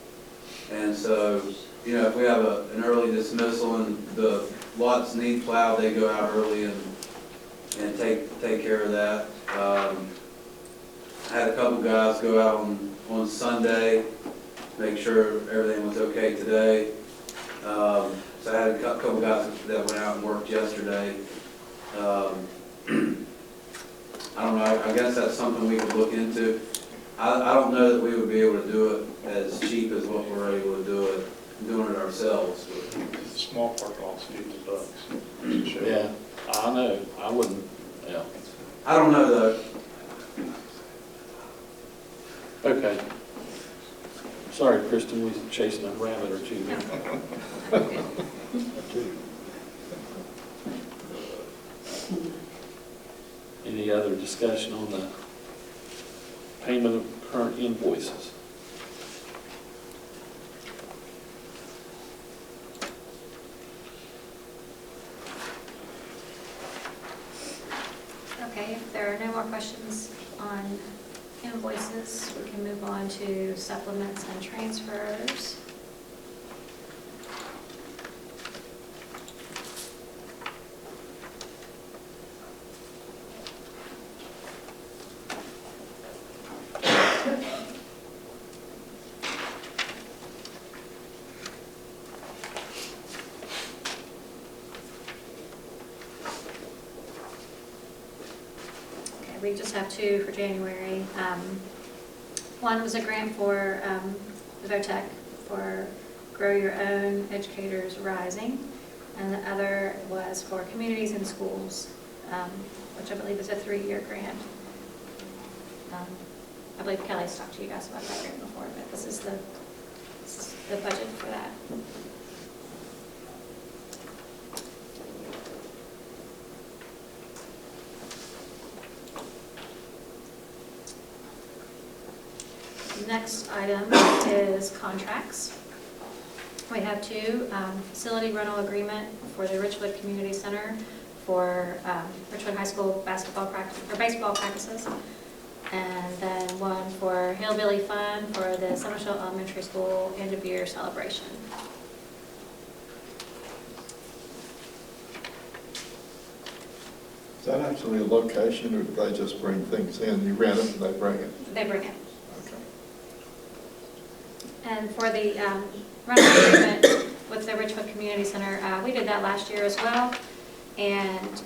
And so, you know, if we have an early dismissal and the lots need plowed, they go out early and take care of that. I had a couple guys go out on Sunday, make sure everything was okay today. So I had a couple guys that went out and worked yesterday. I don't know, I guess that's something we could look into. I don't know that we would be able to do it as cheap as what we're able to do it, doing it ourselves. Small park lots, $50. Yeah, I know, I wouldn't, yeah. I don't know though. Okay. Sorry, Kristen, we was chasing a rabbit or two there. Any other discussion on the payment of current invoices? Okay, if there are no more questions on invoices, we can move on to supplements and transfers. We just have two for January. One was a grant for VOTEC for Grow Your Own Educators Rising, and the other was for Communities in Schools, which I believe is a 3-year grant. I believe Kelly's talked to you guys about that grant before, but this is the budget for that. Next item is contracts. We have two, facility rental agreement for the Richwood Community Center for Richwood High School basketball practice, or baseball practices. And then one for Hillbilly Fun for the Summersville Elementary School end of year celebration. Is that actually a location, or do they just bring things in? You rent it and they bring it? They bring it. Okay. And for the rental agreement with the Richwood Community Center, we did that last year as well. And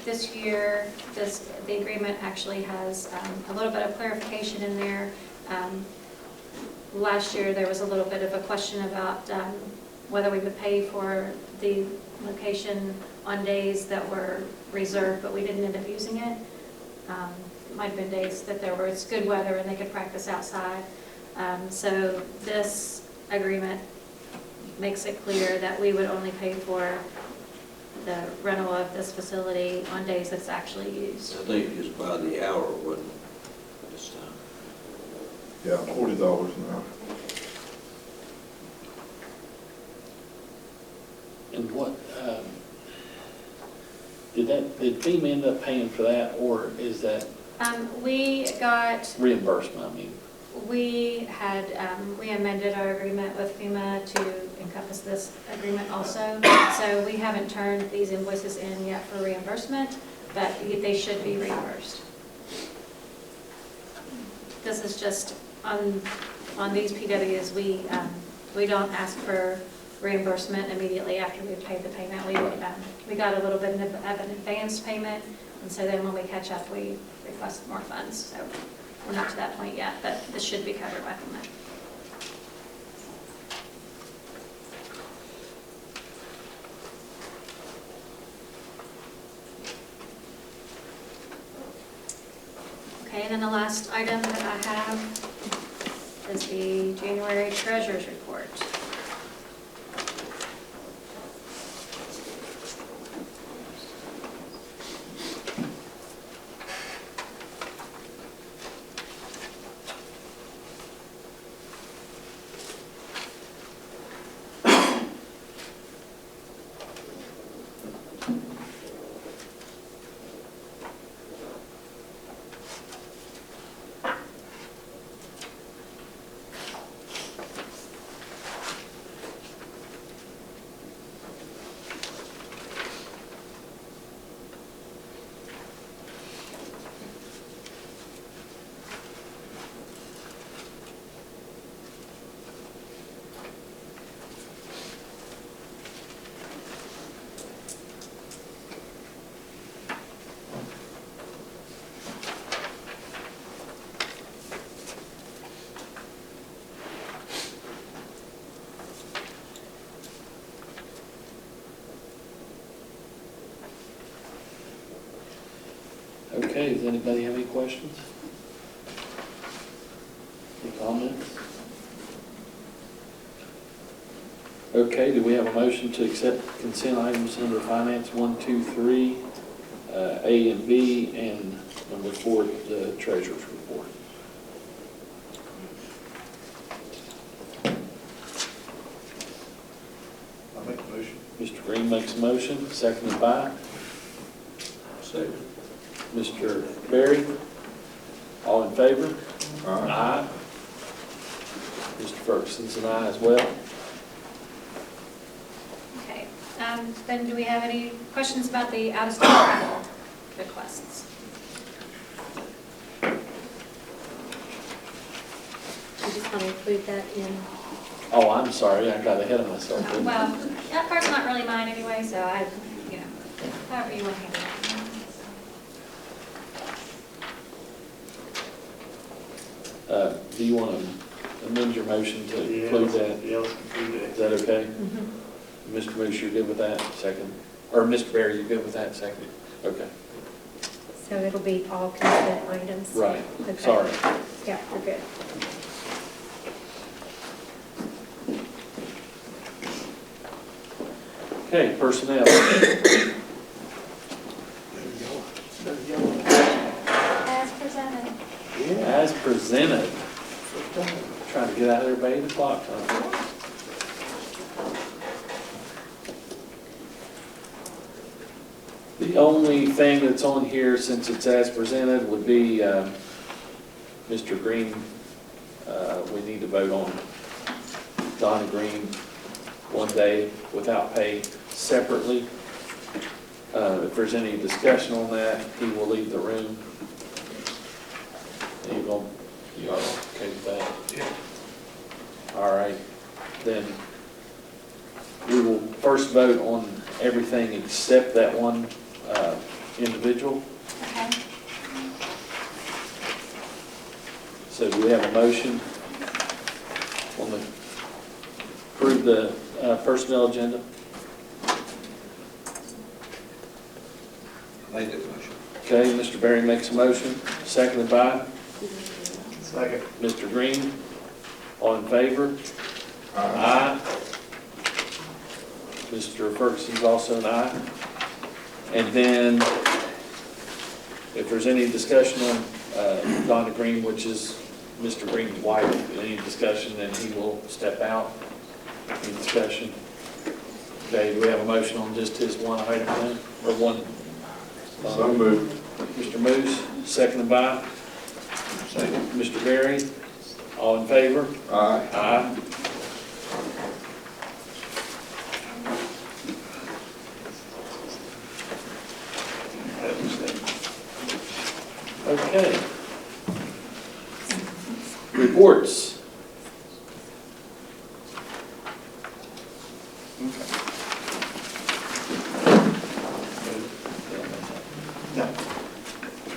this year, the agreement actually has a little bit of clarification in there. Last year, there was a little bit of a question about whether we would pay for the location on days that were reserved, but we didn't end up using it. It might have been days that there was good weather and they could practice outside. So this agreement makes it clear that we would only pay for the rental of this facility on days that's actually used. I think it's by the hour, wasn't it, this time? Yeah, $40 an hour. And what, did FEMA end up paying for that, or is that We got, reimbursement, I mean? we had, we amended our agreement with FEMA to encompass this agreement also. So we haven't turned these invoices in yet for reimbursement, but they should be reimbursed. This is just on these PWs, we don't ask for reimbursement immediately after we've paid the payment. We got a little bit of an advanced payment, and so then when we catch up, we request more funds. So we're not to that point yet, but this should be covered by FEMA. Okay, and then the last item that I have is the January Treasurers Report. Okay, does anybody have any questions? Any comments? Okay, do we have a motion to accept consent items under finance 1, 2, 3, A and B, and number 4, the treasurer's report? I'll make a motion. Mr. Green makes a motion, seconded by Second. Mr. Berry. All in favor? Aye. Mr. Ferguson's an aye as well. Okay, then do we have any questions about the out-of-state travel requests? You just want to include that in, Oh, I'm sorry, I got ahead of myself. didn't I? Well, that part's not really mine anyway, so however you want to handle it. Do you want to amend your motion to include that? Yeah, let's include that. Is that okay? Mr. Moose, you're good with that? Second. Or Mr. Berry, you good with that? Second. Okay. so it'll be all consent items? Right. Okay. Sorry. Yeah, we're good. Okay, personnel. As presented. As presented. Trying to get out of there by 8 o'clock, huh? The only thing that's on here, since it's as presented, would be Mr. Green. We need to vote on Donna Green 1 day without pay separately. If there's any discussion on that, he will leave the room. You are okay with that? Yeah. All right, then we will first vote on everything except that one individual. Okay. So do we have a motion on the, approve the personnel agenda? I made that motion. Okay, Mr. Berry makes a motion, seconded by Second. Mr. Green. All in favor? Aye. Mr. Ferguson's also an aye. And then, if there's any discussion on Donna Green, which is Mr. Green's wife, any discussion, then he will step out. Any discussion? Okay, do we have a motion on just his one item then, or one So moved. Mr. Moose, seconded by Mr. Berry. All in favor? Aye. Aye. Okay. Reports.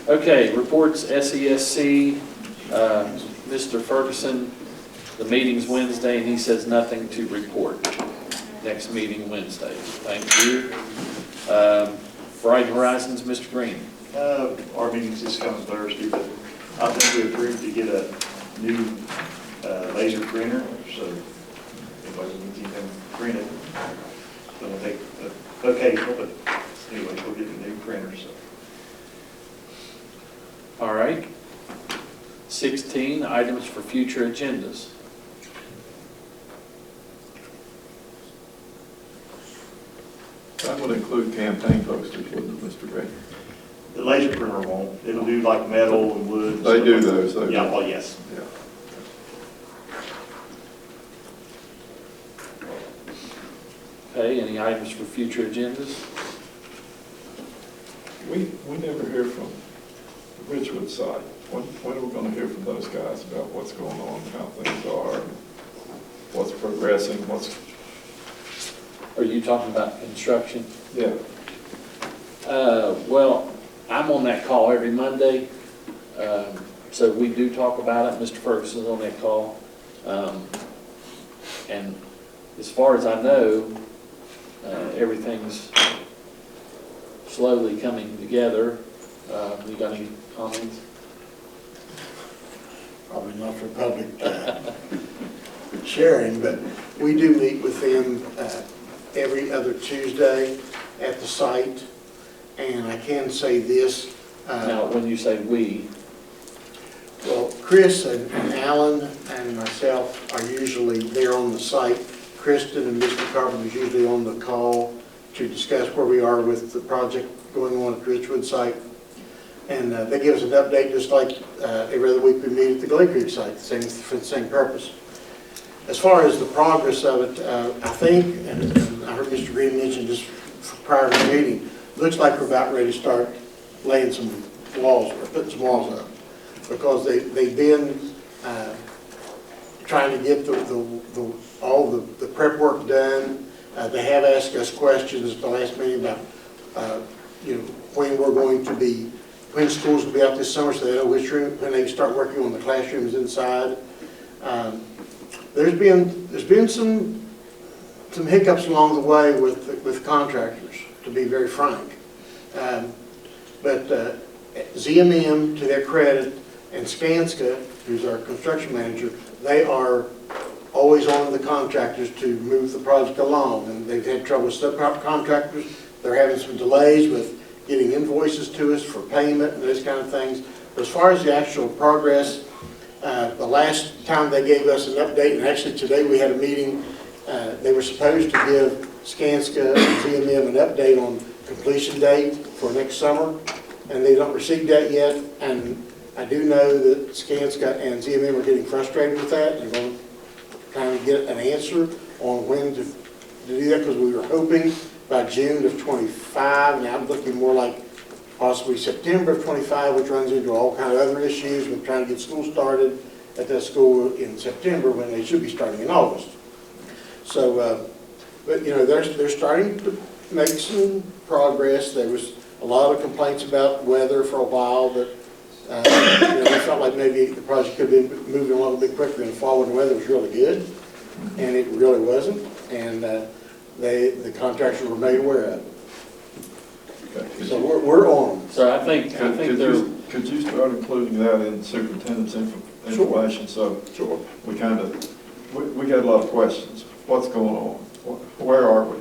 Okay, reports, SESC, Mr. Ferguson, the meeting's Wednesday, and he says nothing to report. Next meeting Wednesday. Thank you. Bright Horizons, Mr. Green. Our meeting's this coming Thursday, but I think we approved to get a new laser printer, so anybody can keep them printed. It's gonna take occasional, but anyway, we'll get a new printer, so. All right. 16, items for future agendas. That would include campaign posters, wouldn't it, Mr. Gray? The laser printer won't, it'll do like metal and wood. and They stuff do like that. those, though. Yeah, well, yes. Yeah. Okay, any items for future agendas? We never hear from the Ridgewood side. When are we going to hear from those guys about what's going on, how things are, and what's progressing, what's... Are you talking about construction? Yeah. Well, I'm on that call every Monday, so we do talk about it. Mr. Ferguson's on that call. And as far as I know, everything's slowly coming together. You got any comments? Probably not for public sharing, but we do meet with them every other Tuesday at the site. And I can say this. Now, when you say we, Well, Chris and Alan and myself are usually there on the site. Kristen and Mr. Carpenter is usually on the call to discuss where we are with the project going on at the Ridgewood site. And they give us an update just like every other week we meet at the Glade Creek site, for the same purpose. As far as the progress of it, I think, and I heard Mr. Green mention just prior to the meeting, looks like we're about ready to start laying some walls, or putting some walls up. Because they've been trying to get all the prep work done. They have asked us questions at the last meeting about, when we're going to be, when schools will be out this summer, so they know which room, when they start working on the classrooms inside. There's been some hiccups along the way with contractors, to be very frank. But ZMM, to their credit, and Skanska, who's our construction manager, they are always on the contractors to move the project along. And they've had trouble with subcontractors. They're having some delays with getting invoices to us for payment and those kind of things. But as far as the actual progress, the last time they gave us an update, and actually today we had a meeting, they were supposed to give Skanska and ZMM an update on completion date for next summer, and they don't receive that yet. And I do know that Skanska and ZMM are getting frustrated with that and going to kind of get an answer on when to do that, because we were hoping by June of 25. Now I'm looking more like possibly September of 25, which runs into all kind of other issues with trying to get school started at that school in September when they should be starting in August. So, but they're starting to make some progress. There was a lot of complaints about weather for a while, but we felt like maybe the project could have been moving along a bit quicker in the fall when the weather was really good, and it really wasn't. And the contractors were made aware of it. Okay. So we're on them. so I think Could you start including that in superintendent's information? So Sure. we kind of, we got a lot of questions. What's going on? Where are we?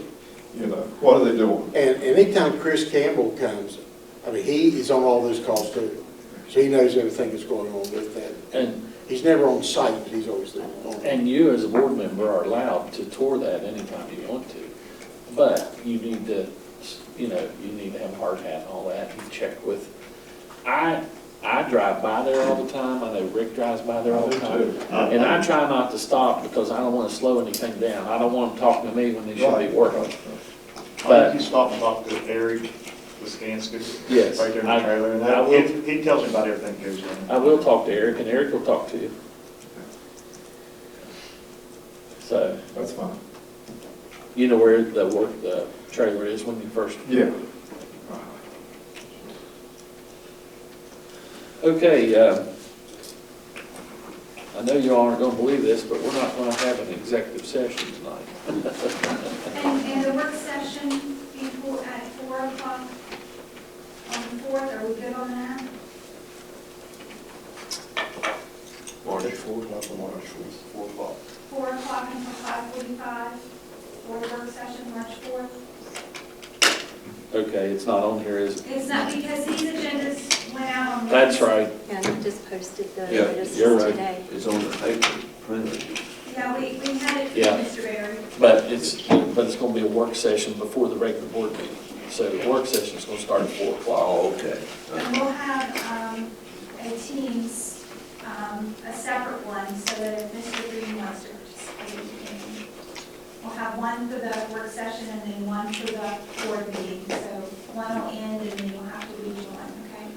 What are they doing? And anytime Chris Campbell comes, I mean, he's on all those calls too. So he knows everything that's going on with that. And he's never on site, but he's always there. And you, as a board member, are allowed to tour that anytime you want to. But you need to you know, you need to have a hard hat and all that, and check with, I drive by there all the time, I know Rick drives by there all the time. And I try not to stop because I don't want to slow anything down. I don't want them talking to me when they should be working. But you stop and talk to Eric with Skanska. Yes. Right there in the trailer, and I will. he tells me about everything that goes on. I will talk to Eric, and Eric will talk to you. So, That's fine. you know where the trailer is when you first. Yeah. Okay, I know you all aren't gonna believe this, but we're not gonna have an executive session tonight. And the work session before at 4 o'clock on the 4th, are we good on that? March 4th, March 4th. 4 o'clock until 5:45 for the work session, March 4th? Okay, it's not on here, is it? It's not because these agendas went out on. That's right. Yeah, you just posted the Yeah, notices you're right. today. It's on the paper, printed. Yeah, we had it, Yeah. Mr. Barry. But it's gonna be a work session before the regular board meeting. So the work session's gonna start at 4 o'clock. Oh, okay. And we'll have a Teams, a separate one, so that if Mr. Green wants to participate, he can. We'll have one for the work session and then one for the board meeting. So one will end and then you'll have to rejoin, okay?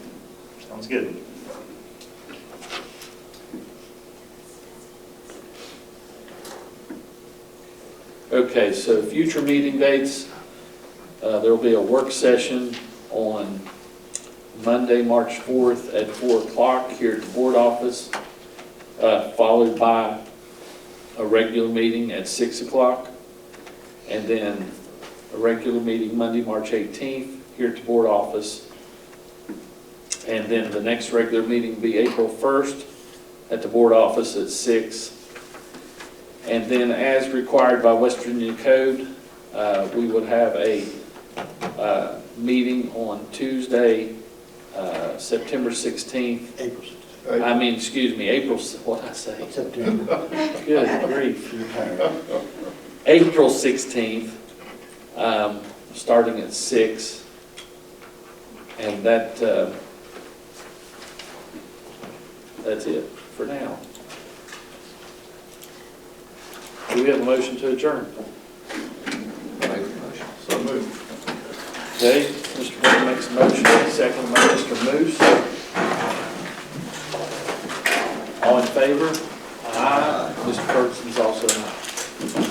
Sounds good. Okay, so future meeting dates, there'll be a work session on Monday, March 4th at 4 o'clock here at the board office, followed by a regular meeting at 6 o'clock, and then a regular meeting Monday, March 18th here at the board office. And then the next regular meeting will be April 1st at the board office at 6. And then as required by West Virginia Code, we would have a meeting on Tuesday, September 16th. April 16th. April, what did I say? September. Good grief. April 16th, starting at 6. And that's it for now. Do we have a motion to adjourn? Make a motion. So moved. Okay, Mr. Boyd makes a motion, second by Mr. Moose. All in favor? Aye. Mr. Ferguson's also an aye.